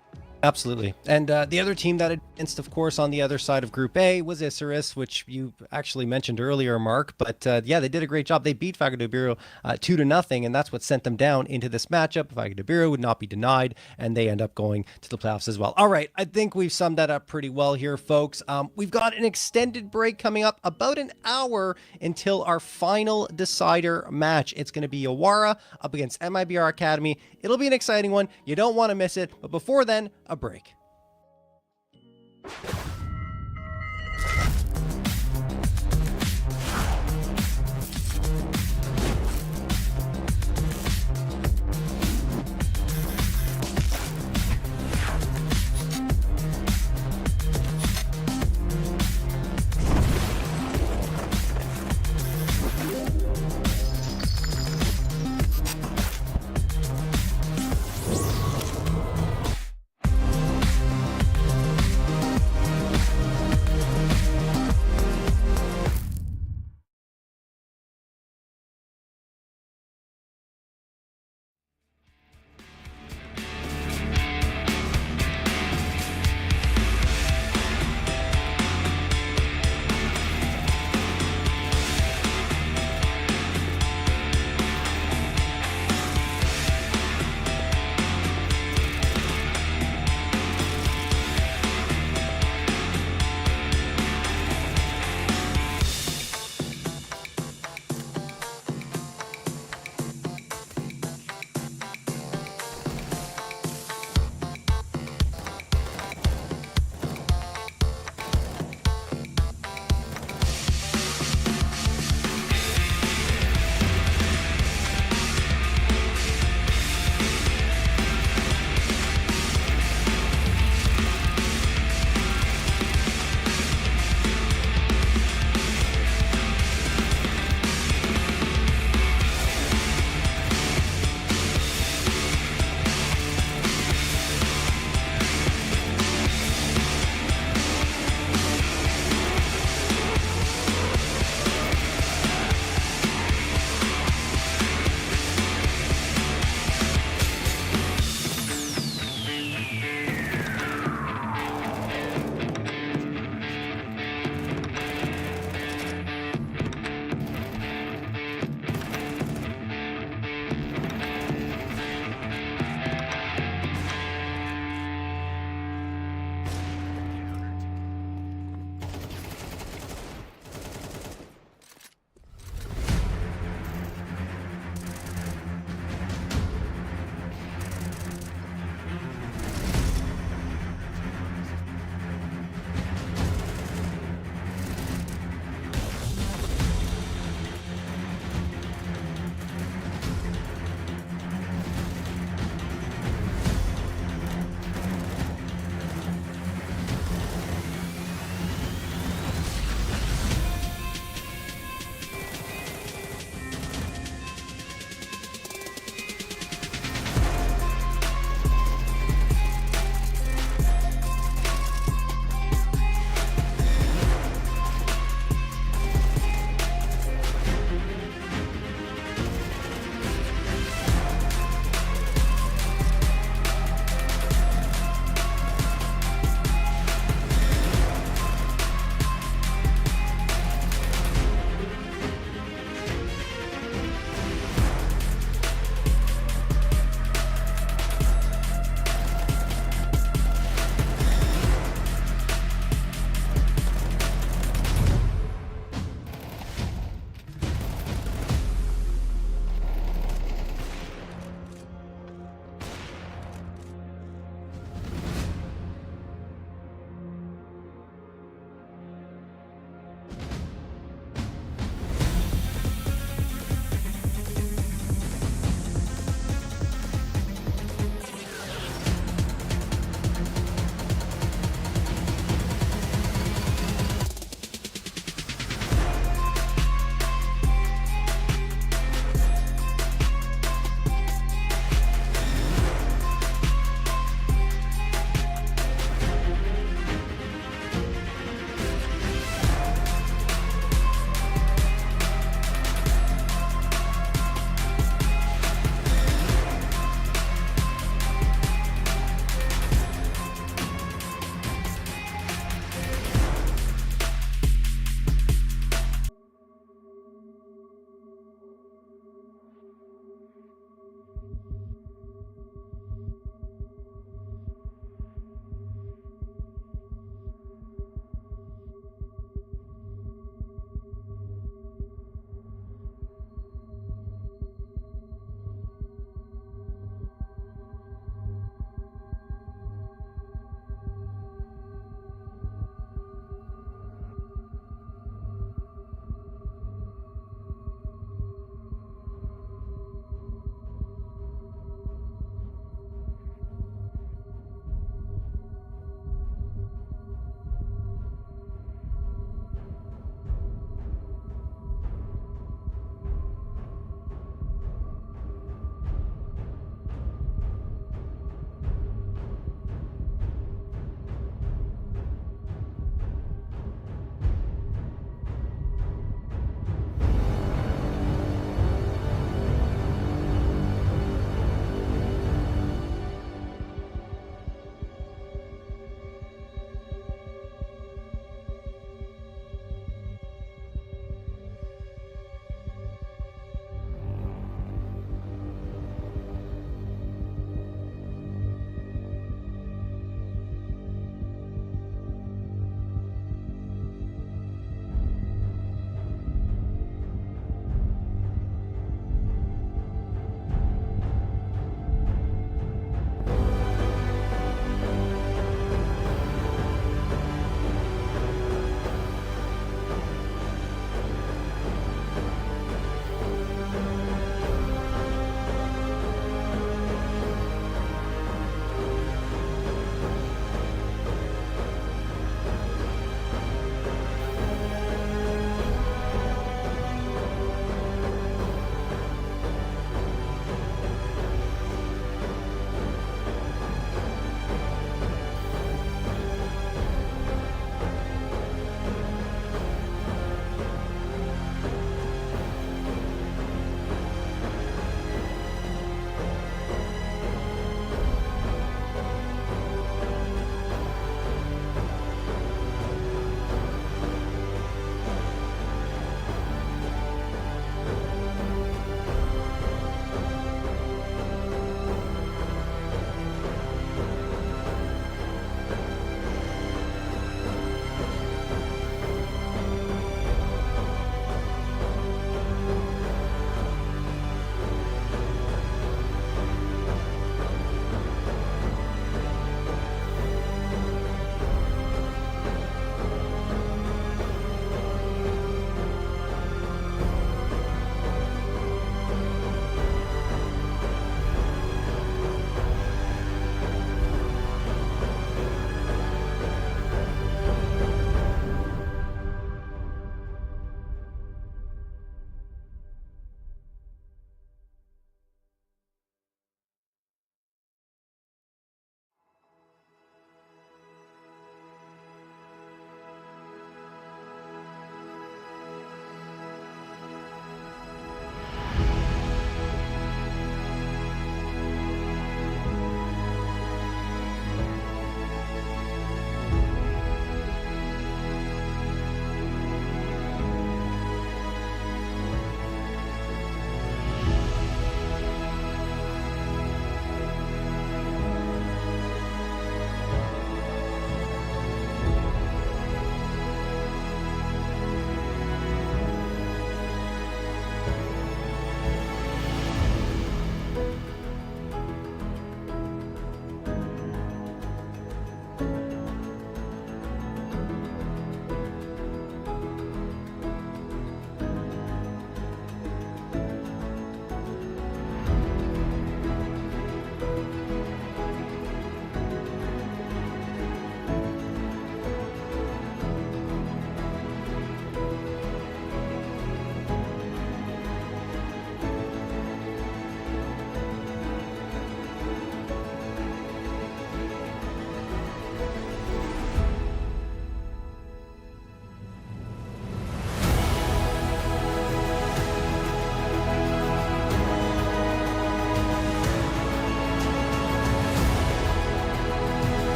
Absolutely. And the other team that advanced, of course, on the other side of Group A was Isurus, which you actually mentioned earlier, Mark. But yeah, they did a great job. They beat Biru 2-0, and that's what sent them down into this matchup. Biru would not be denied, and they end up going to the playoffs as well. All right, I think we've summed that up pretty well here, folks. We've got an extended break coming up, about an hour until our final decider match. It's going to be Yawara up against MIBR Academy. It'll be an exciting one. You don't want to miss it. But before then, a break.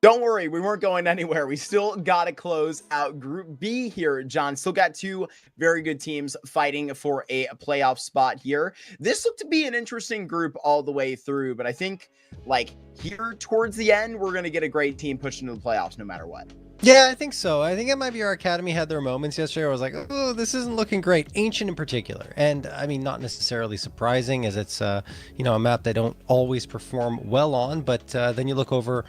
Don't worry, we weren't going anywhere. We still got to close out Group B here, John. Still got two very good teams fighting for a playoff spot here. This looked to be an interesting group all the way through, but I think, like, here towards the end, we're going to get a great team pushed into the playoffs no matter what. Yeah, I think so. I think MIBR Academy had their moments yesterday where I was like, oh, this isn't looking great. Ancient in particular. And I mean, not necessarily surprising as it's, a map they don't always perform well on. But then you look over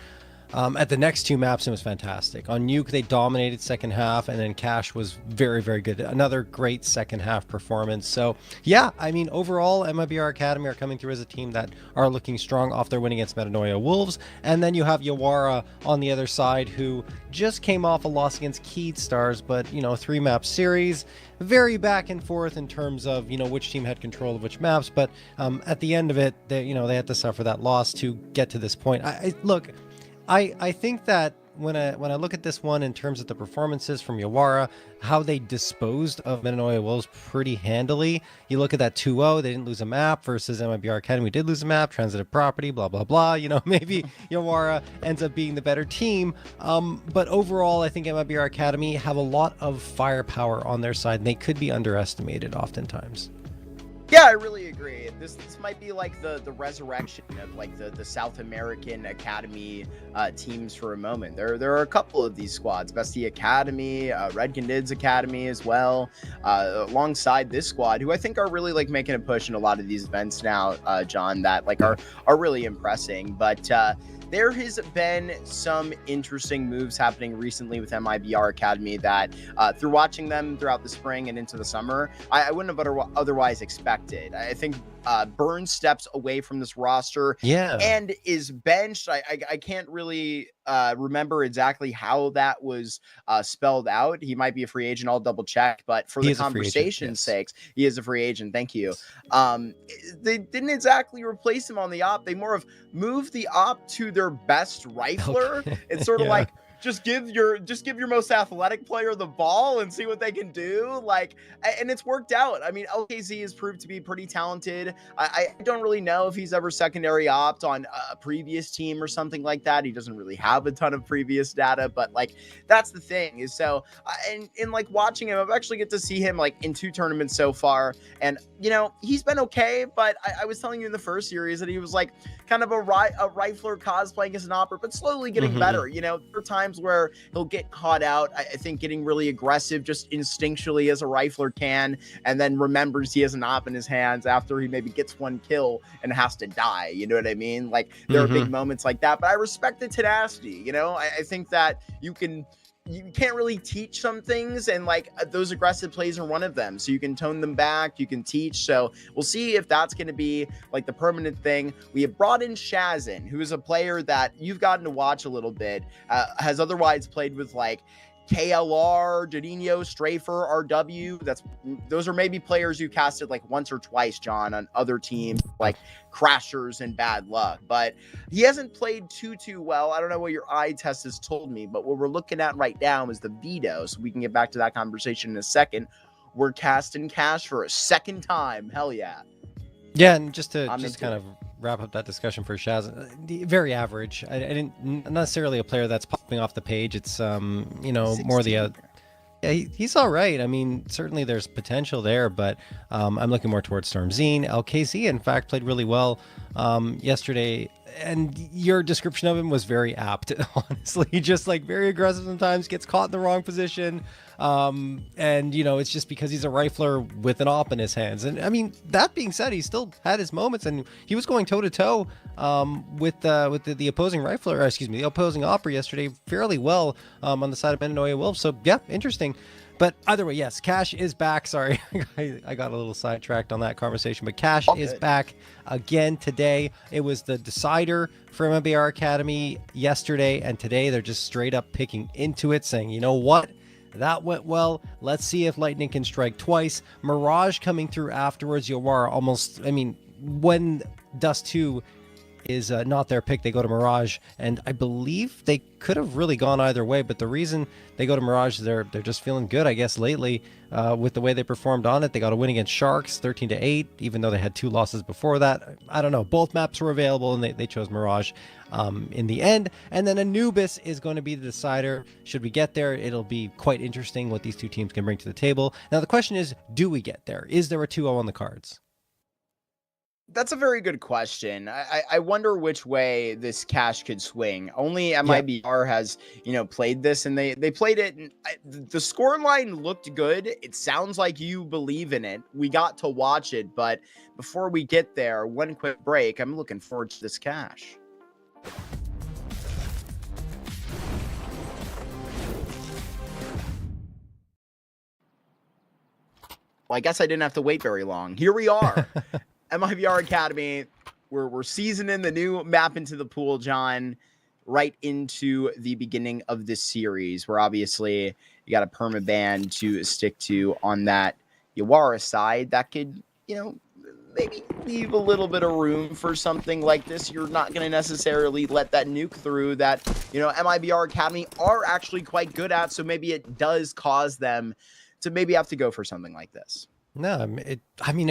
at the next two maps, it was fantastic. On Nuke, they dominated second half, and then Cash was very, very good. Another great second half performance. So, yeah, I mean, overall, MIBR Academy are coming through as a team that are looking strong off their win against METANOIA Wolves. And then you have Yawara on the other side, who just came off a loss against Keyed Stars, but, 3-map series. Very back and forth in terms of, which team had control of which maps. But at the end of it, they had to suffer that loss to get to this point. I think that when I look at this one in terms of the performances from Yawara, how they disposed of METANOIA Wolves pretty handily. You look at that 2-0, they didn't lose a map versus MIBR Academy did lose a map, transitive property, blah, blah, blah. Maybe Yawara ends up being the better team. But overall, I think MIBR Academy have a lot of firepower on their side, and they could be underestimated oftentimes. Yeah, I really agree. This might be like the resurrection of like the South American Academy teams for a moment. There are a couple of these squads, BESTIA Academy, Red Candid's Academy as well, alongside this squad, who I think are really like making a push in a lot of these events now, John, that like are really impressing. But there has been some interesting moves happening recently with MIBR Academy that through watching them throughout the spring and into the summer, I wouldn't have otherwise expected. I think Burns steps away from this roster and is benched. I can't really remember exactly how that was spelled out. He might be a free agent. I'll double check. But for the conversation's sakes, he is a free agent. Thank you. They didn't exactly replace him on the op. They more of moved the op to their best rifler. Okay. It's sort of like, just give your most athletic player the ball and see what they can do. Like, and it's worked out. I mean, LKZ has proved to be pretty talented. I don't really know if he's ever secondary opt on a previous team or something like that. He doesn't really have a ton of previous data, but like, that's the thing is so, and like watching him, I've actually get to see him like in 2 tournaments so far. And, he's been okay, but I was telling you in the first series that he was like kind of a rifler cosplaying as an opera, but slowly getting better. There are times where he'll get caught out. I think getting really aggressive just instinctually as a rifler can, and then remembers he has an op in his hands after he maybe gets 1 kill and has to die. You know what I mean? Like there are big moments like that, but I respect the tenacity. I think that you can't really teach some things, and like those aggressive plays are one of them. So you can tone them back, you can teach. So we'll see if that's going to be like the permanent thing. We have brought in Shazin, who is a player that you've gotten to watch a little bit, has otherwise played with like KLR, Jadinho, Strafer, RW. Those are maybe players you casted like once or twice, John, on other teams like Crashers and Bad Luck. But he hasn't played too well. I don't know what your eye test has told me, but what we're looking at right now is the veto. So we can get back to that conversation in a second. We're casting Cash for a second time. Hell yeah. Yeah, and just kind of wrap up that discussion for Shaz, very average. I didn't not necessarily a player that's popping off the page. It's more the he's all right. I mean, certainly there's potential there, but I'm looking more towards Stormzine. LKZ, in fact, played really well yesterday. And your description of him was very apt, honestly. Just like very aggressive sometimes, gets caught in the wrong position. And, it's just because he's a rifler with an op in his hands. And I mean, that being said, he still had his moments, and he was going toe to toe with the opposing rifler, or excuse me, the opposing opera yesterday fairly well on the side of METANOIA Wolves. So yeah, interesting. But either way, yes, Cash is back. Sorry, I got a little sidetracked on that conversation, but Cash is back again today. It was the decider for MIBR Academy yesterday, and today they're just straight up picking into it, saying, you know what? That went well. Let's see if lightning can strike twice. Mirage coming through afterwards. Yawara almost, I mean, when Dust 2 is not their pick. They go to Mirage, and I believe they could have really gone either way, but the reason they go to Mirage, they're just feeling good, I guess, lately with the way they performed on it. They got a win against Sharks, 13-8, even though they had 2 losses before that. I don't know. Both maps were available, and they chose Mirage in the end. And then Anubis is going to be the decider. Should we get there, it'll be quite interesting what these two teams can bring to the table. Now, the question is, do we get there? Is there a 2-0 on the cards? That's a very good question. I wonder which way this cash could swing. Only MIBR has, played this, and they played it. And the scoreline looked good. It sounds like you believe in it. We got to watch it, but before we get there, one quick break. I'm looking forward to this cash. Well, I guess I didn't have to wait very long. Here we are. MIBR Academy, we're seasoning the new map into the pool, John, right into the beginning of this series, where obviously you got a permaban to stick to on that Yawara side. That could, maybe leave a little bit of room for something like this. You're not going to necessarily let that nuke through that, MIBR Academy are actually quite good at, so maybe it does cause them to maybe have to go for something like this. No, it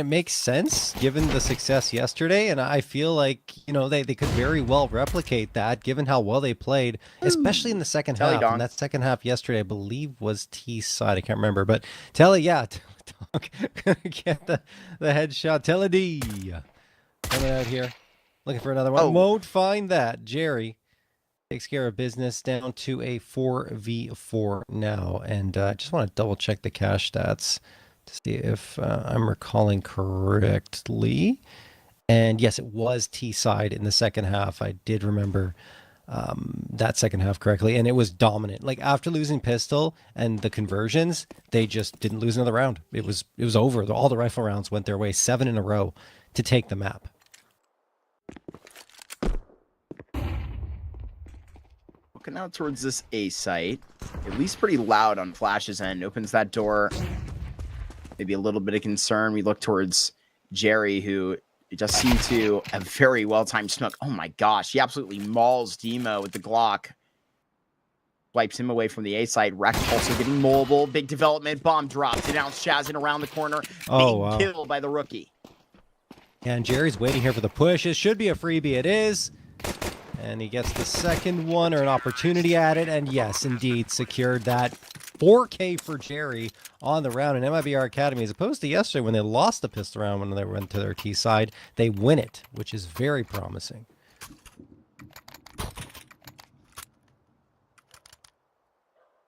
makes sense given the success yesterday, and I feel like, they could very well replicate that given how well they played, especially in the second half. And that second half yesterday, I believe, was T side. I can't remember, but Telly, yeah, gonna get the headshot. Telly D coming out here, looking for another one. Won't find that. Jerry takes care of business, down to a 4v4 now, and I just want to double check the cash stats to see if I'm recalling correctly. And yes, it was T-side in the second half. I did remember that second half correctly, and it was dominant. Like, after losing pistol and the conversions, they just didn't lose another round. It was over. All the rifle rounds went their way, 7 in a row to take the map. Looking out towards this A site, at least pretty loud on Flash's end. Opens that door. Maybe a little bit of concern. We look towards Jerry, who just seemed to have very well-timed smoke. Oh my gosh, he absolutely mauls Demo with the Glock. Wipes him away from the A side. Wreck also getting mobile. Big development. Bomb drops. Announced Chazzing around the corner. Big kill by the rookie. And Jerry's waiting here for the push. It should be a freebie. It is. And he gets the second one, or an opportunity at it. And yes, indeed, secured that. 4K for Jerry on the round in MIBR Academy, as opposed to yesterday when they lost the pistol round when they went to their T side. They win it, which is very promising.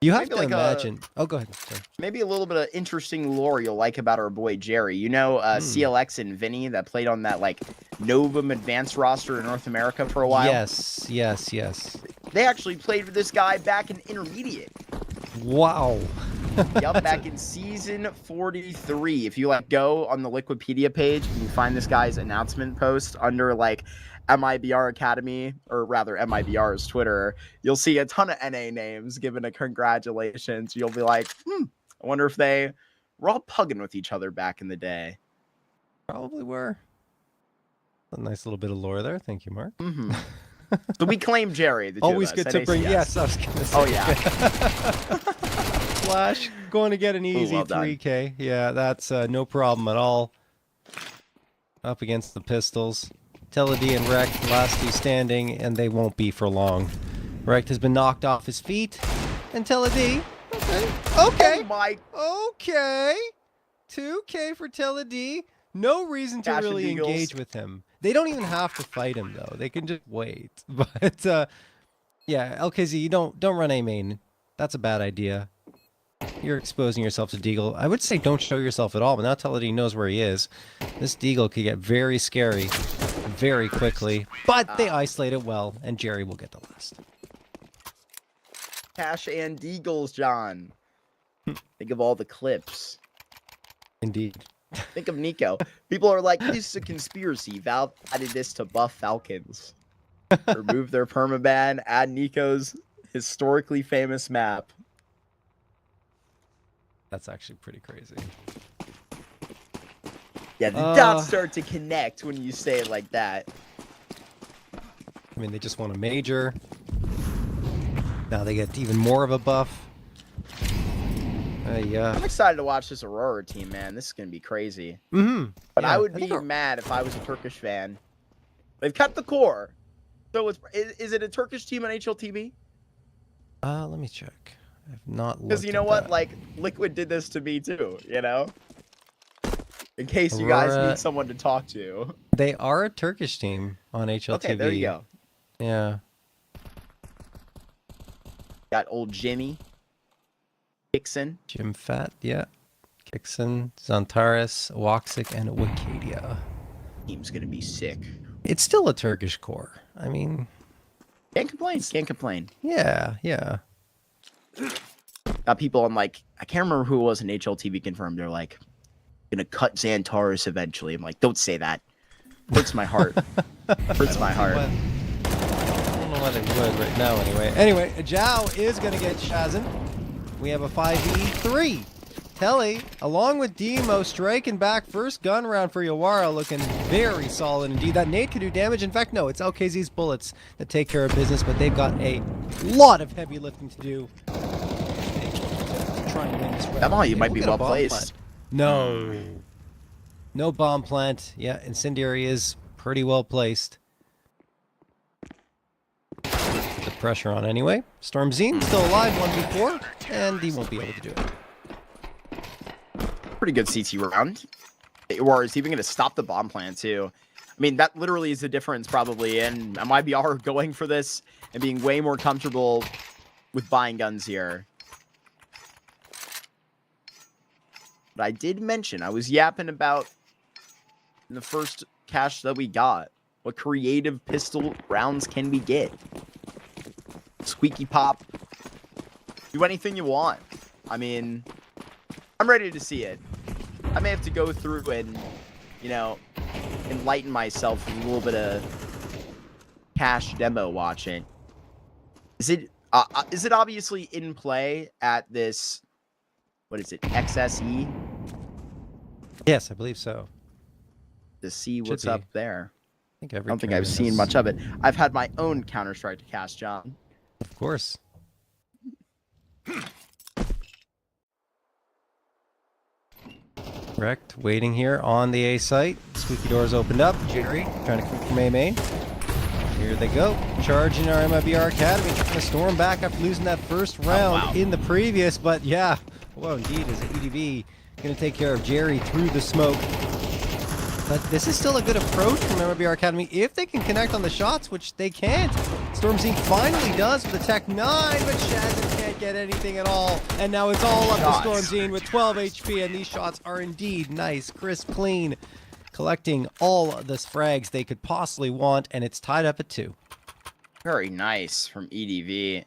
You have to imagine. Oh, go ahead. Sorry. Maybe a little bit of interesting lore you'll like about our boy Jerry. CLX and Vinny that played on that Novum Advanced roster in North America for a while. Yes. They actually played with this guy back in intermediate. Wow. Yup, back in season 43. If you go on the Liquipedia page, you can find this guy's announcement post under MIBR Academy, or rather MIBR's Twitter. You'll see a ton of NA names given a congratulations. You'll be like, I wonder if they were all pugging with each other back in the day. Probably were. A nice little bit of lore there. Thank you, Mark. So we claim Jerry. Always good to bring. Yes, I was going to say. Oh, yeah. Flash going to get an easy 3K. Yeah, that's no problem at all. Up against the pistols. Teledi and Rekt, last two standing, and they won't be for long. Rekt has been knocked off his feet, and Teledi. Okay. Okay. 2K for Teledi. No reason to really engage with him. They don't even have to fight him, though. They can just wait. But, yeah, LKZ, you don't run A main. That's a bad idea. You're exposing yourself to Deagle. I would say don't show yourself at all, but now Teledi knows where he is. This Deagle could get very scary very quickly, but they isolate it well, and Jerry will get the last. Cash and Deagles, John. Think of all the clips. Indeed. Think of Nico. People are like, this is a conspiracy. Valve added this to buff Falcons. Remove their permaban, add Nico's historically famous map. That's actually pretty crazy. Yeah, the dots start to connect when you say it like that. I mean, they just won a major. Now they get even more of a buff. Yeah. I'm excited to watch this Aurora team, man. This is going to be crazy. Mm-hmm. But yeah, I would be mad if I was a Turkish fan. They've cut the core. So is it a Turkish team on HLTV? Let me check. I've not looked. Because you know at what? that. Like, Liquid did this to me too, you know? In case you Aurora, guys need someone to talk to. They are a Turkish team on HLTV. Okay, there you go. Yeah. Got old Jimmy. Dixon. Jim Fat, yeah. Kixon, Zantaris, Woxic, and Wicadia. Team's going to be sick. It's still a Turkish core. I mean... Can't complain. Can't complain. Yeah, yeah. Got people on, like, I can't remember who it was in HLTV confirmed. They're like, gonna cut Zantaris eventually. I'm like, don't say that. Hurts my heart. Hurts my heart. I don't know what it would right now anyway. Anyway, Zhao is gonna get Shazin. We have a 5v3. Telly, along with Demo, striking back. First gun round for Yawara, looking very solid indeed. That nade could do damage. In fact, no, it's LKZ's bullets that take care of business, but they've got a lot of heavy lifting to do. Trying to win this round. That Molly might be We'll get a well bomb placed. plant. No. No bomb plant. Yeah, Incendiary is pretty well placed. The pressure on anyway. Stormzine still alive 1v4, and he won't be able to do it. Pretty good CT round. Or is he even going to stop the bomb plant too? I mean, that literally is the difference probably in MIBR going for this and being way more comfortable with buying guns here. But I did mention, I was yapping about in the first cache that we got, what creative pistol rounds can we get? Squeaky pop. Do anything you want. I mean, I'm ready to see it. I may have to go through and, you know, enlighten myself with a little bit of cache demo watching. Is it obviously in play at this, what is it, XSE? Yes, I believe so. To see what's up there. I don't think I've seen much of it. I've had my own Counter-Strike to cast, John. Of course. Correct. Waiting here on the A site. Squeaky doors opened up. Jerry trying to creep from A main. Here they go. Charging our MIBR Academy. Trying to storm back after losing that first round in the previous. But yeah, well, indeed, is EDV going to take care of Jerry through the smoke. But this is still a good approach from MIBR Academy if they can connect on the shots, which they can't. Stormzy finally does with the Tech 9, but Shazin can't get anything at all. And now it's all up to Stormzy with 12 HP, and these shots are indeed nice, crisp, clean, collecting all the frags they could possibly want, and it's tied up at 2. Very nice from EDV.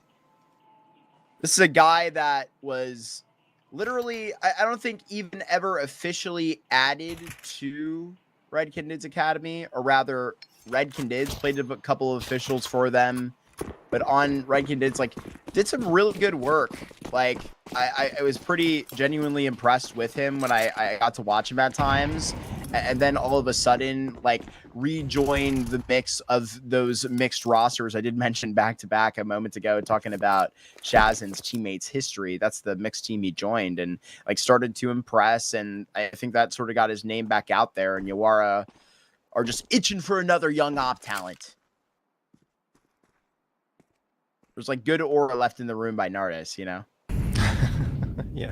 This is a guy that was literally, I don't think even ever officially added to Red Candids Academy, or rather Red Candids played a couple of officials for them, but on Red Candids, like, did some really good work. Like, I was pretty genuinely impressed with him when I got to watch him at times, and then all of a sudden, like, rejoin the mix of those mixed rosters. I did mention back-to-back a moment ago, talking about Shazin's teammates' history. That's the mixed team he joined, and, like, started to impress, and I think that sort of got his name back out there, and Yawara are just itching for another young op talent. There's, like, good aura left in the room by Nardis, you know? Yeah.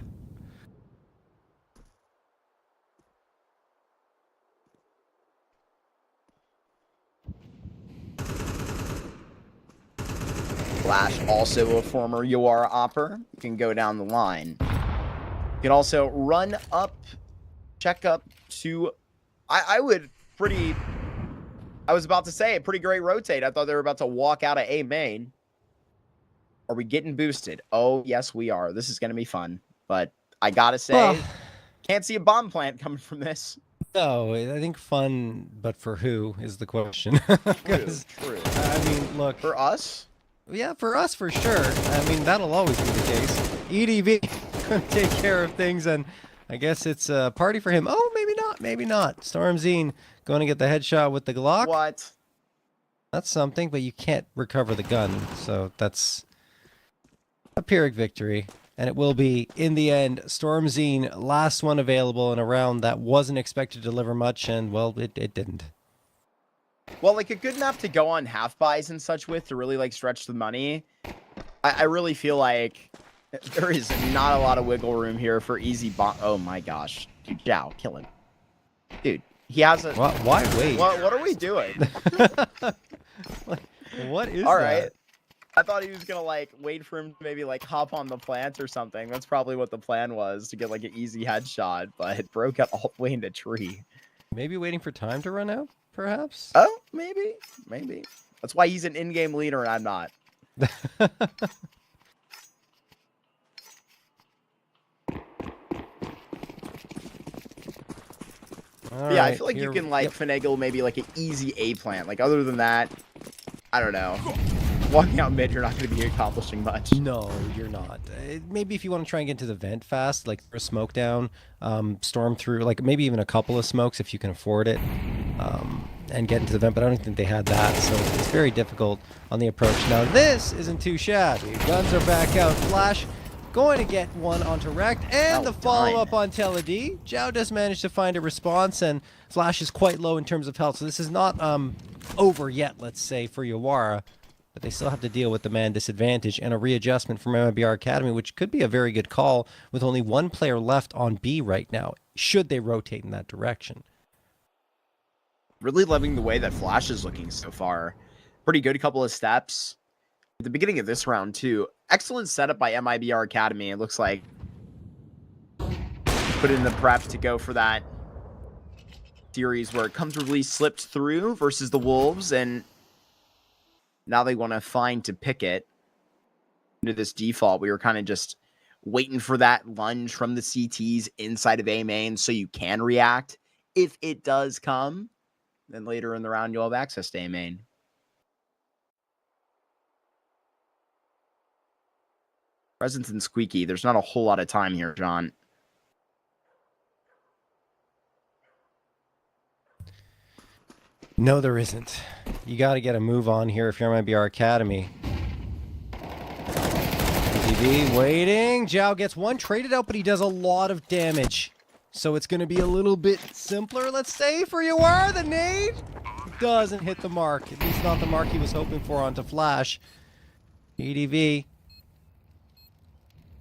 Flash, also a former Yawara opper, can go down the line. You can also run up, check up to, I was about to say a pretty great rotate. I thought they were about to walk out of A main. Are we getting boosted? Oh, yes, we are. This is going to be fun. But I got to say, can't see a bomb plant coming from this. No, I think fun, but for who is the question. True. I mean, look. For us? Yeah, for us, for sure. I mean, that'll always be the case. EDV going to take care of things, and I guess it's a party for him. Oh, maybe not. Maybe not. Stormzine going to get the headshot with the Glock. What? That's something, but you can't recover the gun. So that's a Pyrrhic victory. And it will be, in the end, Stormzine, last one available in a round that wasn't expected to deliver much, and, well, it didn't. Well, like, a good map to go on half buys and such with to really, like, stretch the money. I really feel like there is not a lot of wiggle room here for easy bomb. Oh, my gosh. Dude, Zhao, kill him. Dude, he has a... Why wait? What are we doing? What is All that? right. I thought he was going to, like, wait for him to maybe, like, hop on the plant or something. That's probably what the plan was, to get, like, an easy headshot. But it broke out all the way into tree. Maybe waiting for time to run out, perhaps? Oh, maybe. Maybe. That's why he's an in-game leader and I'm not. Yeah, I feel like you can, like, finagle maybe, like, an easy A plant. Like, other than that, I don't know. Walking out mid, you're not going to be accomplishing much. No, you're not. Maybe if you want to try and get into the vent fast, like throw a smoke down, storm through, like maybe even a couple of smokes if you can afford it, and get into the vent. But I don't think they had that, so it's very difficult on the approach. Now this isn't too shabby. Guns are back out. Flash going to get one onto Rect, and the follow-up on Teledi. Zhao does manage to find a response, and Flash is quite low in terms of health, so this is not over yet, let's say, for Yawara. But they still have to deal with the man disadvantage and a readjustment from MIBR Academy, which could be a very good call with only one player left on B right now, should they rotate in that direction. Really loving the way that Flash is looking so far. Pretty good couple of steps. At the beginning of this round, too. Excellent setup by MIBR Academy. It looks like put in the prep to go for that series where it comfortably slipped through versus the Wolves, and now they want to find to pick it into this default. We were kind of just waiting for that lunge from the CTs inside of A main so you can react if it does come. Then later in the round, you'll have access to A main. Presence and Squeaky. There's not a whole lot of time here, John. No, there isn't. You got to get a move on here if you're MIBR Academy. TV waiting. Zhao gets one traded out, but he does a lot of damage. So it's going to be a little bit simpler, let's say, for Yawara. The nade doesn't hit the mark. At least not the mark he was hoping for onto Flash. EDV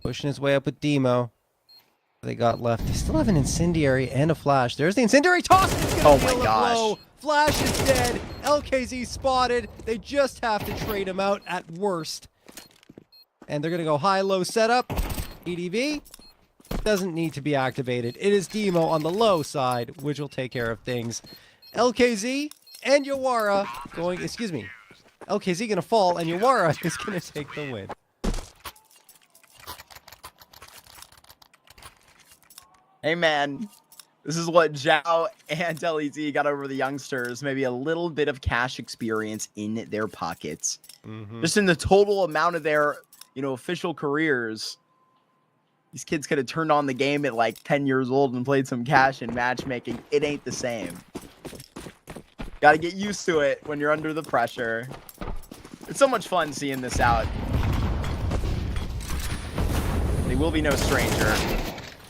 pushing his way up with Demo. They got left. They still have an incendiary and a flash. There's the incendiary toss. Oh my gosh. Low. Flash is dead. LKZ spotted. They just have to trade him out at worst. And they're going to go high-low setup. EDV doesn't need to be activated. It is Demo on the low side, which will take care of things. LKZ and Yawara going, excuse me. LKZ going to fall, and Yawara is going to take the win. Hey, man. This is what Zhao and LEZ got over the youngsters. Maybe a little bit of cash experience in their pockets. Just in the total amount of their, official careers. These kids could have turned on the game at like 10 years old and played some cash and matchmaking. It ain't the same. Got to get used to it when you're under the pressure. It's so much fun seeing this out. They will be no stranger.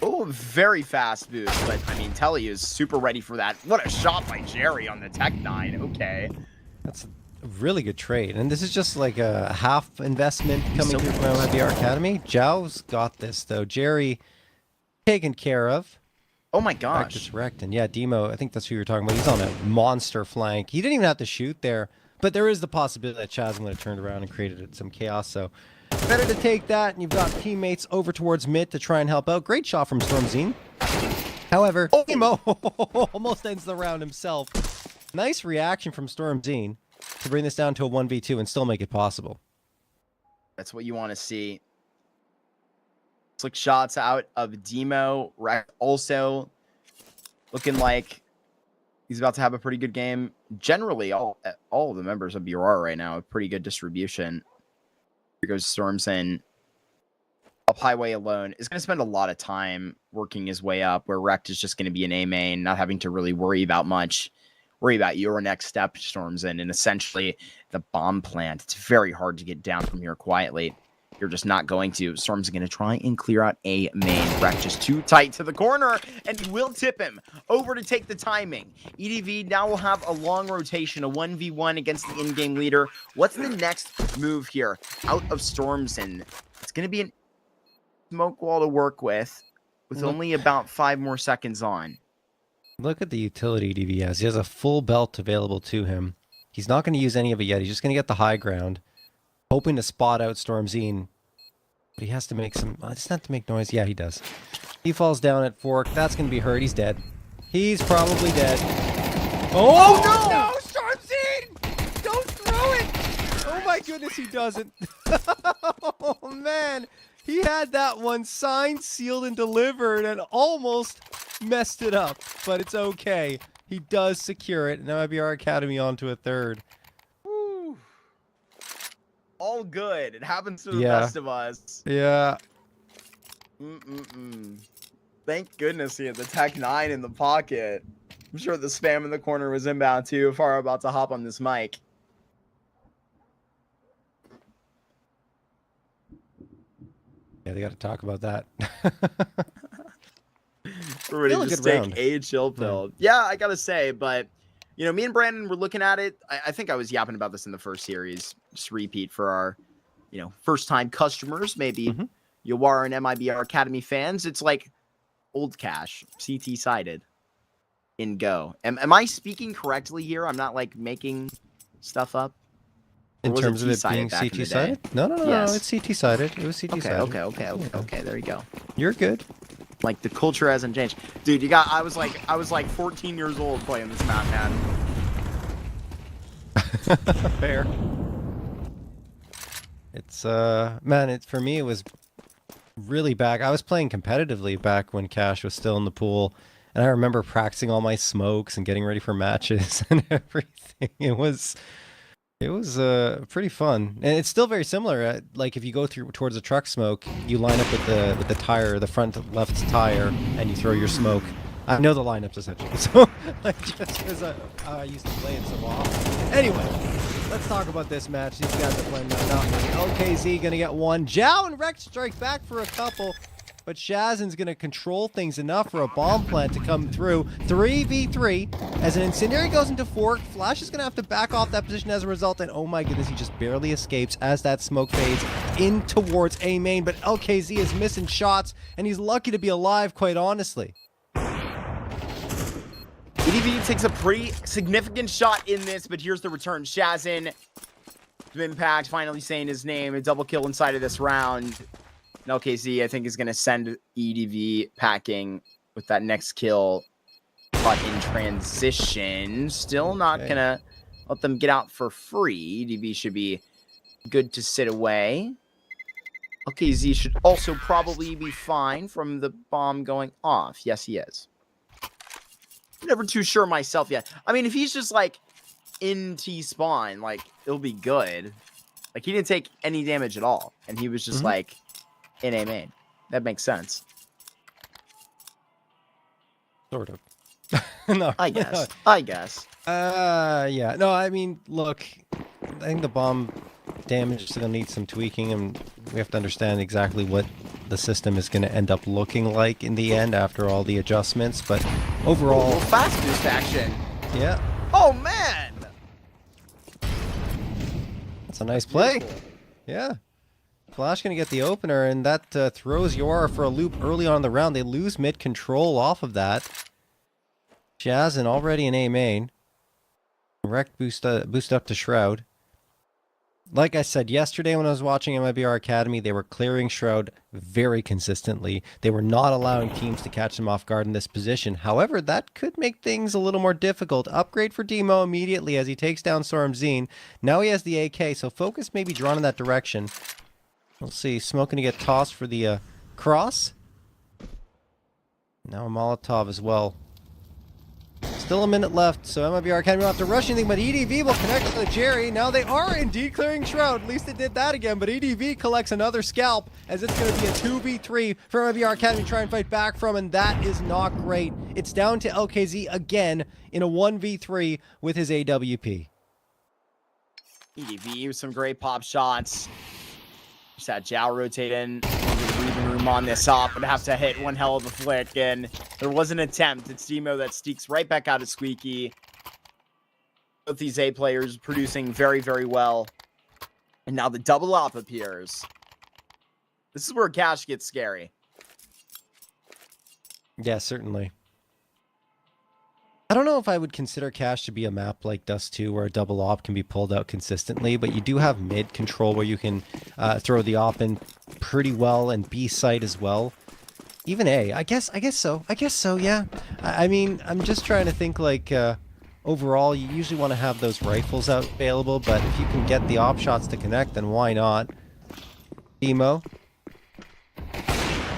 Oh, very fast boost, but I mean, Telly is super ready for that. What a shot by Jerry on the Tech 9. Okay. That's a really good trade. And this is just like a half investment coming through from MIBR Academy. Zhao's got this, though. Jerry taken care of. Oh my gosh. Practice wrecked. And yeah, Demo, I think that's who you're talking about. He's on a monster flank. He didn't even have to shoot there. But there is the possibility that Chaz would have turned around and created some chaos. So better to take that, and you've got teammates over towards mid to try and help out. Great shot from Stormzine. However, Demo almost ends the round himself. Nice reaction from Stormzine to bring this down to a 1v2 and still make it possible. That's what you want to see. Slick shots out of Demo. Rex also looking like he's about to have a pretty good game. Generally, all of the members of BR right now have pretty good distribution. Here goes Stormzine up highway alone. Is going to spend a lot of time working his way up, where Rect is just going to be an A main, not having to really worry about much worry about your next step, Storms in, and essentially the bomb plant. It's very hard to get down from here quietly. You're just not going to. Storm's going to try and clear out a main. Wreck just too tight to the corner, and he will tip him over to take the timing. EDV now will have a long rotation, a 1v1 against the in-game leader. What's the next move here? Out of Storms, and it's going to be a smoke wall to work with only about 5 more seconds on. Look at the utility EDV has. He has a full belt available to him. He's not going to use any of it yet. He's just going to get the high ground, hoping to spot out Stormzine. But he has to make some... It's not to make noise. Yeah, he does. He falls down at Fork. That's going to be hurt. He's dead. He's probably dead. Oh, no! No, Stormzine! Don't throw it! Oh, my goodness, he doesn't. Oh, man. He had that one signed, sealed, and delivered and almost messed it up. But it's okay. He does secure it. Now MIBR Academy on to a third. All good. It happens to the best of us. Yeah. Thank goodness he had the Tech 9 in the pocket. I'm sure the spam in the corner was inbound too. Far about to hop on this mic. Yeah, they got to talk about that. We're ready to take a chill pill. Yeah, I gotta say, but you know, me and Brandon were looking at it. I think I was yapping about this in the first series. Just repeat for our, you know, first-time customers, maybe Yawara and MIBR Academy fans. It's like old cash, CT sided in Go. Am I speaking correctly here? I'm not like making stuff up. In terms of it being CT sided? No, it's CT sided. It was CT sided. Okay. There you go. You're good. Like the culture hasn't changed, dude. I was like 14 years old playing this map, man. Fair. It's man, for me it was really back. I was playing competitively back when Cash was still in the pool, and I remember practicing all my smokes and getting ready for matches and everything. It was pretty fun, and it's still very similar. Like if you go towards a truck smoke, you line up with the tire, the front left tire, and you throw your smoke. I know the lineups essentially, so like just because I used to play it so often. Anyway, let's talk about this match. These guys are playing monotonous. LKZ gonna get one. Zhao and Rex strike back for a couple. But Shazin's going to control things enough for a bomb plant to come through. 3v3 as an incendiary goes into Fork. Flash is going to have to back off that position as a result. And oh my goodness, he just barely escapes as that smoke fades in towards A main. But LKZ is missing shots, and he's lucky to be alive, quite honestly. EDV takes a pretty significant shot in this, but here's the return. Shazin, Impact, finally saying his name. A double kill inside of this round. And LKZ, I think, is going to send EDV packing with that next kill. But in transition, still not going to let them get out for free. EDV should be good to sit away. LKZ should also probably be fine from the bomb going off. Yes, he is. Never too sure myself yet. I mean, if he's just, like, in T-spawn, like, it'll be good. Like, he didn't take any damage at all. And he was just, like... in A main. That makes sense. Sort of. No. I guess. Yeah. No, I mean, look, I think the bomb damage is going to need some tweaking, and we have to understand exactly what the system is going to end up looking like in the end after all the adjustments, but overall... fast boost action. Yeah. Oh, man! That's a nice play. Yeah. Flash going to get the opener, and that throws Yawara for a loop early on in the round. They lose mid-control off of that. Shazin already in A main. Direct boost up to Shroud. Like I said yesterday when I was watching MIBR Academy, they were clearing Shroud very consistently. They were not allowing teams to catch them off guard in this position. However, that could make things a little more difficult. Upgrade for Demo immediately as he takes down Stormzine. Now he has the AK, so focus may be drawn in that direction. We'll see. Smoke going to get tossed for the cross. Now a Molotov as well. Still a minute left, so MIBR Academy don't have to rush anything, but EDV will connect to the Jerry. Now they are indeed clearing Shroud. At least they did that again, but EDV collects another scalp as it's going to be a 2v3 for MIBR Academy to try and fight back from, and that is not great. It's down to LKZ again in a 1v3 with his AWP. EDV with some great pop shots. Just had Jao rotate in into the breathing room on this op, would have to hit one hell of a flick, and there was an attempt. It's Demo that sneaks right back out of Squeaky. Both these A players producing very, very well. And now the double op appears. This is where Cash gets scary. Yeah, certainly. I don't know if I would consider Cash to be a map like Dust 2 where a double op can be pulled out consistently, but you do have mid control where you can throw the op in pretty well, and B site as well. Even A, I guess so, yeah. I mean, I'm just trying to think like overall, you usually want to have those rifles out available, but if you can get the op shots to connect, then why not? Demo.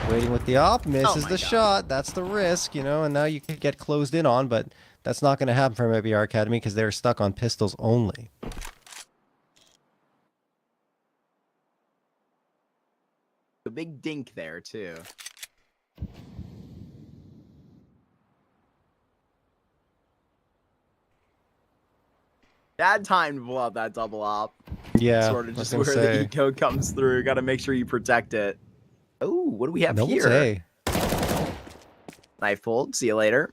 Waiting with the op, misses the shot. That's the risk, you know, and now you could get closed in on, but that's not going to happen for MIBR Academy because they're stuck on pistols only. A big dink there, too. Bad time to pull out that double op. Yeah, sort of just where the eco comes through. Got to make sure you protect it. Oh, what do we have no here? No one's A. Knife pulled. See you later.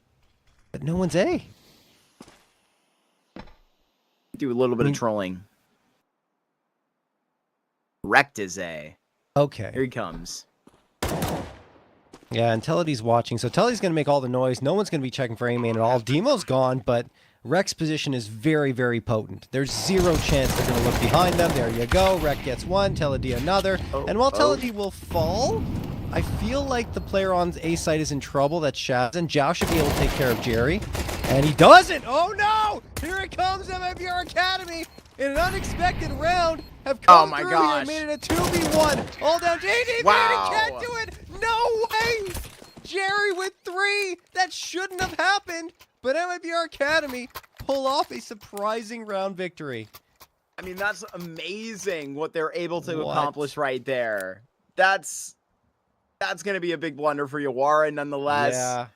But no one's A. Do a little bit of trolling. Wrecked is A. Okay. Here he comes. Yeah, and Teledy's watching. So Teledy's going to make all the noise. No one's going to be checking for A-main at all. Demo's gone, but Rek's position is very, very potent. There's zero chance they're going to look behind them. There you go. Rek gets one, Teledy another. And while Teledy will fall, I feel like the player on A side is in trouble. That's Shaz, and Zhao should be able to take care of Jerry. And he doesn't! Oh no! Here it comes, MIBR Academy! In an unexpected round, have come through here and made it a 2v1. All down to ADV, wow. He can't do it! No way! Jerry with 3! That shouldn't have happened! But MIBR Academy pull off a surprising round victory. I mean, that's amazing what they're able to accomplish right there. That's going to be a big blunder for Yawara nonetheless. Yeah.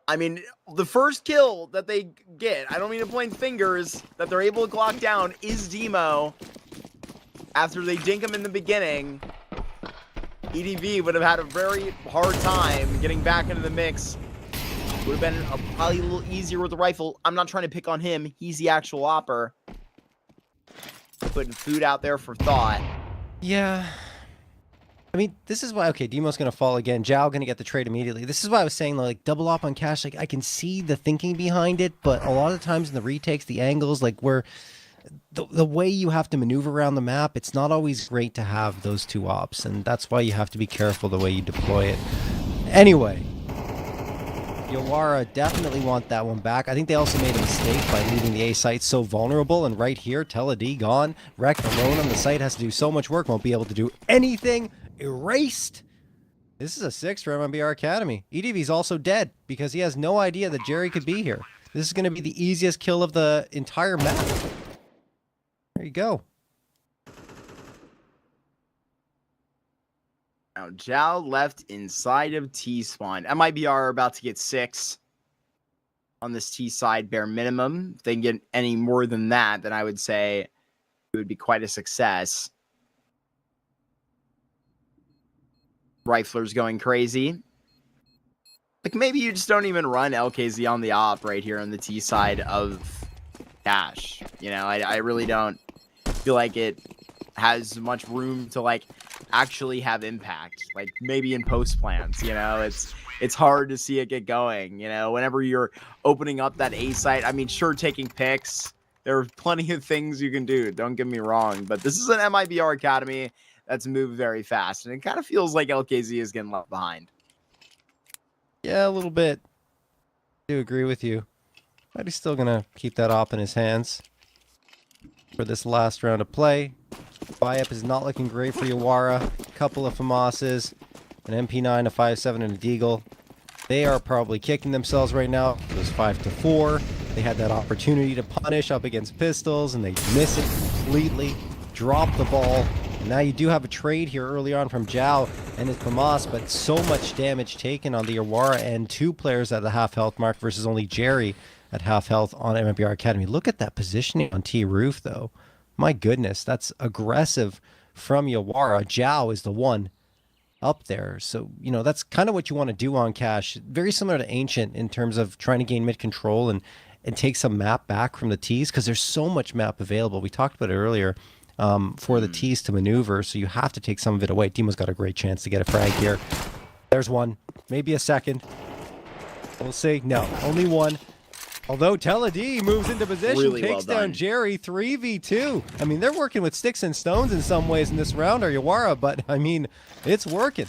I mean, the first kill that they get, I don't mean to point fingers, that they're able to Glock down is Demo. After they dink him in the beginning, EDV would have had a very hard time getting back into the mix. Would have been probably a little easier with the rifle. I'm not trying to pick on him. He's the actual opper. Putting food out there for thought. Yeah. I mean, this is why, okay, Demo's going to fall again. Zhao going to get the trade immediately. This is why I was saying, like, double op on Cash. Like, I can see the thinking behind it, but a lot of the times in the retakes, the angles, like, where the way you have to maneuver around the map, it's not always great to have those two ops, and that's why you have to be careful the way you deploy it. Anyway, Yawara definitely want that one back. I think they also made a mistake by leaving the A site so vulnerable, and right here, Teledy gone. Rek alone on the site has to do so much work, won't be able to do anything. Erased. This is a 6 for MIBR Academy. EDV's also dead because he has no idea that Jerry could be here. This is going to be the easiest kill of the entire map. There you go. Now, Zhao left inside of T-spawn. MIBR about to get 6 on this T side, bare minimum. If they can get any more than that, then I would say it would be quite a success. Rifler's going crazy. Like, maybe you just don't even run LKZ on the op right here on the T side of Dash. You know, I really don't feel like it has much room to, like, actually have impact. Like, maybe in post plans, you know, it's hard to see it get going. You know, whenever you're opening up that A site, I mean, sure, taking pics, there are plenty of things you can do, don't get me wrong, but this is an MIBR Academy that's moved very fast, and it kind of feels like LKZ is getting left behind. Yeah, a little bit. I do agree with you. But he's still gonna keep that op in his hands for this last round of play. Buy-up is not looking great for Yawara. Couple of FAMASes, an MP9, a 5.7, and a Deagle. They are probably kicking themselves right now. It was 5-4. They had that opportunity to punish up against pistols, and they miss it completely. Drop the ball. And now you do have a trade here early on from Zhao and his Famas, but so much damage taken on the Yawara and 2 players at the half health mark versus only Jerry at half health on MIBR Academy. Look at that positioning on T Roof, though. My goodness, that's aggressive from Yawara. Zhao is the one up there. So, you know, that's kind of what you want to do on Cash. Very similar to Ancient in terms of trying to gain mid control and take some map back from the T's, because there's so much map available. We talked about it earlier. For the T's to maneuver, so you have to take some of it away. Demo's got a great chance to get a frag here. There's one, maybe a second. We'll see. No, only one. Although Teledi moves into position, Really takes well down done. Jerry, 3v2. I mean, they're working with sticks and stones in some ways in this round, or Yawara, but I mean, it's working.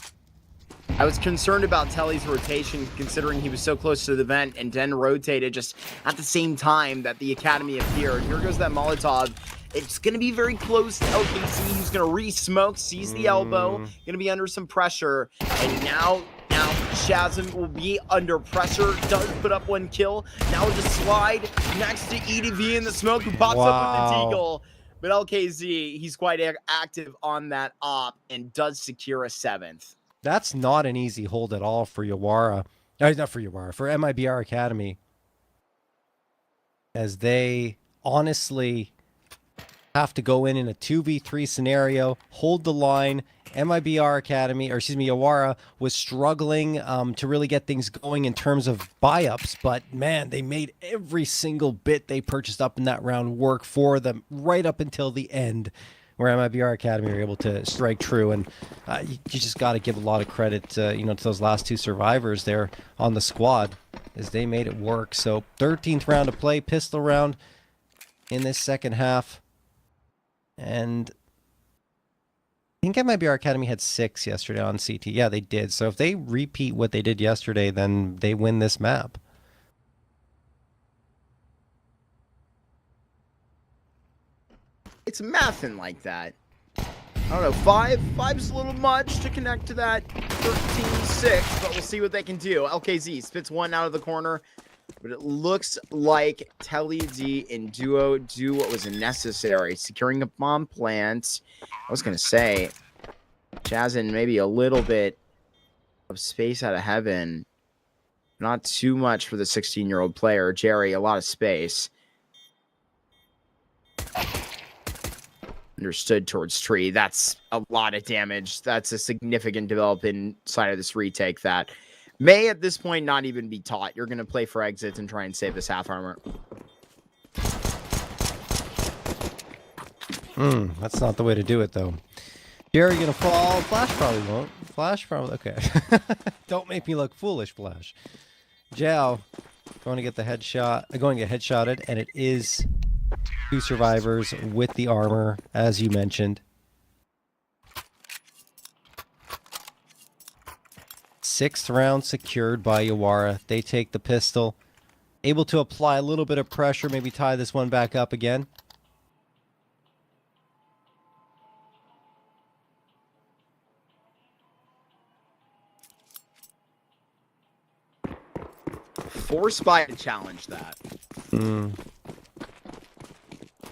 I was concerned about Telly's rotation, considering he was so close to the vent and then rotated just at the same time that the Academy appeared. Here goes that Molotov. It's going to be very close to LKC, who's going to re-smoke, sees the elbow, going to be under some pressure. And now Shazam will be under pressure, does put up 1 kill. Now just slide next to EDV in the smoke, who pops up with the deagle. But LKZ, he's quite active on that op and does secure a 7th. That's not an easy hold at all for Yawara. Not for Yawara, for MIBR Academy. As they honestly have to go in a 2v3 scenario, hold the line. MIBR Academy, or excuse me, Yawara was struggling to really get things going in terms of buy-ups, but man, they made every single bit they purchased up in that round work for them right up until the end, where MIBR Academy were able to strike true. And you just got to give a lot of credit, to those last 2 survivors there on the squad, as they made it work. So 13th round of play, pistol round in this second half. And I think MIBR Academy had 6 yesterday on CT. Yeah, they did. So if they repeat what they did yesterday, then they win this map. It's mathin' like that. I don't know, 5's a little much to connect to that 13-6, but we'll see what they can do. LKZ spits 1 out of the corner, but it looks like Telly D and Duo do what was necessary. Securing a bomb plant. I was going to say, Chazin maybe a little bit of space out of heaven. Not too much for the 16-year-old player. Jerry, a lot of space. Understood towards tree. That's a lot of damage. That's a significant development inside of this retake that may at this point not even be taught. You're going to play for exits and try and save this half armor. That's not the way to do it, though. Jerry gonna fall. Flash probably won't. Flash probably, okay. Don't make me look foolish, Flash. Zhao going to get the headshot, going to get headshotted, and it is 2 survivors with the armor, as you mentioned. 6th round secured by Yawara. They take the pistol. Able to apply a little bit of pressure, maybe tie this one back up again. Force by to challenge that.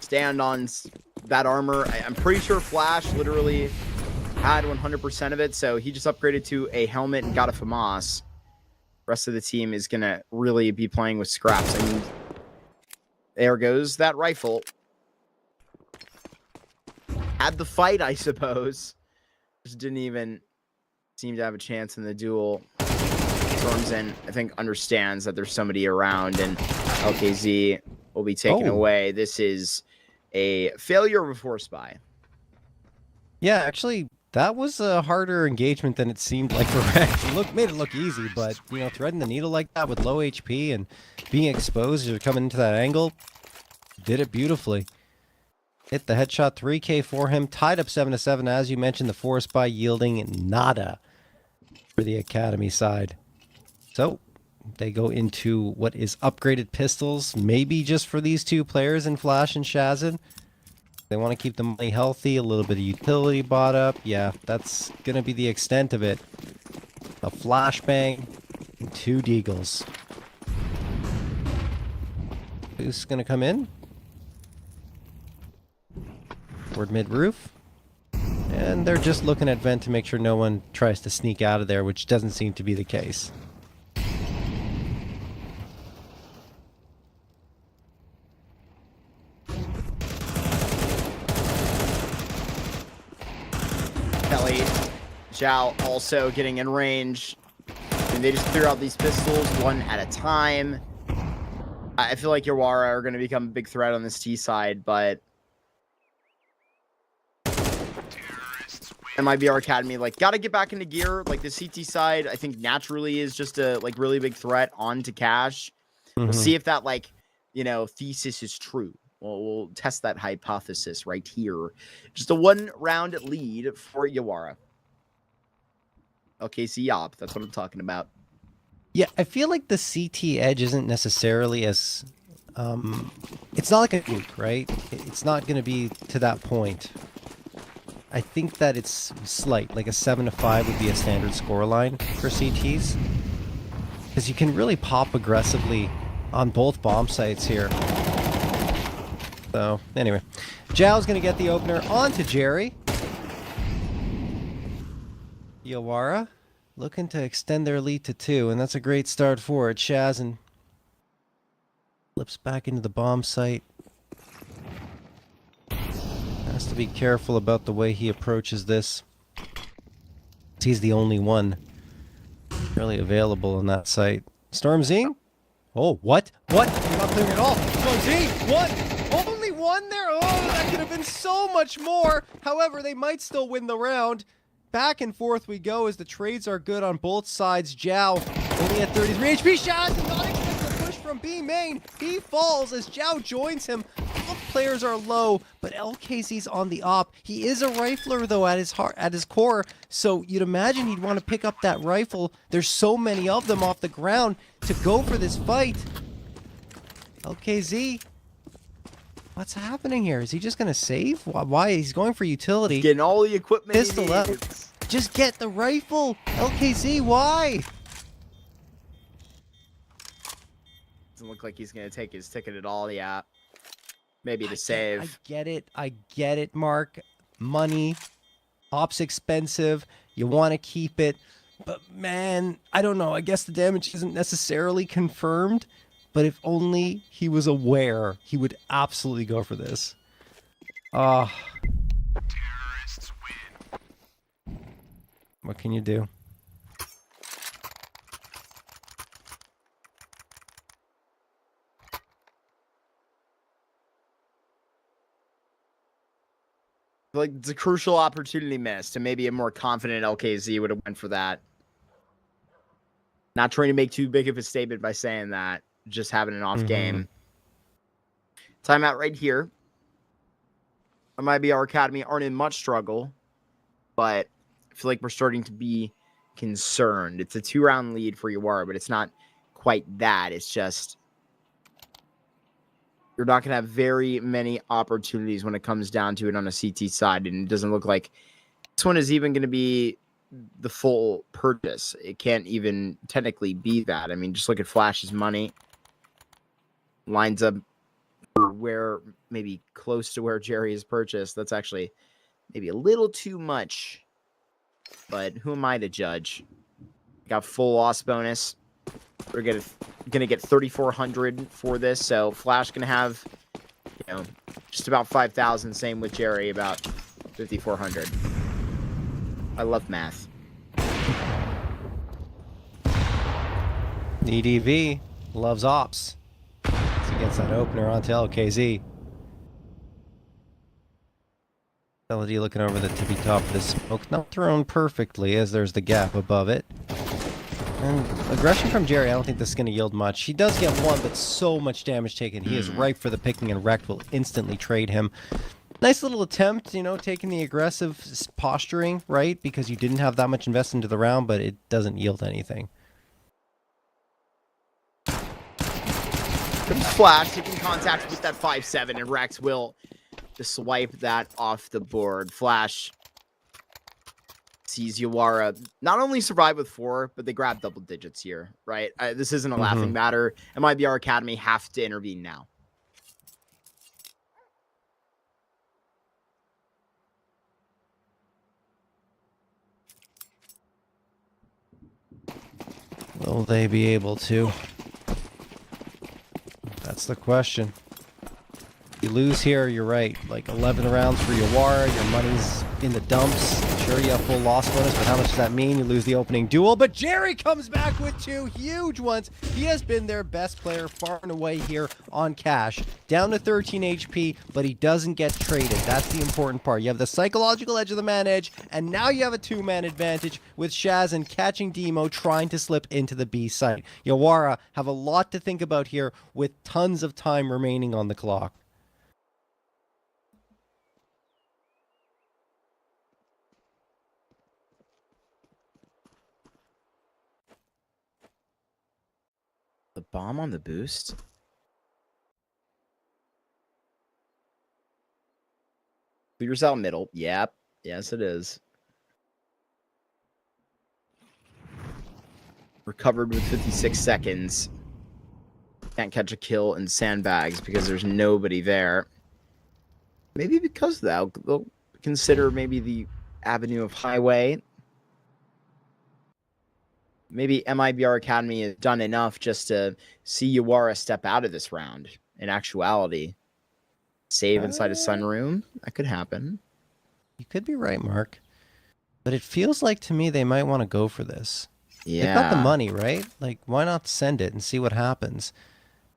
Stand on that armor. I'm pretty sure Flash literally had 100% of it, so he just upgraded to a helmet and got a FAMAS. Rest of the team is going to really be playing with scraps. I mean, there goes that rifle. Had the fight, I suppose. Just didn't even seem to have a chance in the duel. Stormzen, I think, understands that there's somebody around, and LKZ will be taken away. This is a failure of a force buy. Yeah, actually, that was a harder engagement than it seemed like for Rex. It made it look easy, but, threading the needle like that with low HP and being exposed as you're coming into that angle, did it beautifully. Hit the headshot, 3K for him, tied up 7-7, as you mentioned, the force buy yielding nada for the Academy side. So they go into what is upgraded pistols, maybe just for these 2 players in Flash and Shazin. They want to keep the money healthy, a little bit of utility bought up. Yeah, that's going to be the extent of it. A flashbang, and 2 deagles. Who's gonna come in? Toward mid roof. And they're just looking at vent to make sure no one tries to sneak out of there, which doesn't seem to be the case. Kelly, Zhao also getting in range. And they just clear out these pistols one at a time. I feel like Yawara are going to become a big threat on this T side, but MIBR Academy, like, got to get back into gear. Like, the CT side, I think naturally is just a, like, really big threat onto Cash. We'll see if that, like, you know, thesis is true. We'll test that hypothesis right here. Just a 1-round lead for Yawara. LKC Yop, that's what I'm talking about. Yeah, I feel like the CT edge isn't necessarily as... it's not like a nuke, right? It's not going to be to that point. I think that it's slight, like a 7-5 would be a standard scoreline for CTs. Because you can really pop aggressively on both bomb sites here. So, anyway. Zhao's going to get the opener onto Jerry. Yawara looking to extend their lead to 2, and that's a great start for it. Shazin flips back into the bomb site. Has to be careful about the way he approaches this. He's the only one really available on that site. Stormzy? Oh, what? What? You're not clearing at all. Stormzy, one! Only one there? Oh, that could have been so much more. However, they might still win the round. Back and forth we go as the trades are good on both sides. Zhao only at 33 HP. Shaz does not expect the push from B main. He falls as Zhao joins him. Both players are low, but LKZ's on the op. He is a rifler though at his heart, at his core, so you'd imagine he'd want to pick up that rifle. There's so many of them off the ground to go for this fight. LKZ, what's happening here? Is he just gonna save? Why? He's going for utility. He's getting all the equipment. Pistol up. Just get the rifle. LKZ, why? Doesn't look like he's gonna take his ticket at all. Yeah. Maybe to save. I get it, Mark. Money. Op's expensive. You want to keep it. But man, I don't know. I guess the damage isn't necessarily confirmed. But if only he was aware, he would absolutely go for this. Terrorists win. What can you do? Like, it's a crucial opportunity missed, and maybe a more confident LKZ would have went for that. Not trying to make too big of a statement by saying that. Just having an off game. Timeout right here. MIBR Academy aren't in much struggle, but I feel like we're starting to be concerned. It's a 2-round lead for Yawara, but it's not quite that. It's just you're not going to have very many opportunities when it comes down to it on a CT side, and it doesn't look like this one is even going to be the full purchase. It can't even technically be that. I mean, just look at Flash's money. Lines up for where, maybe close to where Jerry is purchased. That's actually maybe a little too much, but who am I to judge? Got full loss bonus. We're gonna get 3,400 for this, so Flash gonna have, you know, just about 5,000. Same with Jerry, about 5,400. I love math. EDV loves ops. He gets that opener onto LKZ. LD looking over the tippy top of the smoke, not thrown perfectly as there's the gap above it. And aggression from Jerry, I don't think this is going to yield much. He does get one, but so much damage taken. He is ripe for the picking, and Wrecked will instantly trade him. Nice little attempt, you know, taking the aggressive posturing, right? Because you didn't have that much invested into the round, but it doesn't yield anything. Comes Flash taking contact with that 5-7, and Rex will just swipe that off the board. Flash sees Yawara not only survive with 4, but they grab double digits here, right? This isn't a laughing matter. MIBR Academy have to intervene now. Will they be able to? That's the question. You lose here, you're right. Like 11 rounds for Yawara, your money's in the dumps. Sure, you have full loss bonus, but how much does that mean? You lose the opening duel, but Jerry comes back with 2 huge ones. He has been their best player far and away here on cash. Down to 13 HP, but he doesn't get traded. That's the important part. You have the psychological edge of the man edge, and now you have a 2-man advantage with Shaz and catching Demo trying to slip into the B site. Yawara have a lot to think about here with tons of time remaining on the clock. The bomb on the boost? Clears out middle. Yep. Yes, it is. Recovered with 56 seconds. Can't catch a kill in sandbags because there's nobody there. Maybe because of that, they'll consider maybe the avenue of highway. Maybe MIBR Academy has done enough just to see Yawara step out of this round. In actuality, save inside a sunroom. That could happen. You could be right, Mark. But it feels like to me they might want to go for this. Yeah. They've got the money, right? Like, why not send it and see what happens?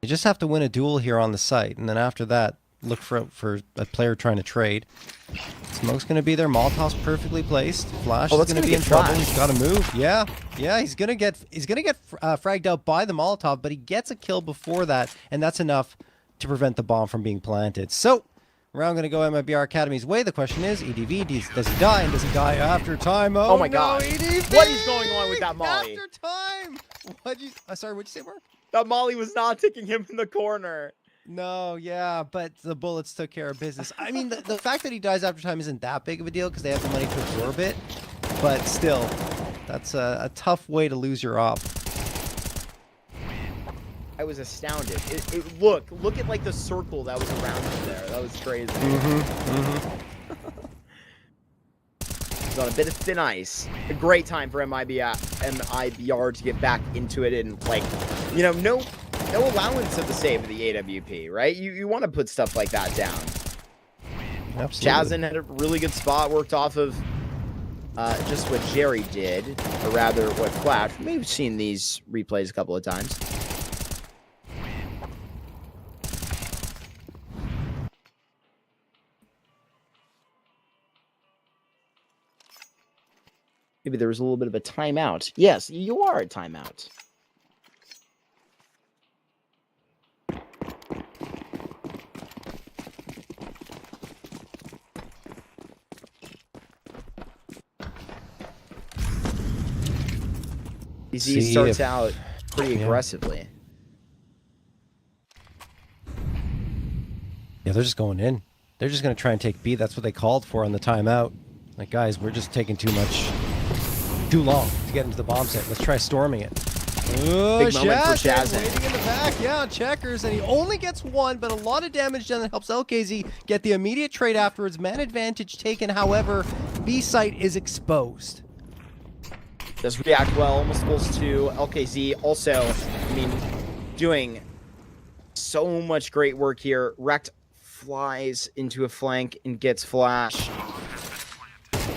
You just have to win a duel here on the site, and then after that, look for a player trying to trade. Smoke's going to be there. Molotov's perfectly placed. Flash is going to be in trouble. He's got to move. Yeah, he's going to get fragged out by the Molotov, but he gets a kill before that, and that's enough to prevent the bomb from being planted. So, round going to go MIBR Academy's way. The question is, EDV, does he die, and does he die after time? Oh my God. EDV! What is going on with that molly? After time! What'd you say, Mark? That molly was not taking him in the corner. No, yeah, but the bullets took care of business. I mean, the fact that he dies after time isn't that big of a deal because they have the money to absorb it. But still, that's a tough way to lose your op. I was astounded. Look at like the circle that was around him there. That was crazy. It's on a bit of thin ice. A great time for MIBR to get back into it and, like, you know, no allowance of the save of the AWP, right? You want to put stuff like that down. Absolutely. Jazin had a really good spot, worked off of just what Jerry did, or rather what Flash. We've seen these replays a couple of times. Maybe there was a little bit of a timeout. Yes, you are a timeout. He starts out pretty aggressively. Yeah, they're just going in. They're just going to try and take B. That's what they called for on the timeout. Like, guys, we're just taking too long to get into the bomb site. Let's try storming it. Oh, big moment for Shaz. Waiting in the back. Yeah, checkers, and he only gets 1, but a lot of damage done that helps LKZ get the immediate trade afterwards. Man advantage taken, however, B site is exposed. Does react well, almost pulls to LKZ. Also, I mean, doing so much great work here. Rekt flies into a flank and gets flash.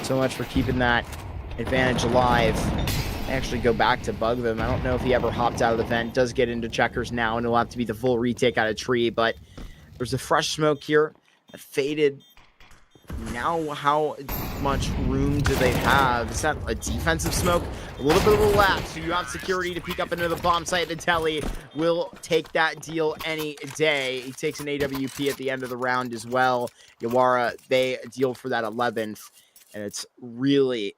So much for keeping that advantage alive. I actually go back to bug them. I don't know if he ever hopped out of the vent. Does get into checkers now, and it'll have to be the full retake out of tree, but there's a fresh smoke here. A faded. Now, how much room do they have? Is that a defensive smoke? A little bit of a lapse. So you have security to peek up into the bomb site. The Telly will take that deal any day. He takes an AWP at the end of the round as well. Yawara, they deal for that 11th. And it's really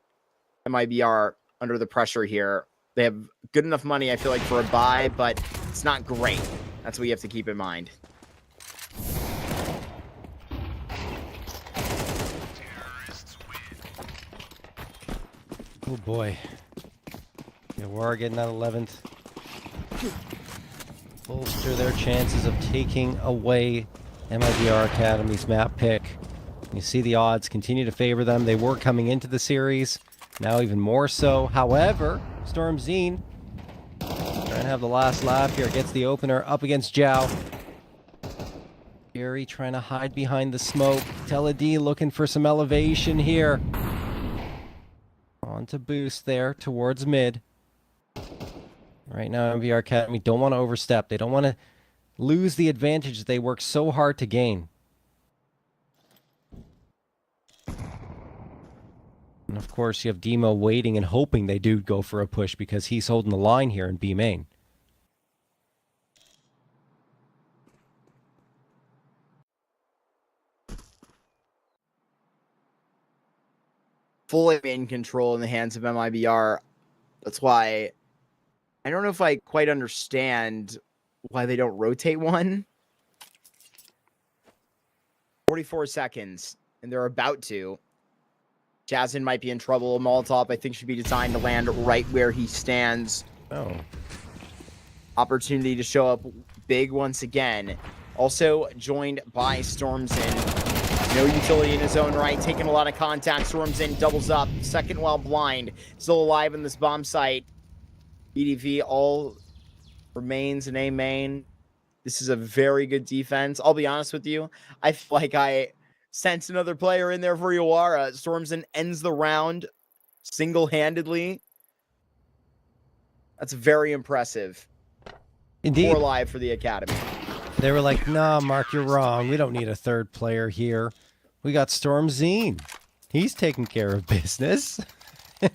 MIBR under the pressure here. They have good enough money, I feel like, for a buy, but it's not great. That's what you have to keep in mind. Oh boy. Yawara getting that 11th. Bolster their chances of taking away MIBR Academy's map pick. You see the odds continue to favor them. They were coming into the series, now even more so. However, Stormzine trying to have the last laugh here. Gets the opener up against Zhao. Gary trying to hide behind the smoke. Teledi looking for some elevation here. On to boost there towards mid. Right now, MIBR Academy don't want to overstep. They don't want to lose the advantage that they work so hard to gain. And of course, you have Demo waiting and hoping they do go for a push because he's holding the line here in B main. Fully in control in the hands of MIBR. That's why I don't know if I quite understand why they don't rotate one. 44 seconds, and they're about to. Jasmine might be in trouble. Molotov, I think, should be designed to land right where he stands. Oh. Opportunity to show up big once again. Also joined by Stormzine. No utility in his own right, taking a lot of contact. Stormzine doubles up, second while blind. Still alive in this bomb site. EDV all remains in A main. This is a very good defense. I'll be honest with you. I feel like I sense another player in there for Yawara. Stormzine ends the round single-handedly. That's very impressive. Indeed. 4 live for the Academy. They were like, nah, Mark, you're wrong. We don't need a third player here. We got Stormzine. He's taking care of business.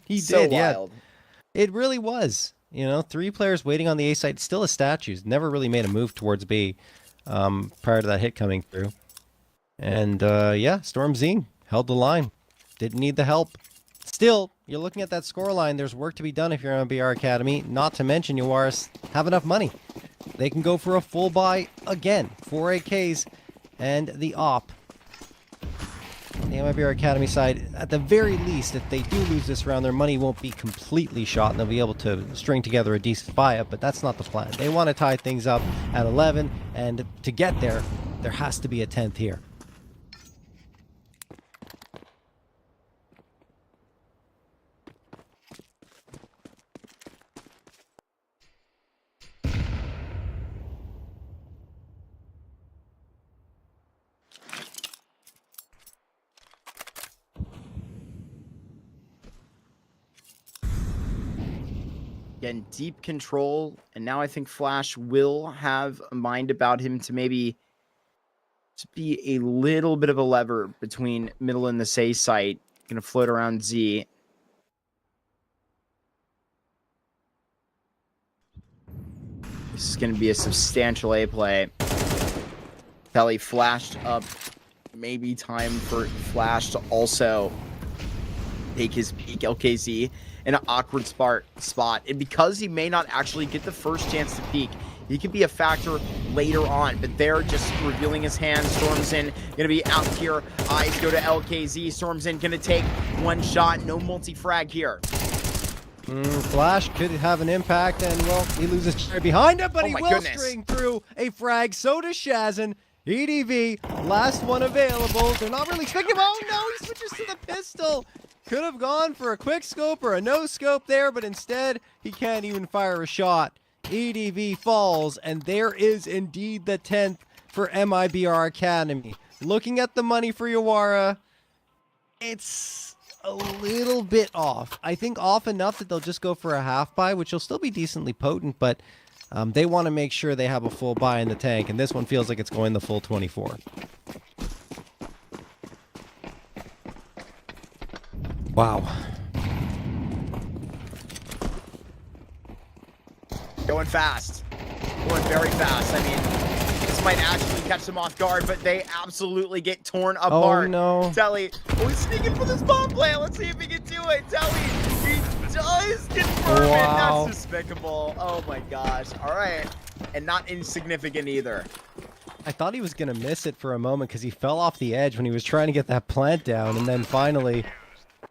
He so did, wild. Yeah. It really was. You know, 3 players waiting on the A site. Still a statues. Never really made a move towards B prior to that hit coming through. And, yeah, Stormzine held the line. Didn't need the help. Still, you're looking at that scoreline. There's work to be done if you're on BR Academy. Not to mention, Yawara have enough money. They can go for a full buy again. 4 AKs and the op. The MIBR Academy side, at the very least, if they do lose this round, their money won't be completely shot and they'll be able to string together a decent buy-up, but that's not the plan. They want to tie things up at 11, and to get there, there has to be a 10th here. Again, deep control, and now I think Flash will have a mind about him to maybe to be a little bit of a lever between middle and the say site. Gonna float around Z. This is gonna be a substantial A play. Kelly flashed up. Maybe time for Flash to also take his peek. LKZ in an awkward spot. And because he may not actually get the first chance to peek, he could be a factor later on. But they're just revealing his hands. Stormzine gonna be out here. Eyes go to LKZ. Stormzine gonna take one shot. No multi-frag here. Flash could have an impact, and well, he loses chair behind him, but he will string through a frag. So does Shazin. EDV, last one available. They're not really expecting him. Oh no, he switches to the pistol. Could have gone for a quick scope or a no scope there, but instead he can't even fire a shot. EDV falls, and there is indeed the 10th for MIBR Academy. Looking at the money for Yawara, it's a little bit off. I think off enough that they'll just go for a half buy, which will still be decently potent, but they want to make sure they have a full buy in the tank, and this one feels like it's going the full 24. Wow. Going fast. Going very fast. I mean, this might actually catch them off guard, but they absolutely get torn apart. Oh, no. Telly, he's sneaking for this bomb plant. Let's see if he can do it. Telly, he does confirm it. That's despicable. Oh, my gosh. All right. And not insignificant either. I thought he was going to miss it for a moment because he fell off the edge when he was trying to get that plant down, and then finally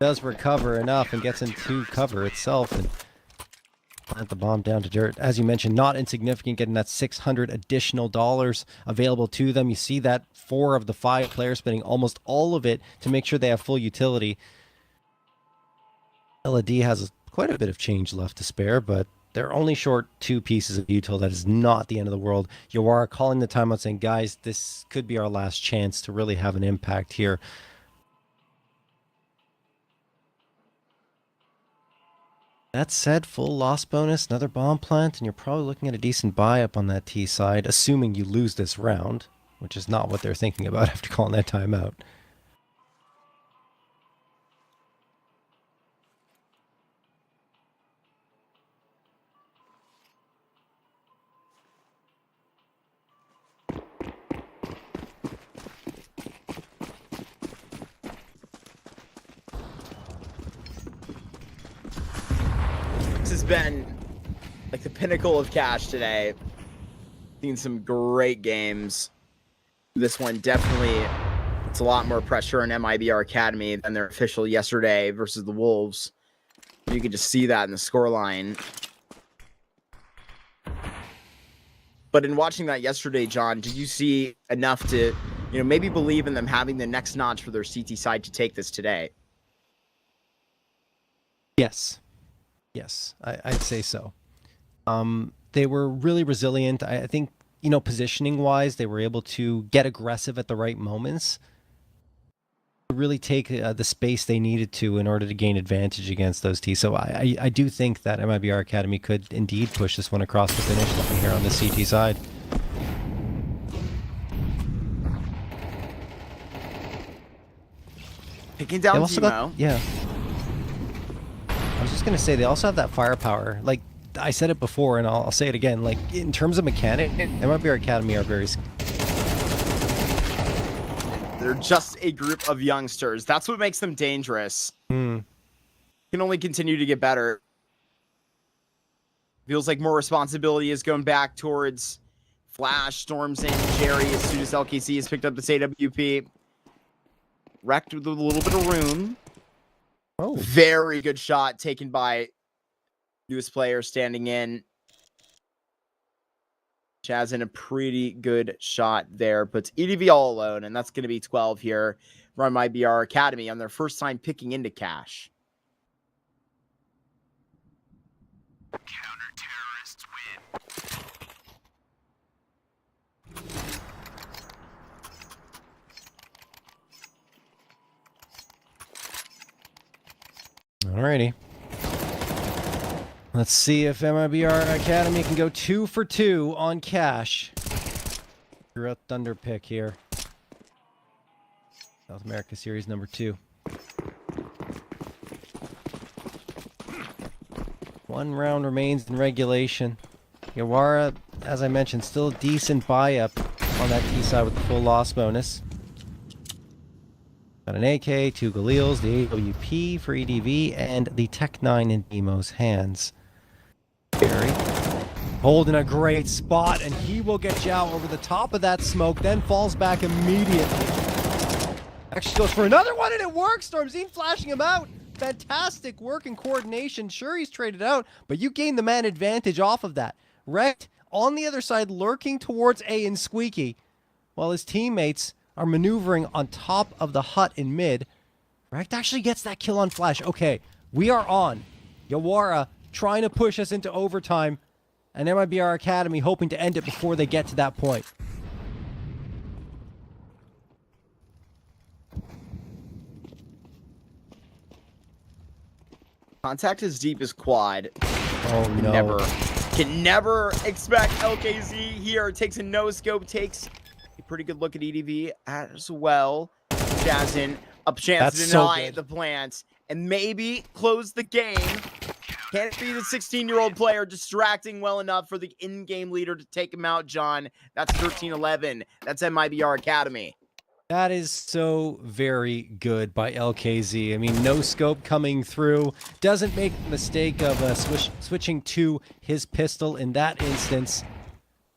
does recover enough and gets into cover itself and plant the bomb down to dirt. As you mentioned, not insignificant, getting that $600 additional available to them. You see that 4 of the 5 players spending almost all of it to make sure they have full utility. LED has quite a bit of change left to spare, but they're only short 2 pieces of util. That is not the end of the world. Yawara calling the timeout saying, guys, this could be our last chance to really have an impact here. That said, full loss bonus, another bomb plant, and you're probably looking at a decent buy up on that T side, assuming you lose this round, which is not what they're thinking about after calling that timeout. Has been like the pinnacle of cash today. Seen some great games. This one definitely, it's a lot more pressure on MIBR Academy than their official yesterday versus the Wolves. You could just see that in the scoreline. But in watching that yesterday, John, did you see enough to, maybe believe in them having the next notch for their CT side to take this today? Yes. Yes, I'd say so. They were really resilient. I think, positioning-wise, they were able to get aggressive at the right moments. Really take the space they needed to in order to gain advantage against those teams. So I do think that MIBR Academy could indeed push this one across the finish line here on the CT side. Picking down Timo. Yeah. I was just going to say, they also have that firepower. Like, I said it before, and I'll say it again. Like, in terms of mechanic, MIBR Academy are very... They're just a group of youngsters. That's what makes them dangerous. Can only continue to get better. Feels like more responsibility is going back towards Flash, Storms, and Jerry as soon as LKC has picked up this AWP. Wrecked with a little bit of room. Oh, very good shot taken by newest player standing in. Chaz in a pretty good shot there, puts EDV all alone, and that's going to be 12 here from MIBR Academy on their first time picking into cash. Counter-terrorists win. alrighty. Let's see if MIBR Academy can go 2 for 2 on cash. Throughout Thunderpick here. South America Series number 2. 1 round remains in regulation. Yawara, as I mentioned, still a decent buy-up on that T side with the full loss bonus. Got an AK, 2 Galils, the AWP for EDV, and the Tech 9 in Demo's hands. Barry holding a great spot, and he will get Zhao over the top of that smoke, then falls back immediately. Actually goes for another one, and it works! Stormzine flashing him out! Fantastic work and coordination. Sure, he's traded out, but you gain the man advantage off of that. Wrecked on the other side, lurking towards A and Squeaky, while his teammates are maneuvering on top of the hut in mid. Wrecked actually gets that kill on Flash. Okay, we are on. Yawara trying to push us into overtime, and MIBR Academy hoping to end it before they get to that point. Contact as deep as quad. Oh no. Can never expect LKZ here. Takes a no-scope, takes a pretty good look at EDV as well. Jazin, up chance to deny the plants and maybe close the game. Can it be the 16-year-old player distracting well enough for the in-game leader to take him out, John? That's 13-11. That's MIBR Academy. That is so very good by LKZ. I mean, no scope coming through. Doesn't make the mistake of switching to his pistol in that instance.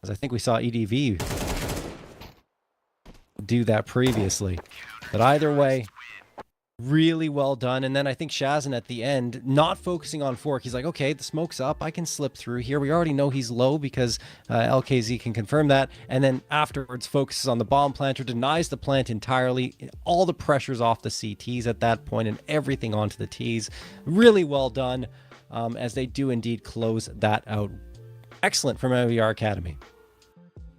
As I think we saw EDV do that previously. But either way, Really well done. And then I think Shazin at the end, not focusing on Fork, he's like, okay, the smoke's up. I can slip through here. We already know he's low because LKZ can confirm that. And then afterwards focuses on the bomb planter, denies the plant entirely. All the pressure's off the CTs at that point and everything onto the Ts. Really well done, as they do indeed close that out. Excellent from MIBR Academy.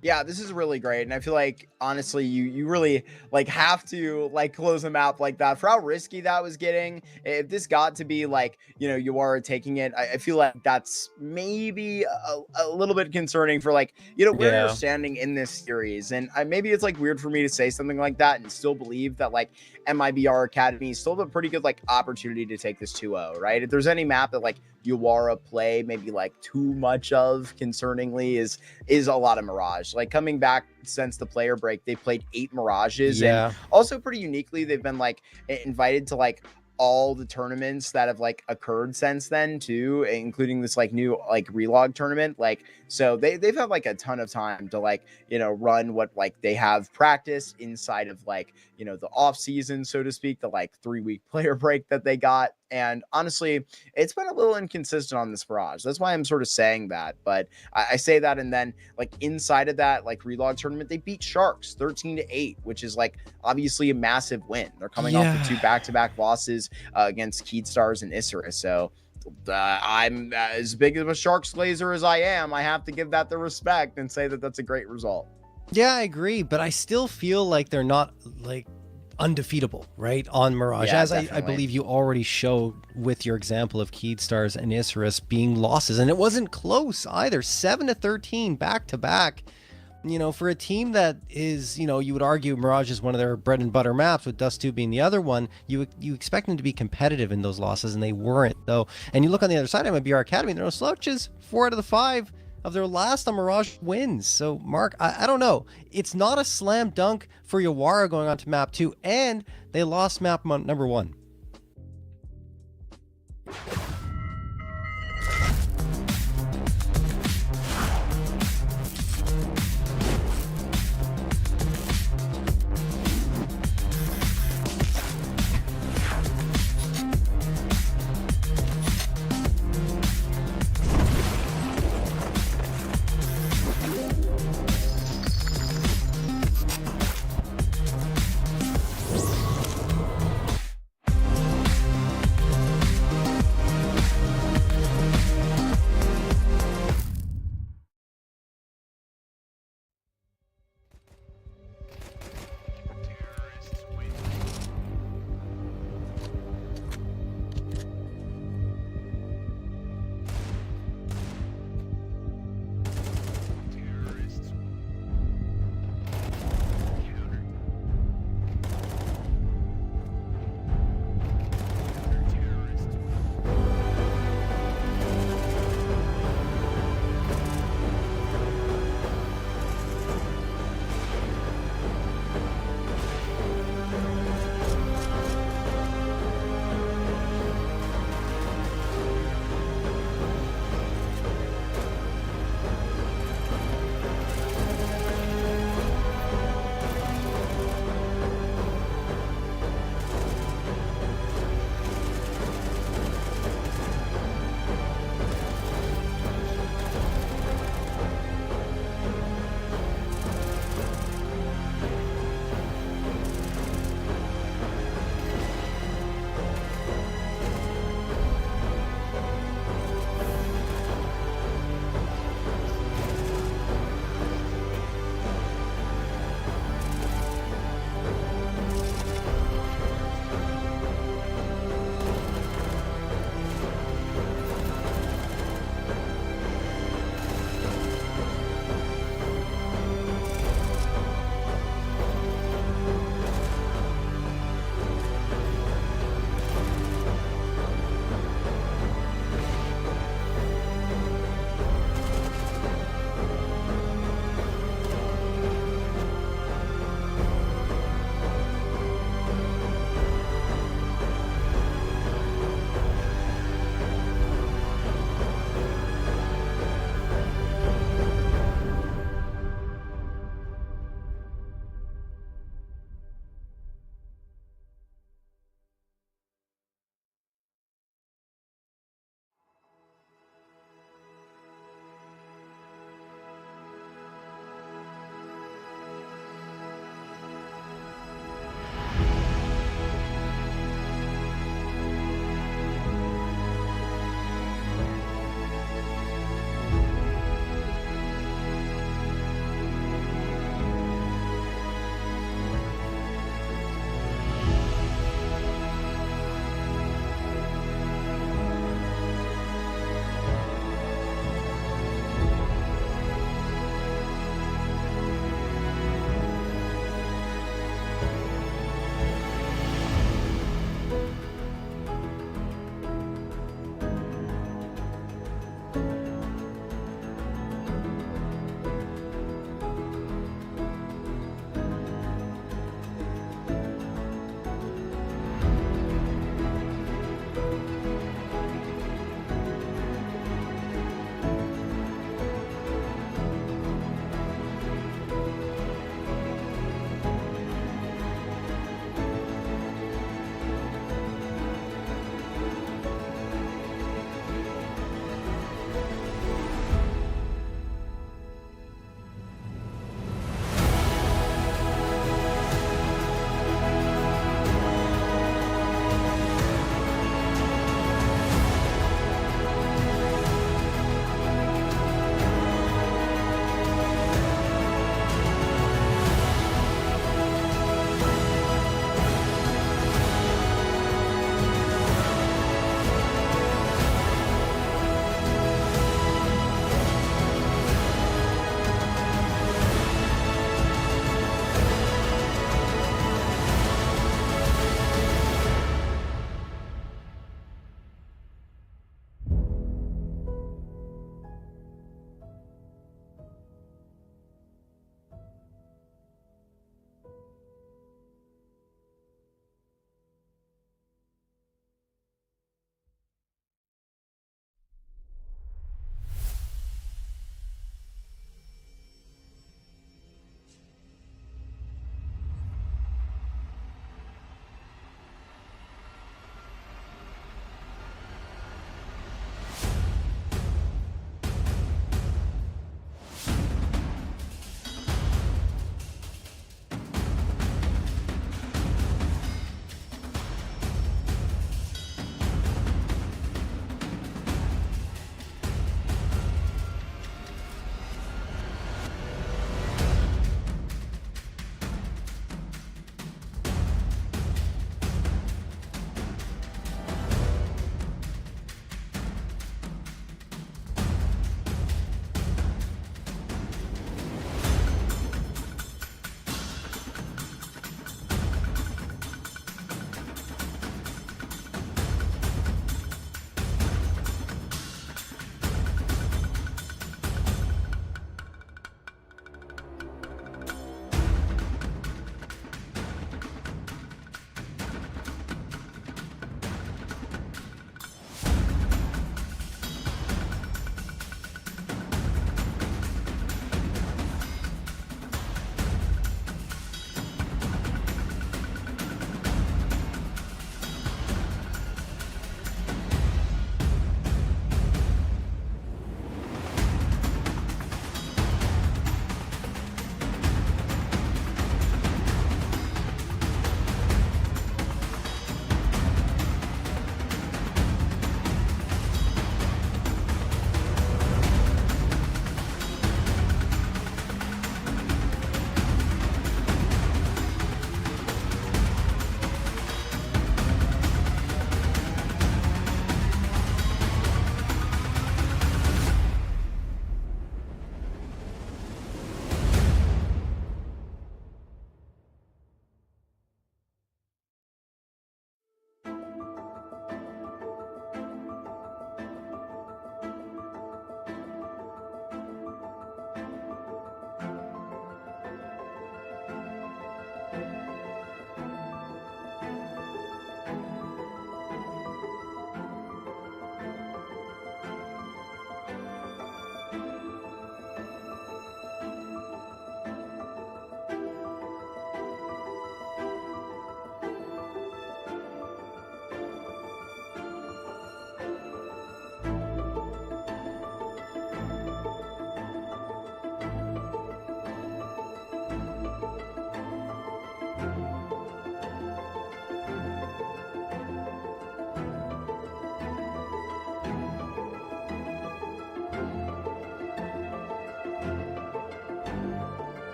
Yeah, this is really great. And I feel like, honestly, you really like have to like close a map like that for how risky that was getting. If this got to be like, Yawara taking it, I feel like that's maybe a little bit concerning for like, where you're standing in this series. And maybe it's like weird for me to say something like that and still believe that like MIBR Academy still have a pretty good like opportunity to take this 2-0, right? If there's any map that like Yawara play maybe like too much of concerningly is a lot of Mirage. Like coming back since the player break, they played 8 Mirages, and also pretty uniquely they've been like invited to like all the tournaments that have like occurred since then too, including this like new like relog tournament. Like, so they've had like a ton of time to like, run what like they have practiced inside of like, the off season, so to speak, the like 3-week player break that they got. And honestly, it's been a little inconsistent on this Mirage. That's why I'm sort of saying that. But I say that, and then like inside of that like relog tournament, they beat Sharks 13-8, which is like obviously a massive win. They're coming off of 2 back-to-back losses against Keystars and Isurus. So I'm as big of a Sharks glazer as I am. I have to give that the respect and say that that's a great result. Yeah, I agree, but I still feel like they're not like undefeatable, right, on Mirage, as I believe you already showed with your example of Keystars and Isurus being losses, and it wasn't close either. 7-13 back to back. For a team that is, you would argue Mirage is one of their bread and butter maps, with Dust 2 being the other one, you expect them to be competitive in those losses, and they weren't, though. And you look on the other side of MIBR Academy, they're no slouches. 4 out of the 5 of their last on Mirage wins. So, Mark, I don't know. It's not a slam dunk for Yawara going on to map 2, and they lost map number 1.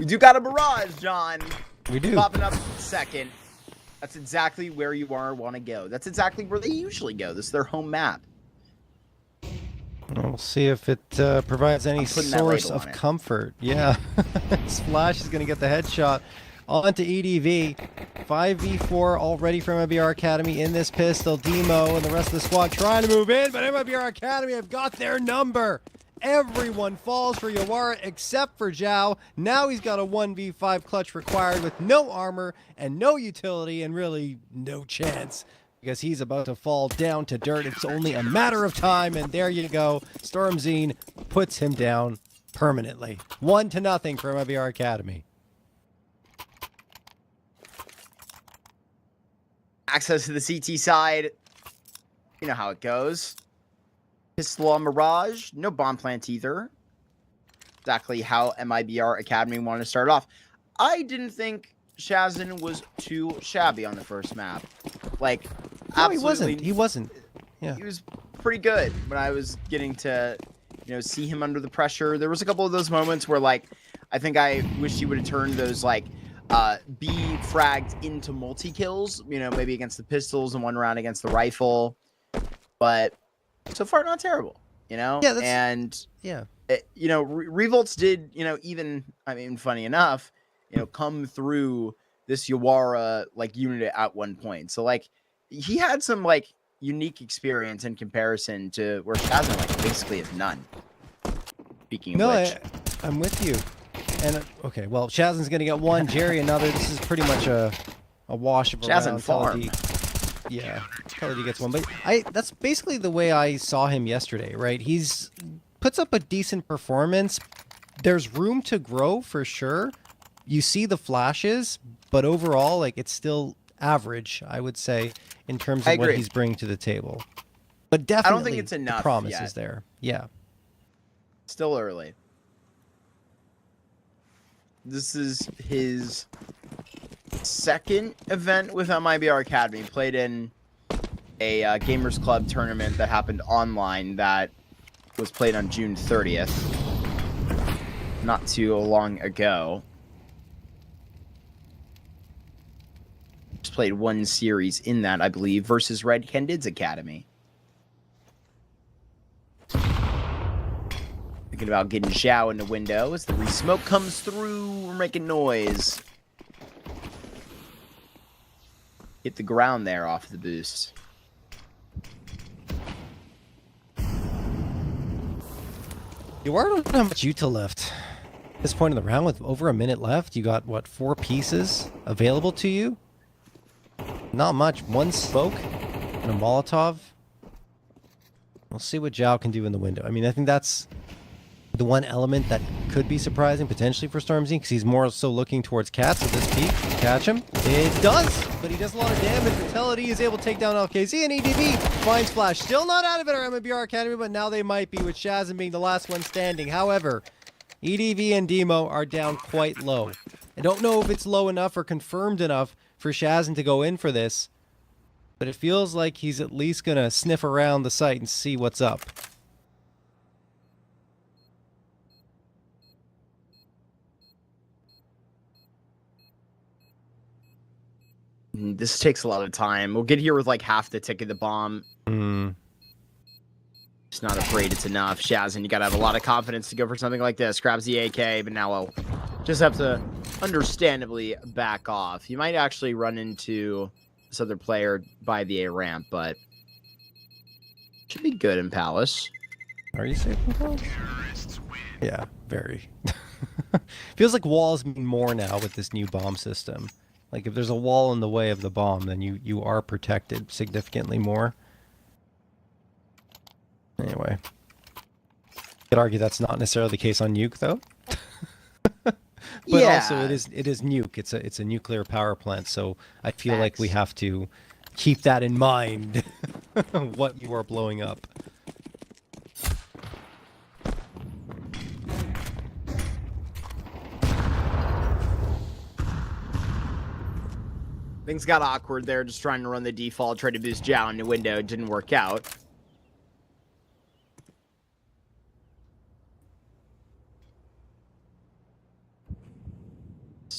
We do got a barrage, John. We do. Popping up second. That's exactly where Yawara want to go. That's exactly where they usually go. This is their home map. We'll see if it provides any source of comfort. Yeah. Splash is going to get the headshot onto EDV. 5v4 already from MIBR Academy in this pistol. Demo and the rest of the squad trying to move in, but MIBR Academy have got their number. Everyone falls for Yawara except for Zhao. Now he's got a 1v5 clutch required with no armor and no utility and really no chance, because he's about to fall down to dirt. It's only a matter of time, and there you go. Stormzine puts him down permanently. 1-0 for MIBR Academy. Access to the CT side. You know how it goes. Pistol on Mirage. No bomb plant either. Exactly how MIBR Academy wanted to start off. I didn't think Shazin was too shabby on the first map. Like, no, he wasn't. He wasn't. Yeah. He was pretty good when I was getting to, see him under the pressure. There was a couple of those moments where, like, I think I wish he would have turned those, like, B fragged into multi-kills, maybe against the pistols and one round against the rifle. But so far, not terrible, Yeah, and yeah, Revolts did, funny enough, come through this Yawara unit at one point. So he had some unique experience in comparison to where Shazin basically has none. Speaking of which, I'm with you. And okay, well, Shazin's gonna get one, Jerry another. This is pretty much a wash of a Shazin round. farm. Yeah, Teledi gets one, but that's basically the way I saw him yesterday, right? He's puts up a decent performance. There's room to grow for sure. You see the flashes, but overall, it's still average, I would say, in terms of what he's bringing to the table. But definitely, I don't think it's enough. The promise is there. Yeah. Still early. This is his second event with MIBR Academy. He played in a Gamers Club tournament that happened online that was played on June 30th. Not too long ago. Just played one series in that, I believe, versus Red Candid's Academy. Thinking about getting Zhao in the window as the re-smoke comes through. We're making noise. Hit the ground there off the boost. Yawara don't have much util left. At this point in the round, with over a minute left, you got, what, 4 pieces available to you? Not much. One smoke and a Molotov. We'll see what Zhao can do in the window. I mean, I think that's the one element that could be surprising potentially for Stormzine, because he's more so looking towards Cats at this peak. Catch him. It does, but he does a lot of damage. Vitality is able to take down LKZ, and EDV finds Flash. Still not out of it, our MIBR Academy, but now they might be, with Shazin being the last one standing. However, EDV and Demo are down quite low. I don't know if it's low enough or confirmed enough for Shazin to go in for this, but it feels like he's at least going to sniff around the site and see what's up. This takes a lot of time. We'll get here with half the tick of the bomb. Just not afraid it's enough. Shazin, you gotta have a lot of confidence to go for something like this. Grabs the AK, but now we'll just have to understandably back off. You might actually run into this other player by the A ramp, but should be good in Palace. Are you safe in Palace? Yeah, very. Feels like walls mean more now with this new bomb system. If there's a wall in the way of the bomb, then you are protected significantly more. Anyway. Could argue that's not necessarily the case on Nuke, though. But yeah. Also, it is Nuke. It's a nuclear power plant, so I feel like we have to keep that in mind, what you are blowing up. Things got awkward there, just trying to run the default, tried to boost Zhao in the window, it didn't work out.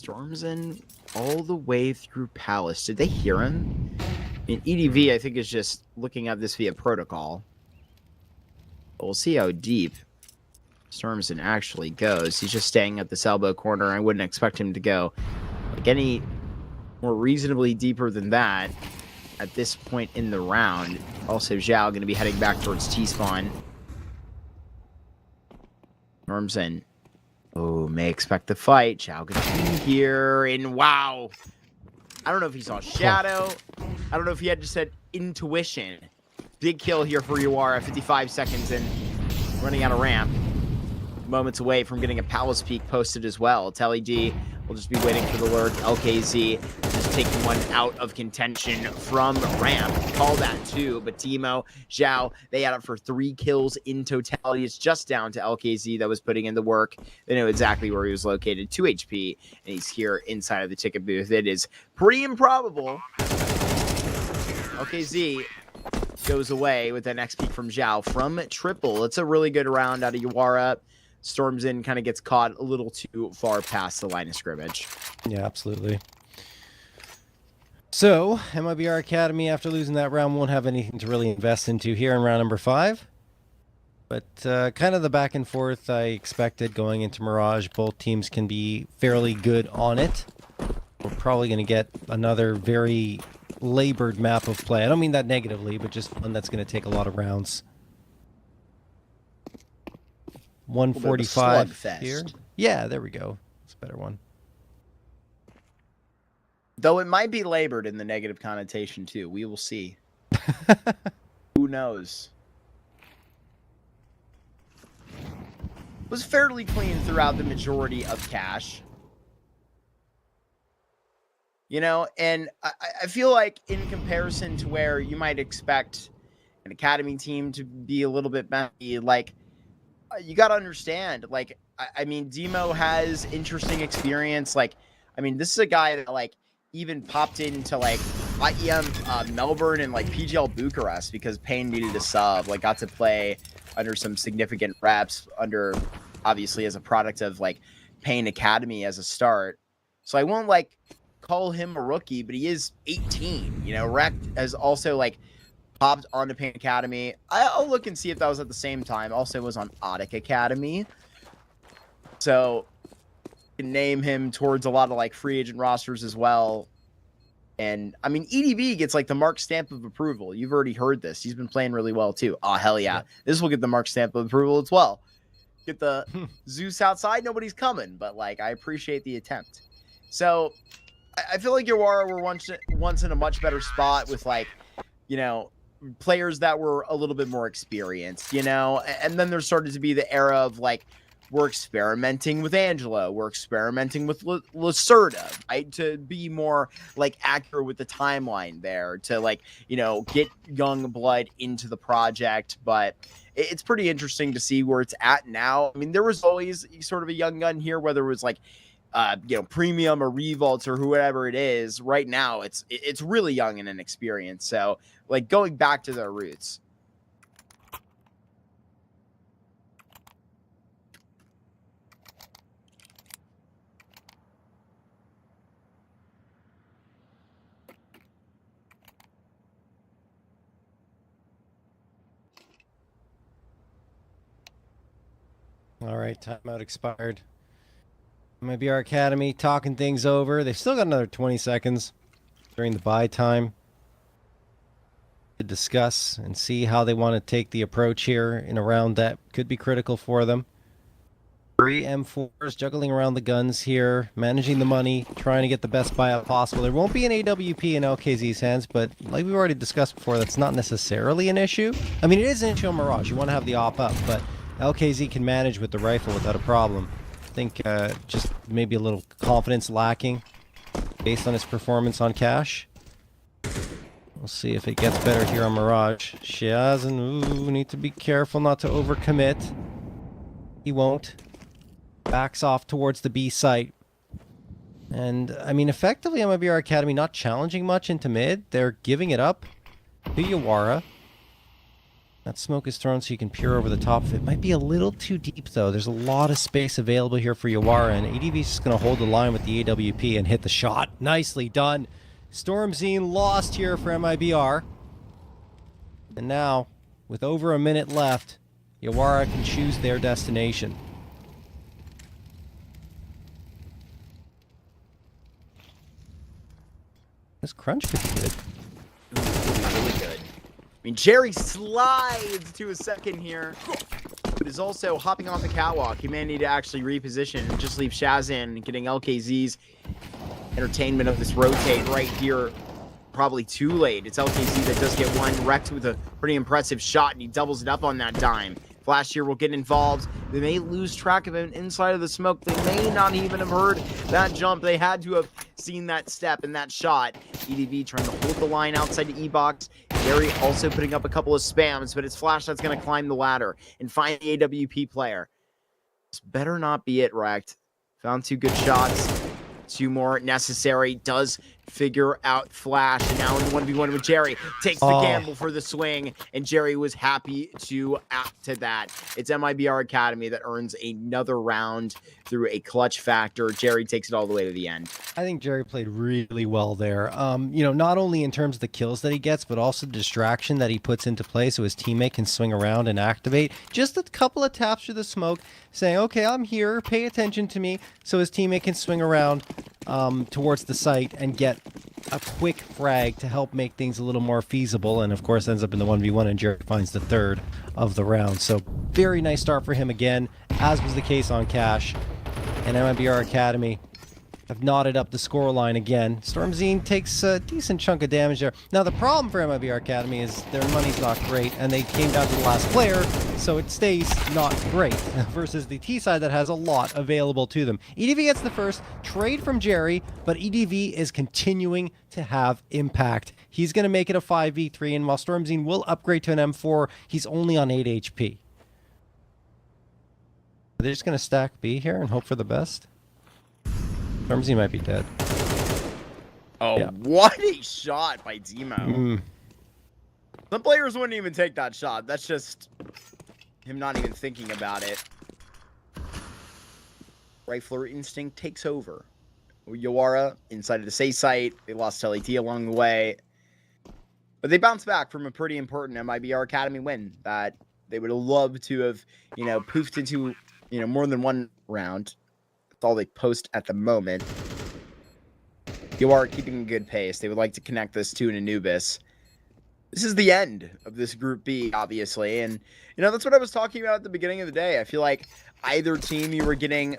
storms in all the way through Palace. Did they hear him? I mean, EDV, I think, is just looking at this via protocol. But we'll see how deep Stormson actually goes. He's just staying at this elbow corner. I wouldn't expect him to go like any more reasonably deeper than that at this point in the round. Also, Zhao going to be heading back towards T-spawn. Stormson, oh, may expect the fight. Zhao gonna be here, and wow. I don't know if he saw Shadow. I don't know if he had just said intuition. Big kill here for Yawara, 55 seconds and running out of ramp. Moments away from getting a Palace Peak posted as well. TeleD will just be waiting for the lurk. LKZ just taking one out of contention from ramp. Call that too, but Timo, Zhao, they had it for 3 kills in totality. It's just down to LKZ that was putting in the work. They know exactly where he was located, 2 HP, and he's here inside of the ticket booth. It is pretty improbable. LKZ goes away with an X peak from Zhao from triple. It's a really good round out of Yawara. Storms in, kind of gets caught a little too far past the line of scrimmage. Yeah, absolutely. So, MIBR Academy, after losing that round, won't have anything to really invest into here in round number 5. But kind of the back and forth I expected going into Mirage. Both teams can be fairly good on it. We're probably going to get another very labored map of play. I don't mean that negatively, but just one that's going to take a lot of rounds. 145 here. Yeah, there we go. It's a better one. Though it might be labored in the negative connotation too. We will see. Who knows? It was fairly clean throughout the majority of cash. You know, and I feel like in comparison to where you might expect an academy team to be a little bit messy, like, you got to understand, like, I mean, Demo has interesting experience. Like, I mean, this is a guy that, like, even popped into, like, IEM Melbourne and, like, PGL Bucharest because Payne needed a sub. Like, got to play under some significant reps under, obviously, as a product of, like, Payne Academy as a start. So I won't, like, call him a rookie, but he is 18. You know, Rekt has also, like, popped onto Payne Academy. I'll look and see if that was at the same time. Also was on Audic Academy. So you can name him towards a lot of like free agent rosters as well. And I mean, EDV gets like the mark stamp of approval. You've already heard this. He's been playing really well too. Oh, hell yeah. This will get the mark stamp of approval as well. Get the Zeus outside. Nobody's coming, but like, I appreciate the attempt. So I feel like Yawara were once in a much better spot with like, you know, players that were a little bit more experienced, you know, and then there started to be the era of like, we're experimenting with Angelo, we're experimenting with Lacerda, right? To be more like accurate with the timeline there, to like, you know, get young blood into the project. But it's pretty interesting to see where it's at now. I mean, there was always sort of a young gun here, whether it was like, you know, premium or revolts or whoever it is. Right now, it's really young and inexperienced. So, like, going back to their roots. All right, timeout expired. MIBR Academy talking things over. They've still got another 20 seconds during the buy time to discuss and see how they want to take the approach here in a round that could be critical for them. 3 M4s juggling around the guns here, managing the money, trying to get the best buyout possible. There won't be an AWP in LKZ's hands, but like we've already discussed before, that's not necessarily an issue. I mean, it is an issue on Mirage. You want to have the op up, but LKZ can manage with the rifle without a problem. I think just maybe a little confidence lacking based on his performance on Cash. We'll see if it gets better here on Mirage. Shiaz and need to be careful not to overcommit. He won't. Backs off towards the B site. And, I mean, effectively, MIBR Academy not challenging much into mid. They're giving it up to Yawara. That smoke is thrown so you can peer over the top of it. Might be a little too deep, though. There's a lot of space available here for Yawara, and ADV is just going to hold the line with the AWP and hit the shot. Nicely done. Stormzine lost here for MIBR. And now, with over a minute left, Yawara can choose their destination. This crunch could be good. Really good. I mean, Jerry slides to a second here, but is also hopping off the catwalk. He may need to actually reposition and just leave Shazin getting LKZ's entertainment of this rotate right here. Probably too late. It's LKZ that does get one wrecked with a pretty impressive shot, and he doubles it up on that dime. Flash here will get involved. They may lose track of him inside of the smoke. They may not even have heard that jump. They had to have seen that step and that shot. EDV trying to hold the line outside the E-box. Jerry also putting up a couple of spams, but it's Flash that's going to climb the ladder and find the AWP player. This better not be it, wrecked. Found 2 good shots. 2 more necessary. Does figure out Flash, and now in the 1v1 with Jerry. Takes the gamble for the swing, and Jerry was happy to add to that. It's MIBR Academy that earns another round through a clutch factor. Jerry takes it all the way to the end. I think Jerry played really well there. You know, not only in terms of the kills that he gets, but also the distraction that he puts into play so his teammate can swing around and activate. Just a couple of taps through the smoke, saying, okay, I'm here, pay attention to me, so his teammate can swing around towards the site and get a quick frag to help make things a little more feasible, and of course ends up in the 1v1, and Jerry finds the 3rd of the round. So very nice start for him again, as was the case on Cash. And MIBR Academy have knotted up the scoreline again. Stormzine takes a decent chunk of damage there. Now the problem for MIBR Academy is their money's not great, and they came down to the last player, so it stays not great, versus the T side that has a lot available to them. EDV gets the first trade from Jerry, but EDV is continuing to have impact. He's going to make it a 5v3, and while Stormzine will upgrade to an M4, he's only on 8 HP. Are they just going to stack B here and hope for the best? Stormzine might be dead. Oh, yeah. What a shot by Demo. Some players wouldn't even take that shot. That's just him not even thinking about it. Rifler instinct takes over. Yawara inside of the safe site. They lost LET along the way. But they bounced back from a pretty important MIBR Academy win that they would have loved to have, you know, poofed into, you know, more than one round. That's all they post at the moment. Yawara keeping a good pace. They would like to connect this to an Anubis. This is the end of this Group B, obviously. And, you know, that's what I was talking about at the beginning of the day. I feel like either team you were getting,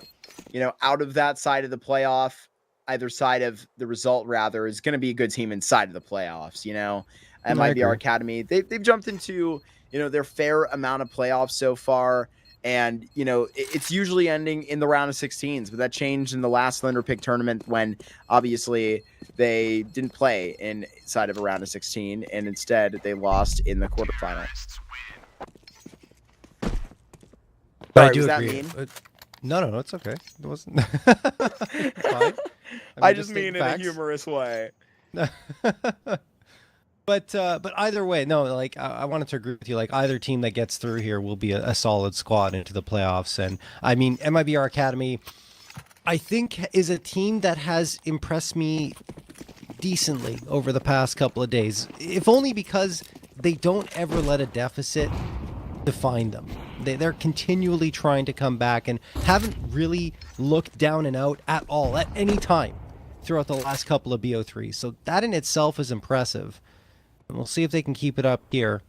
you know, out of that side of the playoff, either side of the result, rather, is going to be a good team inside of the playoffs, you know. MIBR Academy, they've jumped into, you know, their fair amount of playoffs so far. And, you know, it's usually ending in the round of 16s, but that changed in the last Thunderpick tournament when obviously they didn't play inside of a round of 16, and instead they lost in the quarterfinal. Sorry, I do agree. No, it's okay. It wasn't. Fine. I just mean in a humorous way. But either way, no, like I wanted to agree with you. Like either team that gets through here will be a solid squad into the playoffs. And I mean, MIBR Academy, I think, is a team that has impressed me decently over the past couple of days, if only because they don't ever let a deficit define them. They're continually trying to come back and haven't really looked down and out at all at any time throughout the last couple of BO3s. So that in itself is impressive. And we'll see if they can keep it up here.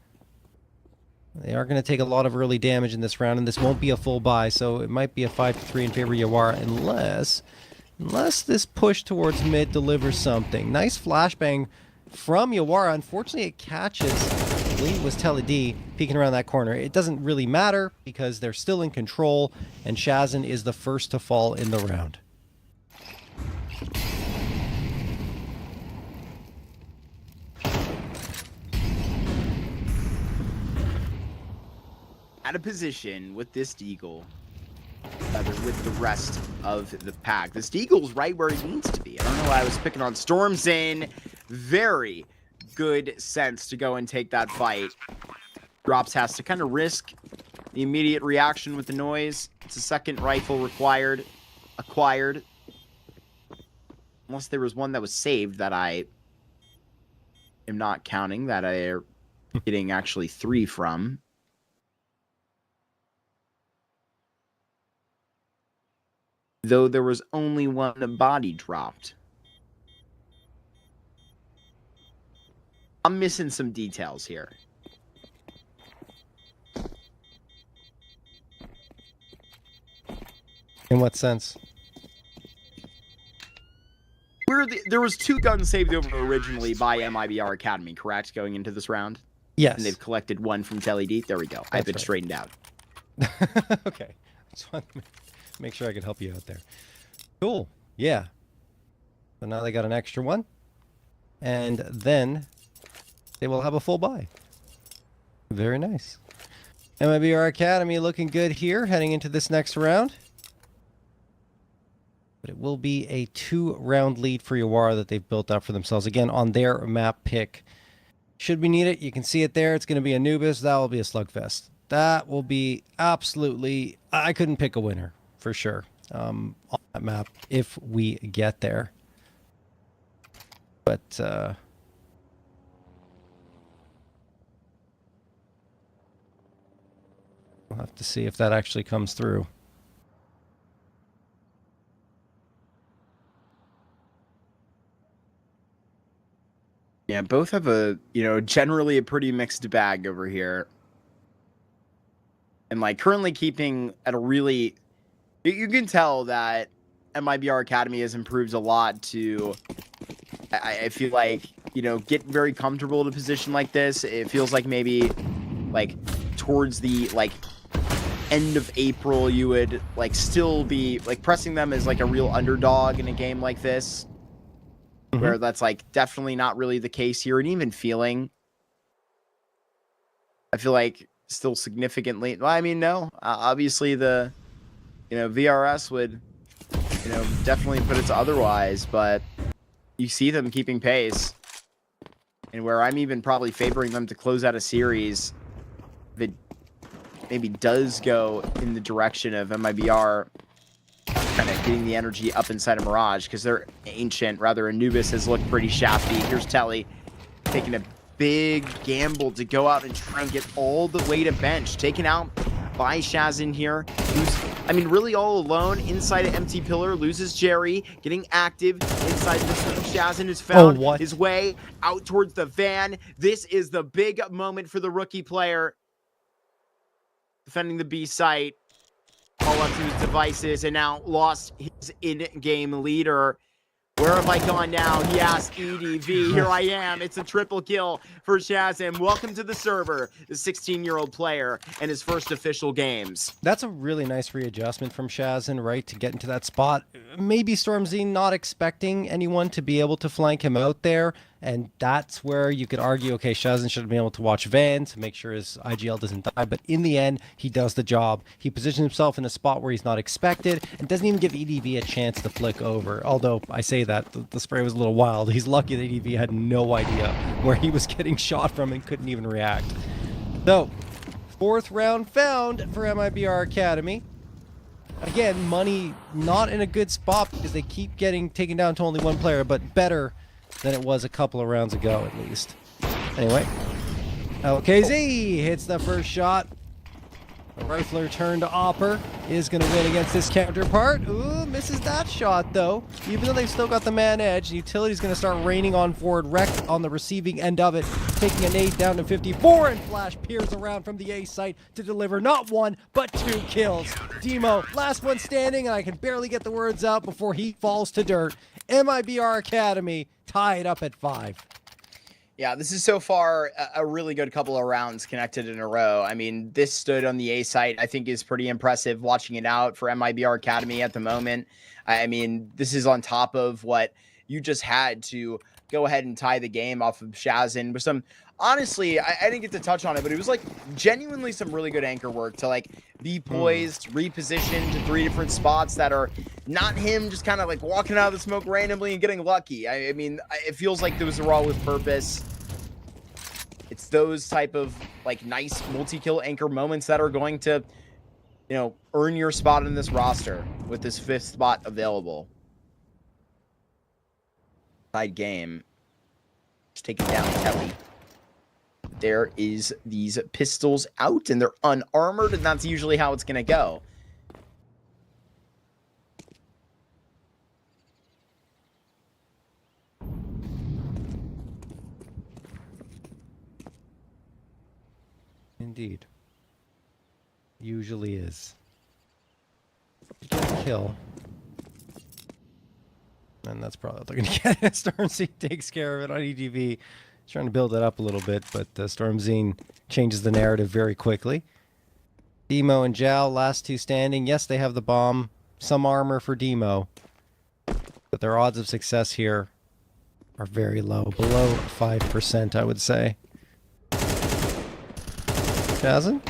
They are going to take a lot of early damage in this round, and this won't be a full buy, so it might be a 5-3 in favor of Yawara, unless this push towards mid delivers something. Nice flashbang from Yawara. Unfortunately, it catches. I believe it was Teledi peeking around that corner. It doesn't really matter because they're still in control, and Shazin is the first to fall in the round. Out of position with this Deagle, with the rest of the pack. This Deagle's right where he needs to be. I don't know why I was picking on Stormzine. Very good sense to go and take that fight. Drops has to kind of risk the immediate reaction with the noise. It's a second rifle acquired. Unless there was one that was saved that I am not counting, that I am getting actually 3 from. Though there was only one body dropped. I'm missing some details here. In what sense? There was 2 guns saved over originally by MIBR Academy, correct? Going into this round? Yes. And they've collected 1 from LED. There we go. I've been straightened out. Okay. Just want to make sure I could help you out there. Cool. Yeah. So now they got an extra one. And then they will have a full buy. Very nice. MIBR Academy looking good here heading into this next round. But it will be a 2-round lead for Yawara that they've built up for themselves. Again, on their map pick. Should we need it, you can see it there. It's going to be Anubis. That will be a slugfest. That will be absolutely... I couldn't pick a winner, for sure, on that map, if we get there. But... we'll have to see if that actually comes through. Yeah, both have a, generally a pretty mixed bag over here. And, currently keeping at a really... You can tell that MIBR Academy has improved a lot to, I feel like, get very comfortable in a position like this. It feels like maybe, towards the, end of April, you would, still be, pressing them as, a real underdog in a game like this. Where that's definitely not really the case here, and even feeling, I feel like still significantly. Well, I mean, no, obviously the, VRS would, definitely put it to otherwise, but you see them keeping pace, and where I'm even probably favoring them to close out a series, if it maybe does go in the direction of MIBR. Kind of getting the energy up inside of Mirage because they're ancient. Rather, Anubis has looked pretty shafty. Here's Telly taking a big gamble to go out and try and get all the way to bench. Taken out by Shazin here, who's, really all alone inside of Empty Pillar. Loses Jerry, getting active inside the swing. Shazin has found his way out towards the van. This is the big moment for the rookie player. Defending the B site. All up to his devices and now lost his in-game leader. Where have I gone now? He asked EDV. Here I am. It's a triple kill for Shazam. Welcome to the server, the 16-year-old player and his first official games. That's a really nice readjustment from Shazam, right, to get into that spot. Maybe Stormzy not expecting anyone to be able to flank him out there, and that's where you could argue, okay, Shazam should have been able to watch Van to make sure his IGL doesn't die, but in the end, he does the job. He positions himself in a spot where he's not expected and doesn't even give EDV a chance to flick over, although I say that, the spray was a little wild. He's lucky that EDV had no idea where he was getting shot from and couldn't even react. So, 4th round found for MIBR Academy. Again, money not in a good spot because they keep getting taken down to only 1 player, but better than it was a couple of rounds ago at least. Anyway, LKZ hits the first shot. The rifler turned Opper is going to win against his counterpart. Ooh, misses that shot though. Even though they've still got the man edge, Utility's going to start raining on forward. Rex on the receiving end of it, taking a nade down to 54, and Flash peers around from the A site to deliver not 1, but 2 kills. Demo, last one standing, and I can barely get the words out before he falls to dirt. MIBR Academy tied up at 5. Yeah, this is so far a really good couple of rounds connected in a row. I mean, this stood on the A site, I think is pretty impressive watching it out for MIBR Academy at the moment. I mean, this is on top of what you just had to go ahead and tie the game off of Shazin with some, honestly, I didn't get to touch on it, but it was genuinely some really good anchor work to be poised, repositioned to 3 different spots that are not him just kind of walking out of the smoke randomly and getting lucky. I mean, it feels like those are all with purpose. it's those type of like nice multi-kill anchor moments that are going to, you know, earn your spot in this roster with this 5th spot available. Side game. Just taking down Kelly. There is these pistols out and they're unarmored, and that's usually how it's going to go. Indeed. Usually is. Get a kill. And that's probably what they're going to get. Stormzy takes care of it on EDV. Trying to build it up a little bit, but Stormzy changes the narrative very quickly. Demo and Jao, last 2 standing. Yes, they have the bomb. Some armor for Demo. But their odds of success here are very low. Below 5%, I would say. Shazin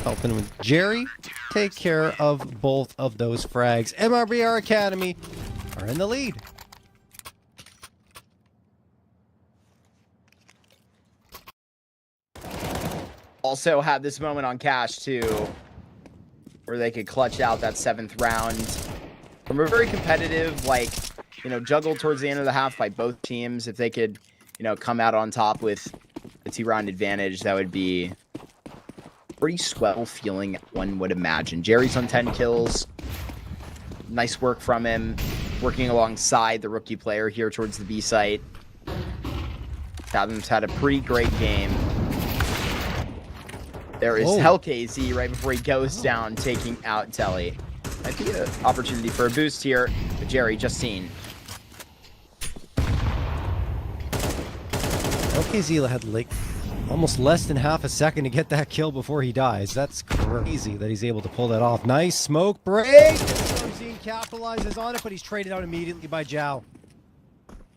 helping with Jerry take care of both of those frags. MIBR Academy are in the lead. Also had this moment on Cash too, where they could clutch out that 7th round from a very competitive, like, you know, juggle towards the end of the half by both teams. If they could, you know, come out on top with a 2-round advantage, that would be pretty swell feeling, one would imagine. Jerry's on 10 kills. Nice work from him, working alongside the rookie player here towards the B site. Fathom's had a pretty great game. There is HellKZ right before he goes down, taking out Telly. Might be an opportunity for a boost here, but Jerry just seen. HellKZ had like almost less than half a second to get that kill before he dies. That's crazy that he's able to pull that off. Nice smoke break. Stormzy capitalizes on it, but he's traded out immediately by Jao.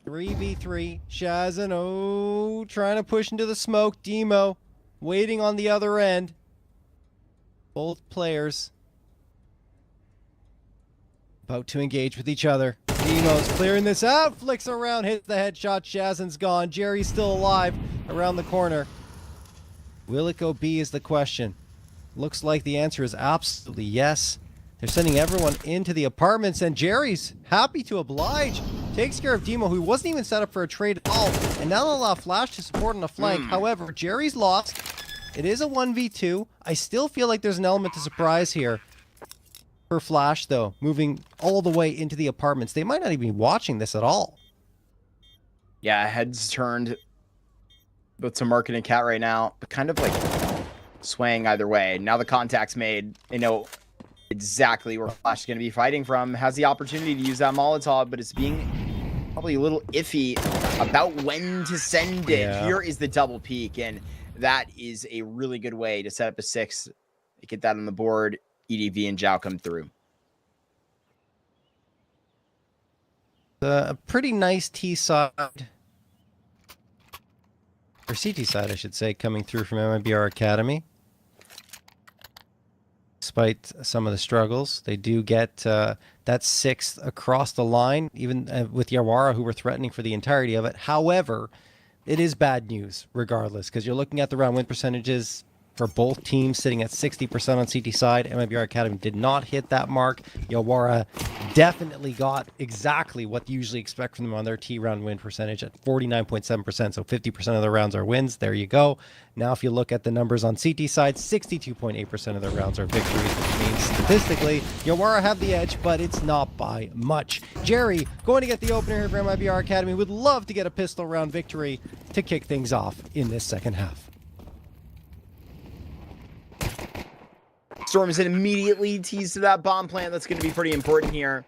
3v3. Shazin, trying to push into the smoke. Demo waiting on the other end. Both players about to engage with each other. Demo's clearing this out. Flicks around, hits the headshot. Shazin's gone. Jerry's still alive around the corner. Will it go B is the question. Looks like the answer is absolutely yes. They're sending everyone into the apartments, and Jerry's happy to oblige. Takes care of Demo, who wasn't even set up for a trade at all, and now they'll allow Flash to support on the flank. However, Jerry's lost. It is a 1v2. I still feel like there's an element to surprise here for Flash, though, moving all the way into the apartments. They might not even be watching this at all. Yeah, heads turned both to Mark and Cat right now, but kind of like swaying either way. Now the contact's made. They know exactly where Flash is going to be fighting from. Has the opportunity to use that Molotov, but it's being probably a little iffy about when to send it. Yeah. Here is the double peek, and that is a really good way to set up a 6. Get that on the board. EDV and Jao come through. A pretty nice T side, or CT side, I should say, coming through from MIBR Academy. Despite some of the struggles, they do get that 6th across the line, even with Yawara, who were threatening for the entirety of it. However, it is bad news regardless, because you're looking at the round win percentages for both teams sitting at 60% on CT side. MIBR Academy did not hit that mark. Yawara definitely got exactly what you usually expect from them on their T round win percentage at 49.7%. So 50% of their rounds are wins. There you go. Now, if you look at the numbers on CT side, 62.8% of their rounds are victories, which means statistically, Yawara have the edge, but it's not by much. Jerry, going to get the opener here for MIBR Academy, would love to get a pistol round victory to kick things off in this second half. Stormzy immediately teased to that bomb plant. That's going to be pretty important here.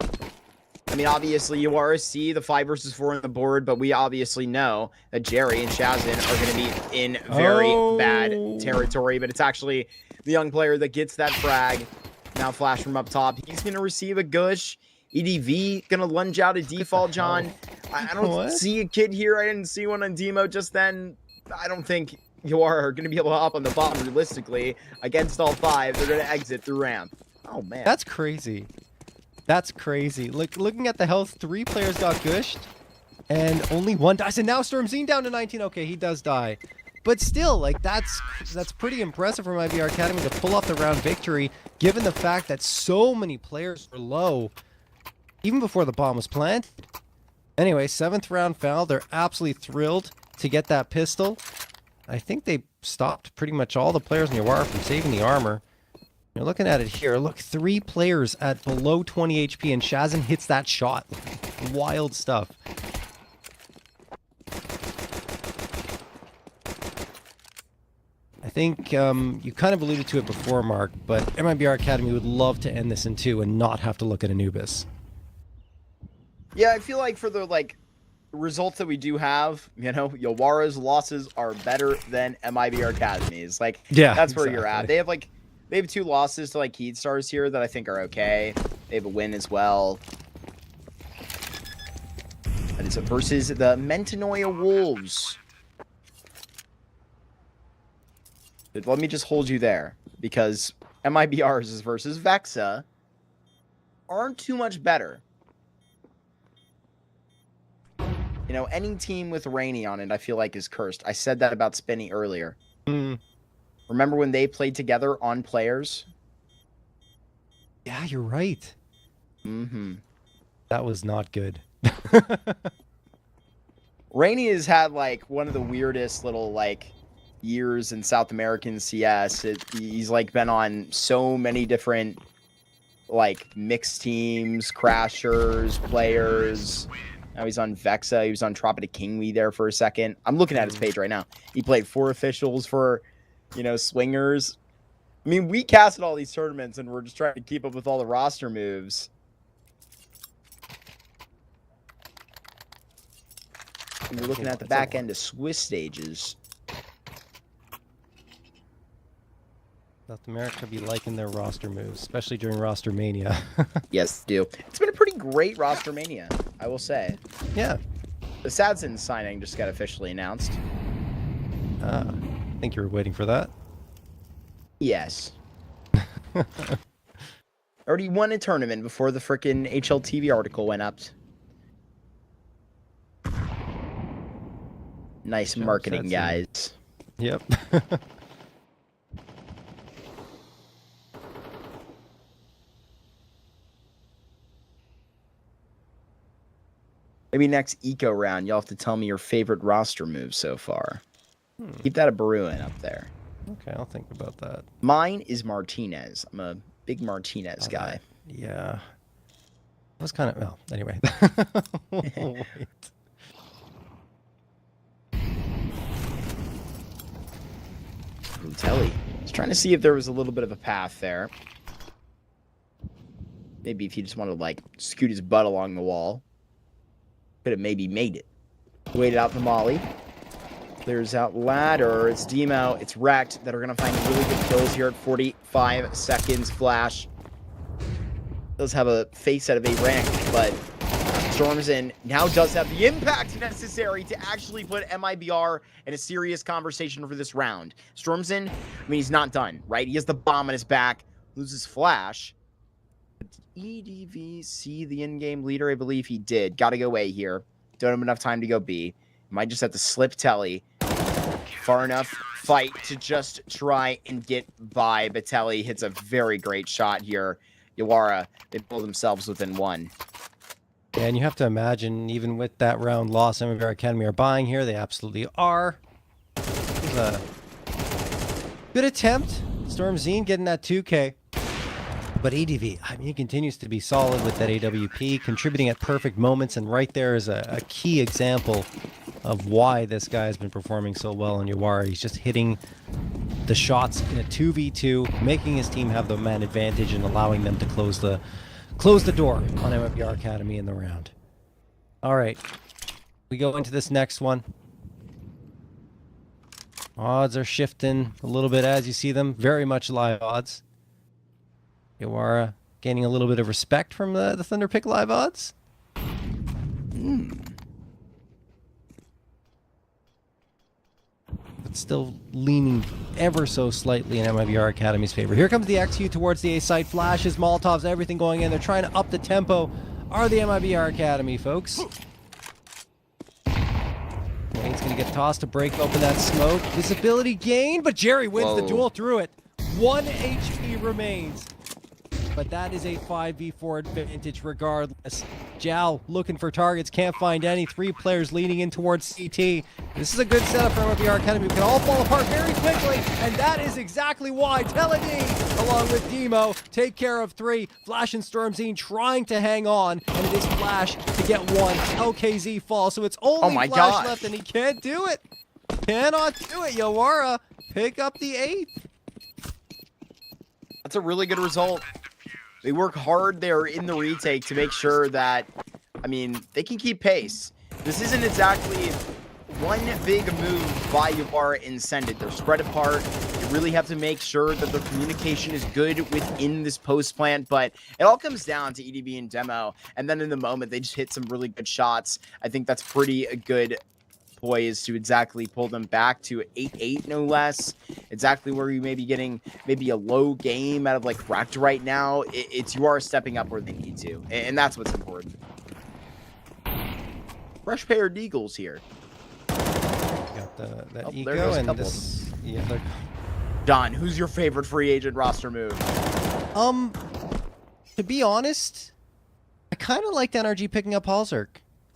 I mean, obviously, Yawara see the 5 versus 4 on the board, but we obviously know that Jerry and Shazin are going to be in very bad territory, but it's actually the young player that gets that frag. Now Flash from up top. He's going to receive a gush. EDV going to lunge out a default, John. I don't see a kid here. I didn't see one on Demo just then. I don't think Yawara are going to be able to hop on the bomb realistically against all 5. They're going to exit through ramp. Oh, man. That's crazy. That's crazy. Looking at the health, 3 players got gushed, and only 1 dies. And now Stormzy down to 19. Okay, he does die. But still, like, that's pretty impressive for MIBR Academy to pull off the round victory, given the fact that so many players were low, even before the bomb was planted. Anyway, 7th round foul. They're absolutely thrilled to get that pistol. I think they stopped pretty much all the players in Yawara from saving the armor. You're looking at it here. Look, 3 players at below 20 HP, and Shazin hits that shot. Wild stuff. I think you kind of alluded to it before, Mark, but MIBR Academy would love to end this in 2 and not have to look at Anubis. Yeah, I feel like for the results that we do have, you know, Yawara's losses are better than MIBR Academy's. Like, yeah, that's where you're at. They have 2 losses to Heat Stars here that I think are okay. They have a win as well. That is versus the METANOIA Wolves. But let me just hold you there, because MIBR's versus Vexa aren't too much better. You know, any team with Rainy on it, I feel like, is cursed. I said that about Spinny earlier. Remember when they played together on players? Yeah, you're right. That was not good. Rainy has had, one of the weirdest little, years in South American CS. He's, been on so many different, mixed teams, crashers, players. Now he's on Vexa. He was on Tropic Kingwe there for a second. I'm looking at his page right now. He played 4 officials for, Swingers. I mean, we casted all these tournaments, and we're just trying to keep up with all the roster moves. And we're looking at the back end of Swiss stages. South America be liking their roster moves, especially during Roster Mania. Yes, do. It's been a pretty great Roster Mania, I will say. Yeah. The Sadson signing just got officially announced. I think you were waiting for that. Yes. Already won a tournament before the frickin' HLTV article went up. Nice marketing, guys. Yep. Maybe next eco round, you'll have to tell me your favorite roster moves so far. Keep that a Bruin up there. Okay, I'll think about that. Mine is Martinez. I'm a big Martinez guy. Yeah. That was kind of... Well, anyway. Wait. Telly. I was trying to see if there was a little bit of a path there. Maybe if he just wanted to, scoot his butt along the wall. Could have maybe made it. Waited out the molly. Clears out ladder. It's Demo. It's Wrecked that are going to find really good kills here at 45 seconds. Flash does have a face out of a rank, but Storms in now does have the impact necessary to actually put MIBR in a serious conversation for this round. Storms in, I mean, he's not done, right? He has the bomb on his back, loses Flash. EDV see the in-game leader? I believe he did. Got to go A here. Don't have enough time to go B. Might just have to slip Telly. Far enough fight to just try and get by, but Telly hits a very great shot here. Yawara, they pull themselves within 1. Yeah, and you have to imagine, even with that round loss, MIBR Academy are buying here. They absolutely are. It was a good attempt. Stormzine getting that 2K. But ADV, I mean, he continues to be solid with that AWP, contributing at perfect moments, and right there is a key example of why this guy has been performing so well in Yawara. He's just hitting the shots in a 2v2, making his team have the man advantage and allowing them to close the door on MIBR Academy in the round. All right, we go into this next one. Odds are shifting a little bit as you see them, very much live odds. Yawara gaining a little bit of respect from the Thunderpick live odds. But still leaning ever so slightly in MIBR Academy's favor. Here comes the XU towards the A site. Flashes, Molotovs, everything going in. They're trying to up the tempo. Are the MIBR Academy, folks. Wayne's going to gonna get tossed to break open that smoke. Visibility gain, but Jerry wins the duel through it. 1 HP remains. But that is a 5v4 advantage regardless. Jal looking for targets, can't find any. 3 players leaning in towards CT. This is a good setup for MIBR Academy. We can all fall apart very quickly, and that is exactly why Teledine, along with Demo, take care of 3. Flash and Stormzine trying to hang on, and it is Flash to get 1. LKZ falls, so it's only Flash left, and he can't do it. Cannot do it. Yawara pick up the 8th. That's a really good result. They work hard there in the retake to make sure that, I mean, they can keep pace. This isn't exactly one big move by Yawara and Send It. They're spread apart. You really have to make sure that the communication is good within this post plant, but it all comes down to EDB and Demo. And then in the moment, they just hit some really good shots. I think that's pretty good poised to exactly pull them back to 8-8, no less. Exactly where you may be getting maybe a low game out of like Wrecked right now. It's you are stepping up where they need to, and that's what's important. Fresh pair of Eagles here. Got that eco and this. Yeah, John, who's your favorite free agent roster move? To be honest, I kind of liked NRG picking up Halzerk.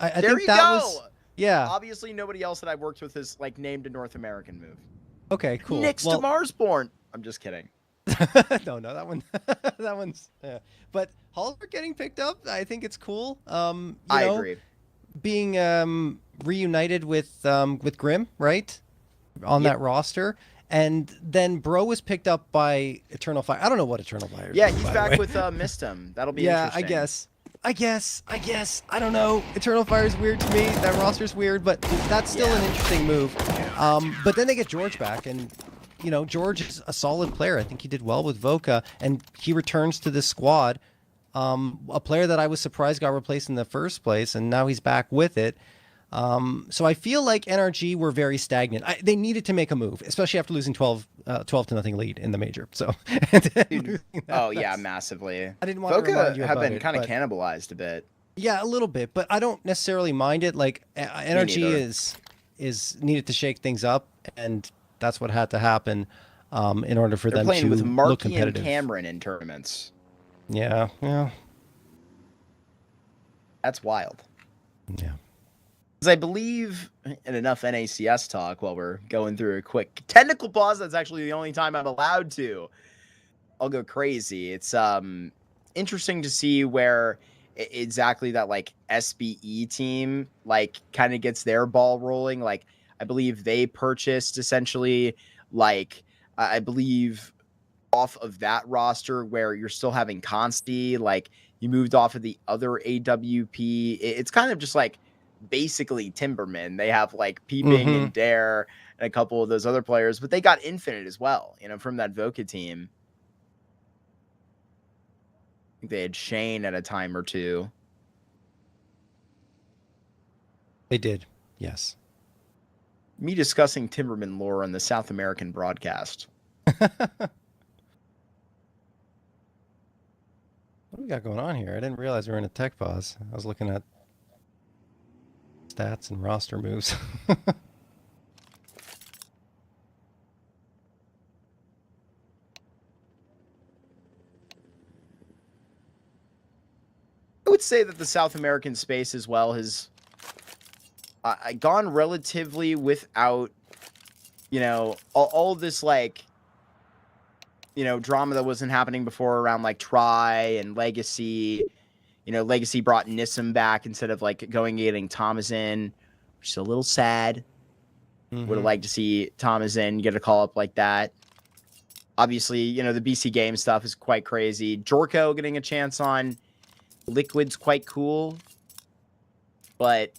I there think you that go. was. Yeah. Obviously, nobody else that I've worked with is like named a North American move. Okay, cool. Next to Marsborn. I'm just kidding. no, that one. that one's. Yeah. But Halzerk getting picked up, I think it's cool. I agree. Being reunited with Grim, right, on that roster, and then Bro was picked up by Eternal Fire. I don't know what Eternal Fire is. Yeah, he's back with Mistem. That'll be interesting. I guess. I don't know. Eternal Fire is weird to me. That roster's weird, but that's still an interesting move. But then they get George back, and you know, George is a solid player. I think he did well with Voka, and he returns to this squad. A player that I was surprised got replaced in the first place, and now he's back with it. So I feel like NRG were very stagnant. They needed to make a move, especially after losing 12 to nothing lead in the major. So, yeah, massively. I didn't want to remind you have about been kind of cannibalized a bit. Yeah, a little bit, but I don't necessarily mind it. Like NRG is needed to shake things up, and that's what had to happen in order for them to playing with look Marky competitive. And Cameron in tournaments. Yeah. That's wild. Yeah. Because I believe in enough NACS talk while we're going through a quick technical pause. That's actually the only time I'm allowed to. I'll go crazy. It's interesting to see where exactly that like SBE team like kind of gets their ball rolling. Like I believe they purchased essentially like I believe off of that roster where you're still having Consti, like you moved off of the other AWP. It's kind of just like basically Timberman. They have like Peeping and Dare and a couple of those other players, but they got Infinite as well, you know, from that Voka team. I think they had Shane at a time or two. They did, yes. Me discussing Timberman lore on the South American broadcast. What do we got going on here? I didn't realize we were in a tech pause. I was looking at stats and roster moves. I would say that the South American space as well has gone relatively without, you know, all this like, you know, drama that wasn't happening before around like Try and Legacy. You know, Legacy brought Nissim back instead of like going and getting Thomas in, which is a little sad. Would have liked to see Thomas in get a call up like that. Obviously, you know, the BC game stuff is quite crazy. Jorko getting a chance on Liquid's quite cool, but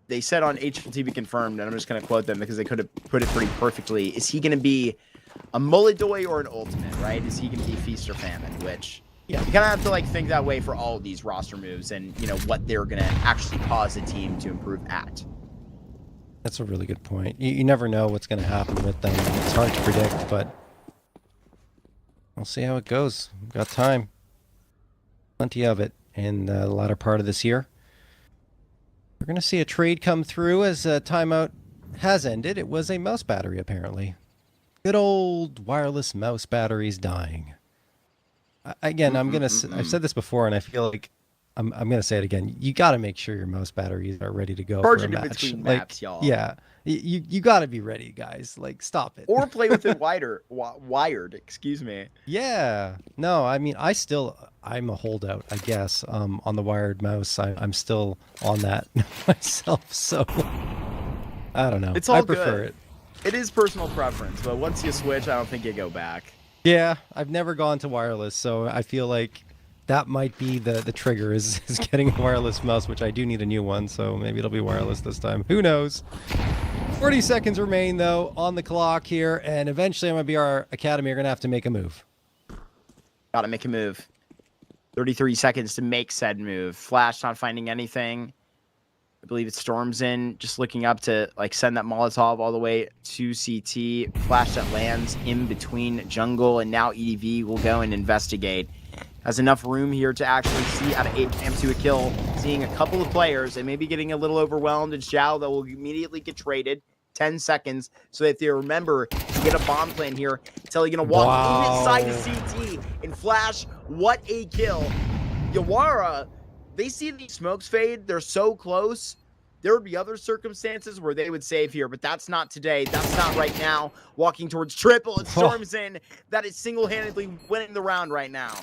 they said on HLTV confirmed, and I'm just going to quote them because they could have put it pretty perfectly. Is he going to be a Mullidoy or an ultimate, right? Is he going to be feast or famine? Which, yeah, you kind of have to like think that way for all of these roster moves and, you know, what they're going to actually cause a team to improve at. That's a really good point. You never know what's going to happen with them. It's hard to predict, but we'll see how it goes. We've got time. Plenty of it in the latter part of this year. We're going to see a trade come through as a timeout has ended. It was a mouse battery, apparently. Good old wireless mouse batteries dying. Again, I've said this before, and I feel like I'm gonna say it again. You got to make sure your mouse batteries are ready to go Charge for a it in match. between Like, maps, y'all. yeah, you got to be ready, guys. Like, stop it. Or play with it wired. Excuse me. Yeah. No, I mean, I'm a holdout, I guess. On the wired mouse, I'm still on that myself. So I don't know. It's all I prefer good. it. It is personal preference, but once you switch, I don't think you go back. Yeah, I've never gone to wireless, so I feel like that might be the trigger is getting a wireless mouse, which I do need a new one, so maybe it'll be wireless this time. Who knows? 40 seconds remain, though, on the clock here, and eventually MIBR Academy are going to have to make a move. Gotta make a move. 33 seconds to make said move. Flash not finding anything. I believe it storms in, just looking up to like send that Molotov all the way to CT. Flash that lands in between jungle, and now EDV will go and investigate. Has enough room here to actually see out of 8 cam to a kill. Seeing a couple of players and maybe getting a little overwhelmed. It's Zhao that will immediately get traded. 10 seconds, so that if they remember to get a bomb plan here, Telly gonna walk inside the CT and Flash. What a kill! Yawara, they see these smokes fade. They're so close. There would be other circumstances where they would save here, but that's not today. That's not right now. Walking towards triple, it storms in. That is single-handedly winning the round right now.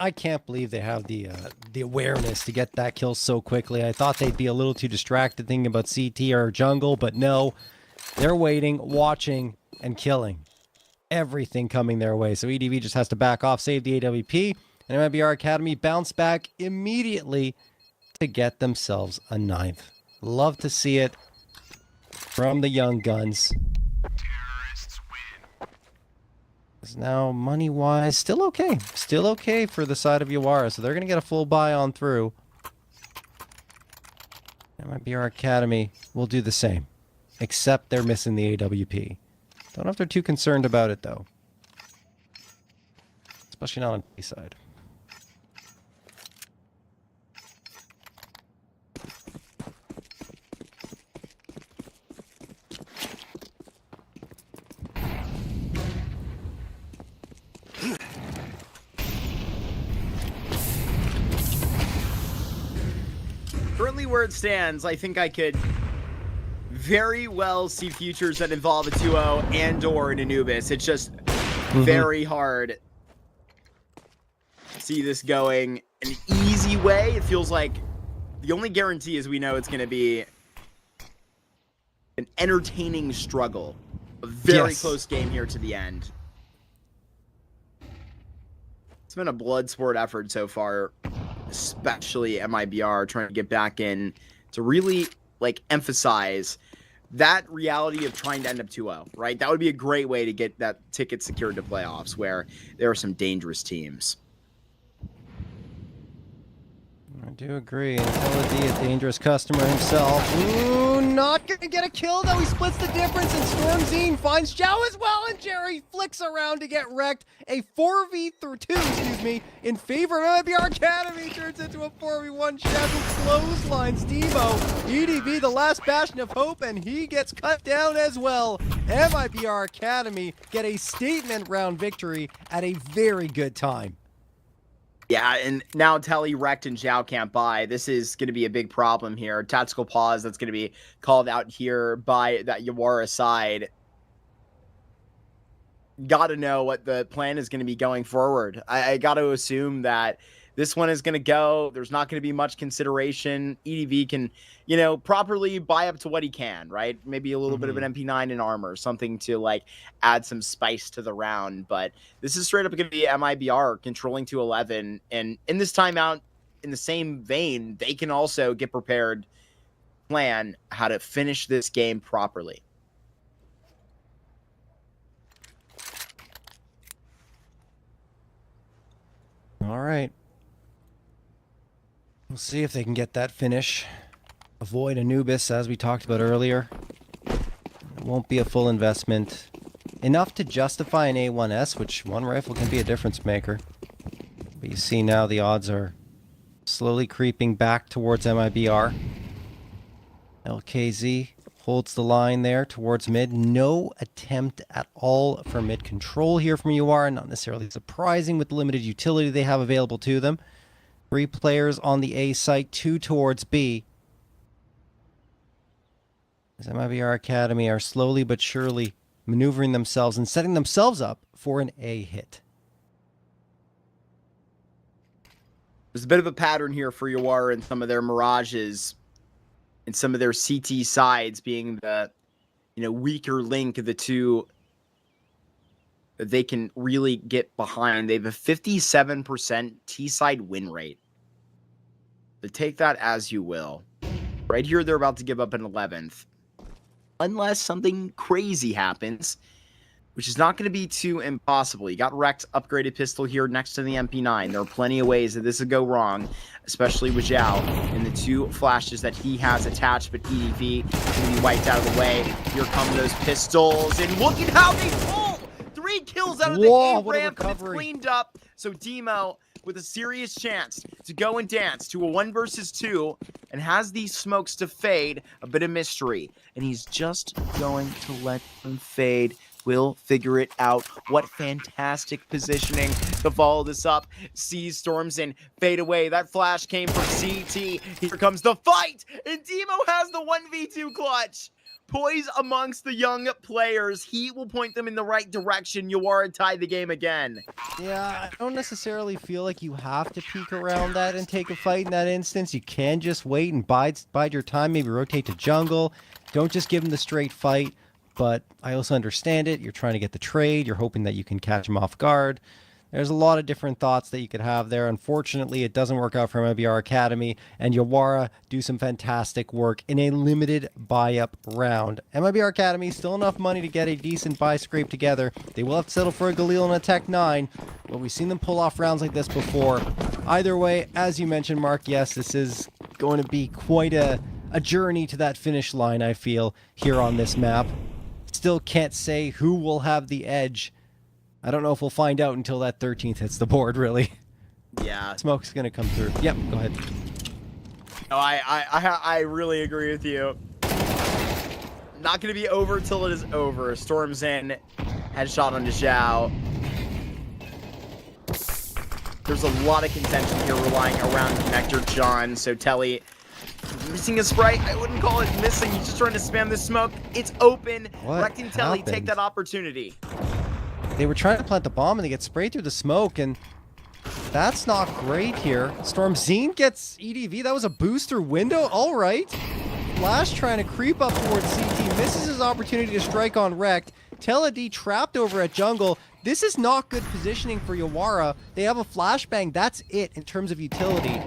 I can't believe they have the awareness to get that kill so quickly. I thought they'd be a little too distracted thinking about CT or jungle, but no. They're waiting, watching, and killing. Everything coming their way. So EDV just has to back off, save the AWP, and MIBR Academy bounce back immediately to get themselves a 9th. Love to see it from the young guns. Now, money-wise, still okay. Still okay for the side of Yawara, so they're going to get a full buy on through. MIBR Academy will do the same, except they're missing the AWP. Don't know if they're too concerned about it, though. Especially not on the side. Currently where it stands, I think I could very well see futures that involve a 2-0 and or an Anubis. It's just very hard to see this going an easy way. It feels like the only guarantee is we know it's going to be an entertaining struggle. A very close game here to the end. It's been a blood sport effort so far, especially MIBR trying to get back in to really like emphasize that reality of trying to end up 2-0, right? That would be a great way to get that ticket secured to playoffs where there are some dangerous teams. I do agree. Intelli, a dangerous customer himself. Ooh, not gonna get a kill though. He splits the difference, and Stormzine finds Zhao as well, and Jerry flicks around to get wrecked. A 4v2, in favor of MIBR Academy turns into a 4v1. Shadow clotheslines Devo. EDV, the last bastion of hope, and he gets cut down as well. MIBR Academy get a statement round victory at a very good time. Yeah, and now Telly wrecked and Zhao can't buy. This is going to be a big problem here. Tactical pause that's going to be called out here by that Yawara side. Got to know what the plan is going to be going forward. I got to assume that this one is going to go. There's not going to be much consideration. EDV can, you know, properly buy up to what he can, right? Maybe a little bit of an MP9 in armor, something to like add some spice to the round. But this is straight up going to be MIBR controlling to 11. And in this timeout, in the same vein, they can also get prepared, plan how to finish this game properly. All right. We'll see if they can get that finish. Avoid Anubis, as we talked about earlier. It won't be a full investment. Enough to justify an A1S, which one rifle can be a difference maker. But you see now the odds are slowly creeping back towards MIBR. LKZ holds the line there towards mid. No attempt at all for mid control here from Yawara. Not necessarily surprising with the limited utility they have available to them. 3 players on the A site, 2 towards B. As MIBR Academy are slowly but surely maneuvering themselves and setting themselves up for an A hit. There's a bit of a pattern here for Yawara and some of their mirages and some of their CT sides being the, weaker link of the two that they can really get behind. They have a 57% T-side win rate. But take that as you will. Right here, they're about to give up an 11th. Unless something crazy happens, which is not going to be too impossible. You got wrecked upgraded pistol here next to the MP9. There are plenty of ways that this would go wrong, especially with Zhao and the 2 flashes that he has attached, but EDV can be wiped out of the way. Here come those pistols, and look at how they pull! 3 kills out of the A ramp, and it's cleaned up. So Demo with a serious chance to go and dance to a 1 versus 2 and has these smokes to fade, a bit of mystery. And he's just going to let them fade. We'll figure it out. What fantastic positioning to follow this up. Sees storms in, fade away. That flash came from CT. Here comes the fight, and Demo has the 1v2 clutch. Poise amongst the young players. He will point them in the right direction. Yawara tied the game again. Yeah, I don't necessarily feel like you have to peek around that and take a fight in that instance. You can just wait and bide your time, maybe rotate to jungle. Don't just give him the straight fight, but I also understand it. You're trying to get the trade. You're hoping that you can catch him off guard. There's a lot of different thoughts that you could have there. Unfortunately, it doesn't work out for MIBR Academy, and Yawara do some fantastic work in a limited buy-up round. MIBR Academy, still enough money to get a decent buy scrape together. They will have to settle for a Galil and a Tech 9, but we've seen them pull off rounds like this before. Either way, as you mentioned, Mark, yes, this is going to be quite a journey to that finish line, I feel, here on this map. Still can't say who will have the edge. I don't know if we'll find out until that 13th hits the board, really. Yeah. Smoke's going to come through. Yep, go ahead. No, I really agree with you. Not going to be over till it is over. Storms in. Headshot onto Zhao. There's a lot of contention here relying around Connector John. So Telly missing a sprite. I wouldn't call it missing. He's just trying to spam this smoke. It's open. Recting Telly, take that opportunity. They were trying to plant the bomb and they get sprayed through the smoke, and that's not great here. Stormzine gets EDV. That was a boost through window. All right. Flash trying to creep up towards CT. Misses his opportunity to strike on Rekt. Teledi trapped over at jungle. This is not good positioning for Yawara. They have a flashbang. That's it in terms of utility.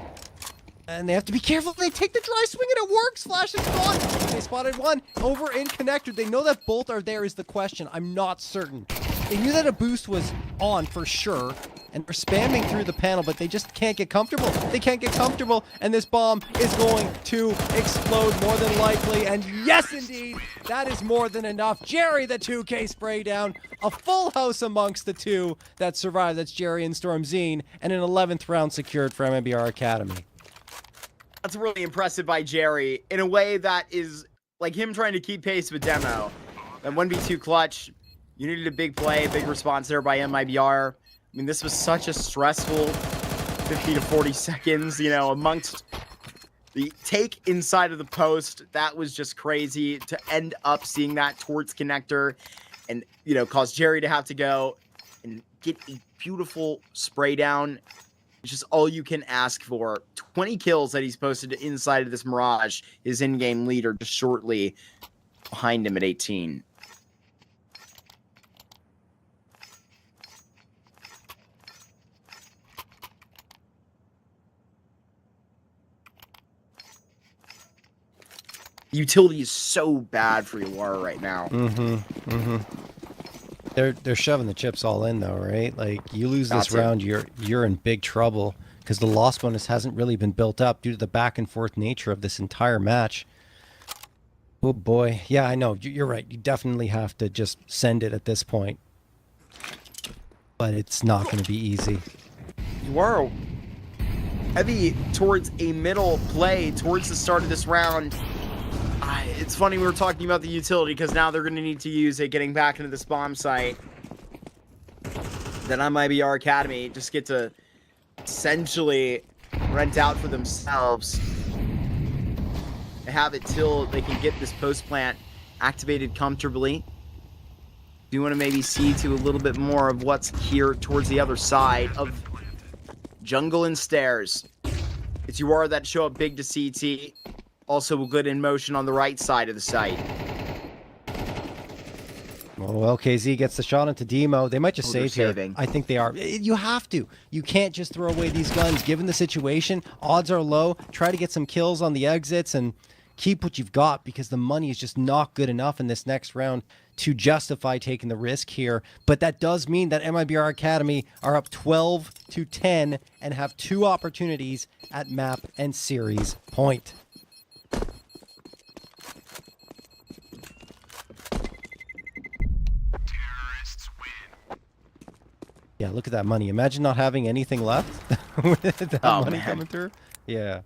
And they have to be careful. They take the dry swing and it works. Flash is gone. They spotted one over in connector. They know that both are there is the question. I'm not certain. They knew that a boost was on for sure, and they're spamming through the panel, but they just can't get comfortable. They can't get comfortable, and this bomb is going to explode more than likely. And yes, indeed, that is more than enough. Jerry, the 2K spray down. A full house amongst the 2 that survived. That's Jerry and Stormzine, and an 11th round secured for MIBR Academy. That's really impressive by Jerry in a way that is like him trying to keep pace with Demo. And 1v2 clutch. You needed a big play, a big response there by MIBR. I mean, this was such a stressful 50 to 40 seconds, amongst the take inside of the post. That was just crazy to end up seeing that towards connector and, cause Jerry to have to go and get a beautiful spray down. It's just all you can ask for. 20 kills that he's posted inside of this Mirage. His in-game leader just shortly behind him at 18. Utility is so bad for Yawara right now. They're shoving the chips all in though, right? Like you lose this round, you're in big trouble because the loss bonus hasn't really been built up due to the back and forth nature of this entire match. Oh boy, yeah, I know you're right. You definitely have to just send it at this point, but it's not going to be easy. Yawara heavy towards a middle play towards the start of this round. It's funny we were talking about the utility because now they're going to need to use it getting back into this bomb site. Then MIBR Academy just get to essentially rent out for themselves. They have it till they can get this post plant activated comfortably. Do want to maybe see to a little bit more of what's here towards the other side of jungle and stairs. It's Yawara that show up big to CT. Also good in motion on the right side of the site. Well, LKZ gets the shot into Demo. They might just save here. Saving. I think they are. You have to. You can't just throw away these guns. Given the situation, odds are low. Try to get some kills on the exits and keep what you've got because the money is just not good enough in this next round to justify taking the risk here. But that does mean that MIBR Academy are up 12-10 and have 2 opportunities at map and series point. Yeah, look at that money. Imagine not having anything left with that money coming through. Yeah.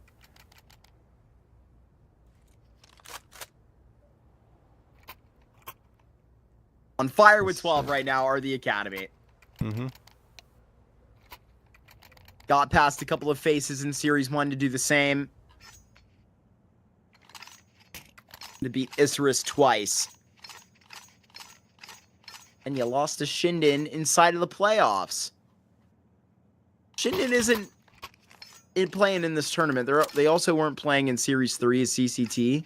On fire with 12 right now are the Academy. Mm-hmm. Got past a couple of faces in Series 1 to do the same. To beat Isurus twice. And you lost to Shinden inside of the playoffs. Shinden isn't playing in this tournament. They also weren't playing in Series 3 as CCT.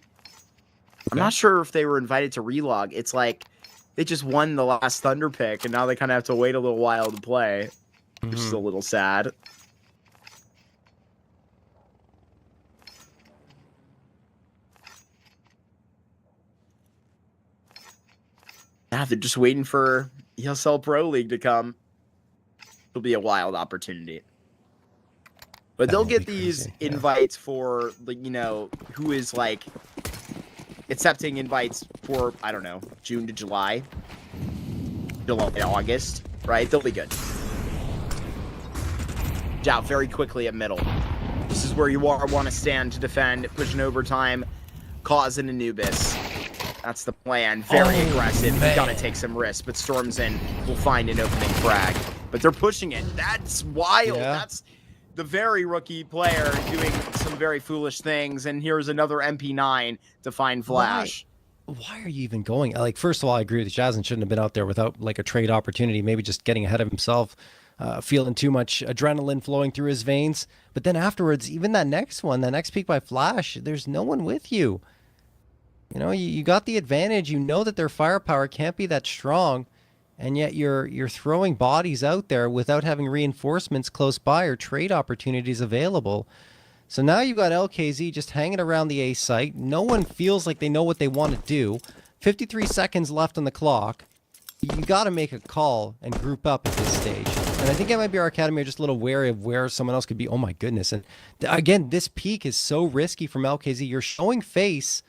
I'm not sure if they were invited to relog. It's like they just won the last Thunderpick, and now they kind of have to wait a little while to play, which is a little sad. Yeah, they're just waiting for ESL Pro League to come. It'll be a wild opportunity. But they'll get these invites for, like, you know, who is, like, accepting invites for, I don't know, June to July. July, August, right? They'll be good. Out very quickly at middle. This is where you want to stand to defend, push an overtime, cause an Anubis. That's the plan. Very aggressive. You gotta take some risks, but Stormzen will find an opening frag. But they're pushing it. That's wild. Yeah. That's the very rookie player doing some very foolish things. And here's another MP9 to find Flash. Why are you even going? Like, first of all, I agree with Jazzen shouldn't have been out there without like a trade opportunity, maybe just getting ahead of himself, feeling too much adrenaline flowing through his veins. But then afterwards, even that next one, the next peak by Flash, there's no one with you. You know, you got the advantage. You know that their firepower can't be that strong, and yet you're throwing bodies out there without having reinforcements close by or trade opportunities available. So now you've got LKZ just hanging around the A site. No one feels like they know what they want to do. 53 seconds left on the clock. You got to make a call and group up at this stage. And I think MIBR Academy are just a little wary of where someone else could be. Oh my goodness. And again, this peak is so risky from LKZ. You're showing face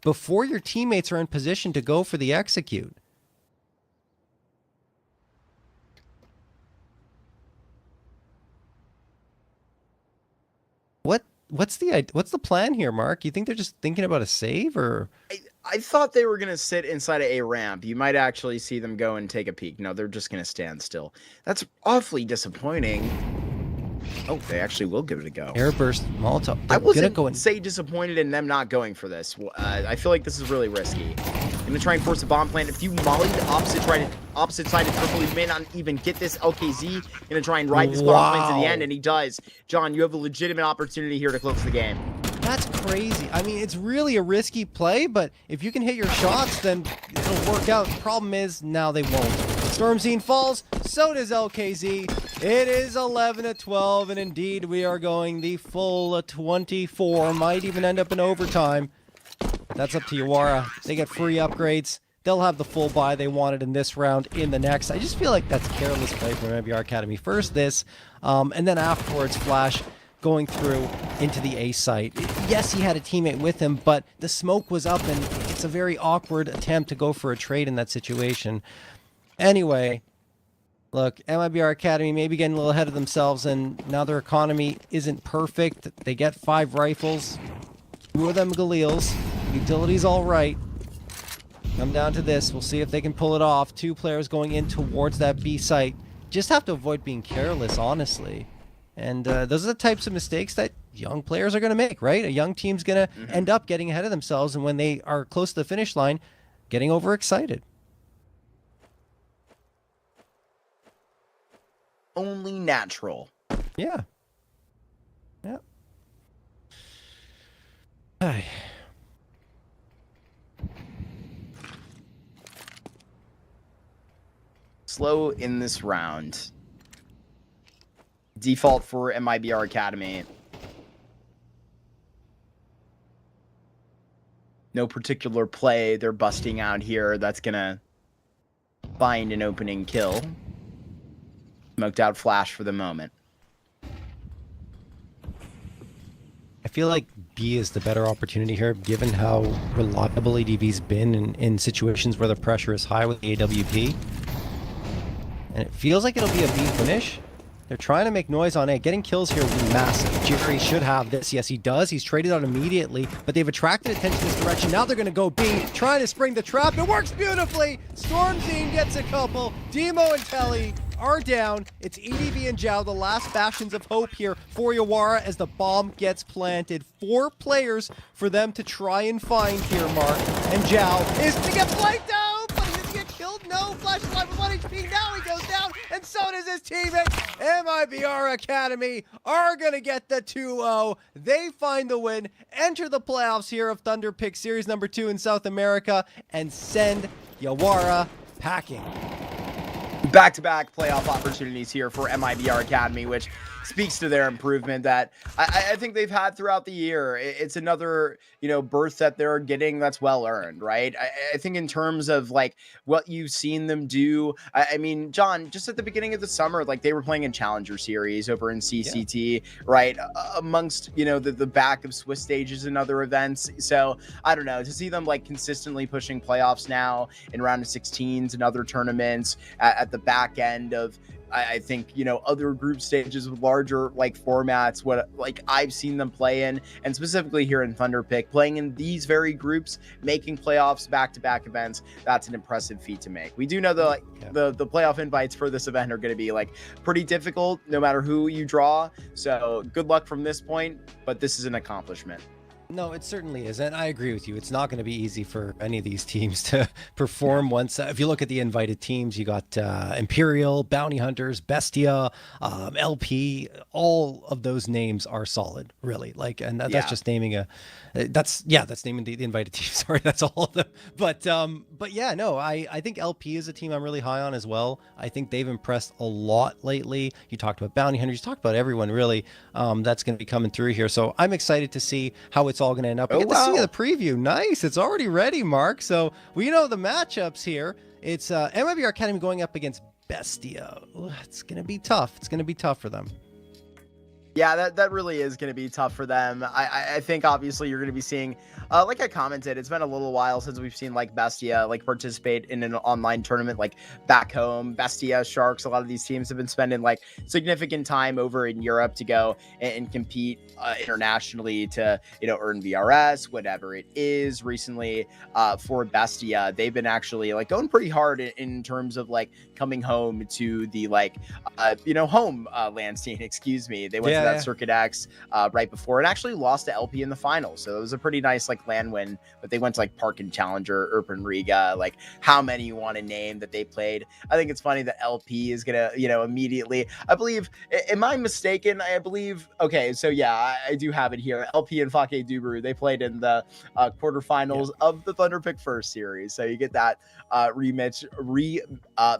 before your teammates are in position to go for the execute. What's the plan here, Mark? You think they're just thinking about a save, or? I thought they were going to sit inside of a ramp. You might actually see them go and take a peek. No, they're just going to stand still. That's awfully disappointing. Oh, they actually will give it a go. Airburst Molotov. I wasn't say disappointed in them not going for this. I feel like this is really risky. I'm going to try and force a bomb plant. If you molly the opposite side of triple, you may not even get this. LKZ going to try and ride this bomb plant to the end, and he does. John, you have a legitimate opportunity here to close the game. That's crazy. I mean, it's really a risky play, but if you can hit your shots, then it'll work out. The problem is, now they won't. Stormzen falls, so does LKZ. It is 11-12, and indeed we are going the full 24. Might even end up in overtime. That's up to Yawara. They get free upgrades. They'll have the full buy they wanted in this round in the next. I just feel like that's careless play from MIBR Academy. First this, and then afterwards Flash going through into the A site. Yes, he had a teammate with him, but the smoke was up, and it's a very awkward attempt to go for a trade in that situation. Anyway, look, MIBR Academy maybe getting a little ahead of themselves, and now their economy isn't perfect. They get 5 rifles, 2 of them Galils. Utility's all right. Come down to this. We'll see if they can pull it off. 2 players going in towards that B site. Just have to avoid being careless, honestly. And those are the types of mistakes that young players are going to make, right? A young team's going to end up getting ahead of themselves, and when they are close to the finish line, getting overexcited. Only natural. Yeah. Yeah. Ay. Slow in this round. Default for MIBR Academy. No particular play they're busting out here that's gonna find an opening kill. Smoked out flash for the moment. I feel like B is the better opportunity here, given how reliable ADV's been in situations where the pressure is high with the AWP. And it feels like it'll be a B finish. They're trying to make noise on A. Getting kills here will be massive. Jerry should have this. Yes, he does. He's traded out immediately, but they've attracted attention in this direction. Now they're going to go B, trying to spring the trap. It works beautifully. Stormzine gets a couple. Demo and Telly are down. It's EDV and Zhao, the last bastions of hope here for Yawara as the bomb gets planted. 4 players for them to try and find here, Mark. And Zhao is to get flanked out, but he doesn't get killed. No, flash alive with 1 HP. Now he goes down, and so does his teammate. MIBR Academy are going to get the 2-0. They find the win, enter the playoffs here of Thunderpick Series number 2 in South America, and send Yawara packing. Back-to-back playoff opportunities here for MIBR Academy, which speaks to their improvement that I think they've had throughout the year. It's another, berth that they're getting that's well-earned, right? I think in terms of, like, what you've seen them do, I mean, John, just at the beginning of the summer, like, they were playing in Challenger Series over in CCT, right? Amongst, the back of Swiss stages and other events. So, I don't know, to see them, like, consistently pushing playoffs now in round of 16s and other tournaments at the back end of, I think, other group stages with larger, like, formats, what, like, I've seen them play in, and specifically here in Thunderpick, playing in these very groups, making playoffs, back-to-back events, that's an impressive feat to make. We do know that, like, the playoff invites for this event are going to be, like, pretty difficult, no matter who you draw, so good luck from this point, but this is an accomplishment. No, it certainly is, and I agree with you. It's not going to be easy for any of these teams to perform once. If you look at the invited teams, you got Imperial, Bounty Hunters, Bestia, LP. All of those names are solid, really. Like, and that's just naming that's naming the invited teams. Sorry, that's all of them. But yeah, no, I think LP is a team I'm really high on as well. I think they've impressed a lot lately. You talked about Bounty Hunters, you talked about everyone really that's going to be coming through here. So I'm excited to see how it's all going to end up. We get to see the preview. Nice. It's already ready, Mark. So we know the matchups here. It's MIBR Academy going up against Bestia. Ooh, it's going to be tough. It's going to be tough for them. Yeah, that really is going to be tough for them. I think obviously you're going to be seeing, like I commented, it's been a little while since we've seen like Bestia like participate in an online tournament like back home. Bestia, Sharks, a lot of these teams have been spending like significant time over in Europe to go and compete internationally to, earn VRS, whatever it is. Recently for Bestia, they've been actually like going pretty hard in terms of like coming home to the like, home land scene, excuse me. They went to that Circuit X right before and actually lost to LP in the finals. So it was a pretty nice like land win, but they went to like Park and Challenger, Urban Riga, like how many you want to name that they played. I think it's funny that LP is going to, immediately, I believe, am I mistaken? I believe, okay, so yeah, I do have it here. LP and Fake Dubru, they played in the quarterfinals of the Thunderpick First Series. So you get that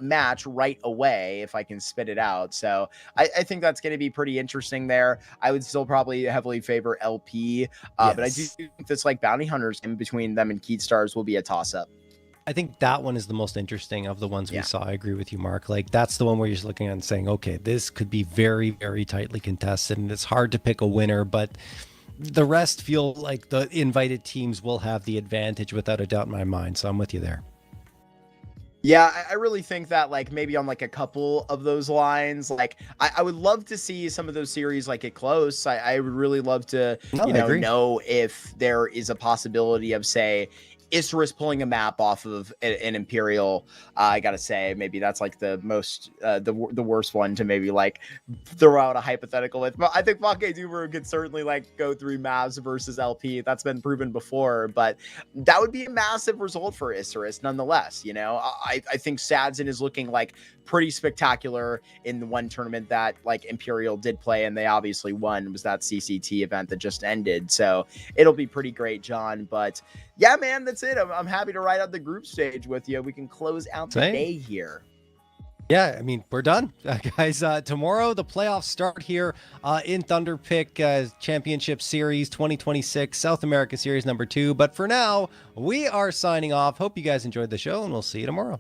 match right away, if I can spit it out. So I think that's going to be pretty interesting there. I would still probably heavily favor LP, but I do think this like Bounty Hunters in between them and Keat Stars will be a toss-up. I think that one is the most interesting of the ones we saw. I agree with you, Mark. Like that's the one where you're just looking at and saying, okay, this could be very, very tightly contested, and it's hard to pick a winner, but the rest feel like the invited teams will have the advantage without a doubt in my mind. So I'm with you there. Yeah, I really think that like maybe on like a couple of those lines, like I would love to see some of those series like get close. I would really love to, No, you I agree. know if there is a possibility of say Isurus pulling a map off of an Imperial. I gotta say, maybe that's like the most the worst one to maybe like throw out a hypothetical with. But I think Fake Duberu could certainly like go through Mavs versus LP. That's been proven before, but that would be a massive result for Isurus nonetheless. You know, I think Sadson is looking like pretty spectacular in the one tournament that like Imperial did play, and they obviously won, was that CCT event that just ended. So it'll be pretty great, John. But yeah, man, that's it. I'm happy to ride out the group stage with you. We can close out the day here. Yeah, I mean, we're done, guys. Tomorrow, the playoffs start here in Thunderpick Championship Series 2026, South America Series number 2. But for now, we are signing off. Hope you guys enjoyed the show, and we'll see you tomorrow.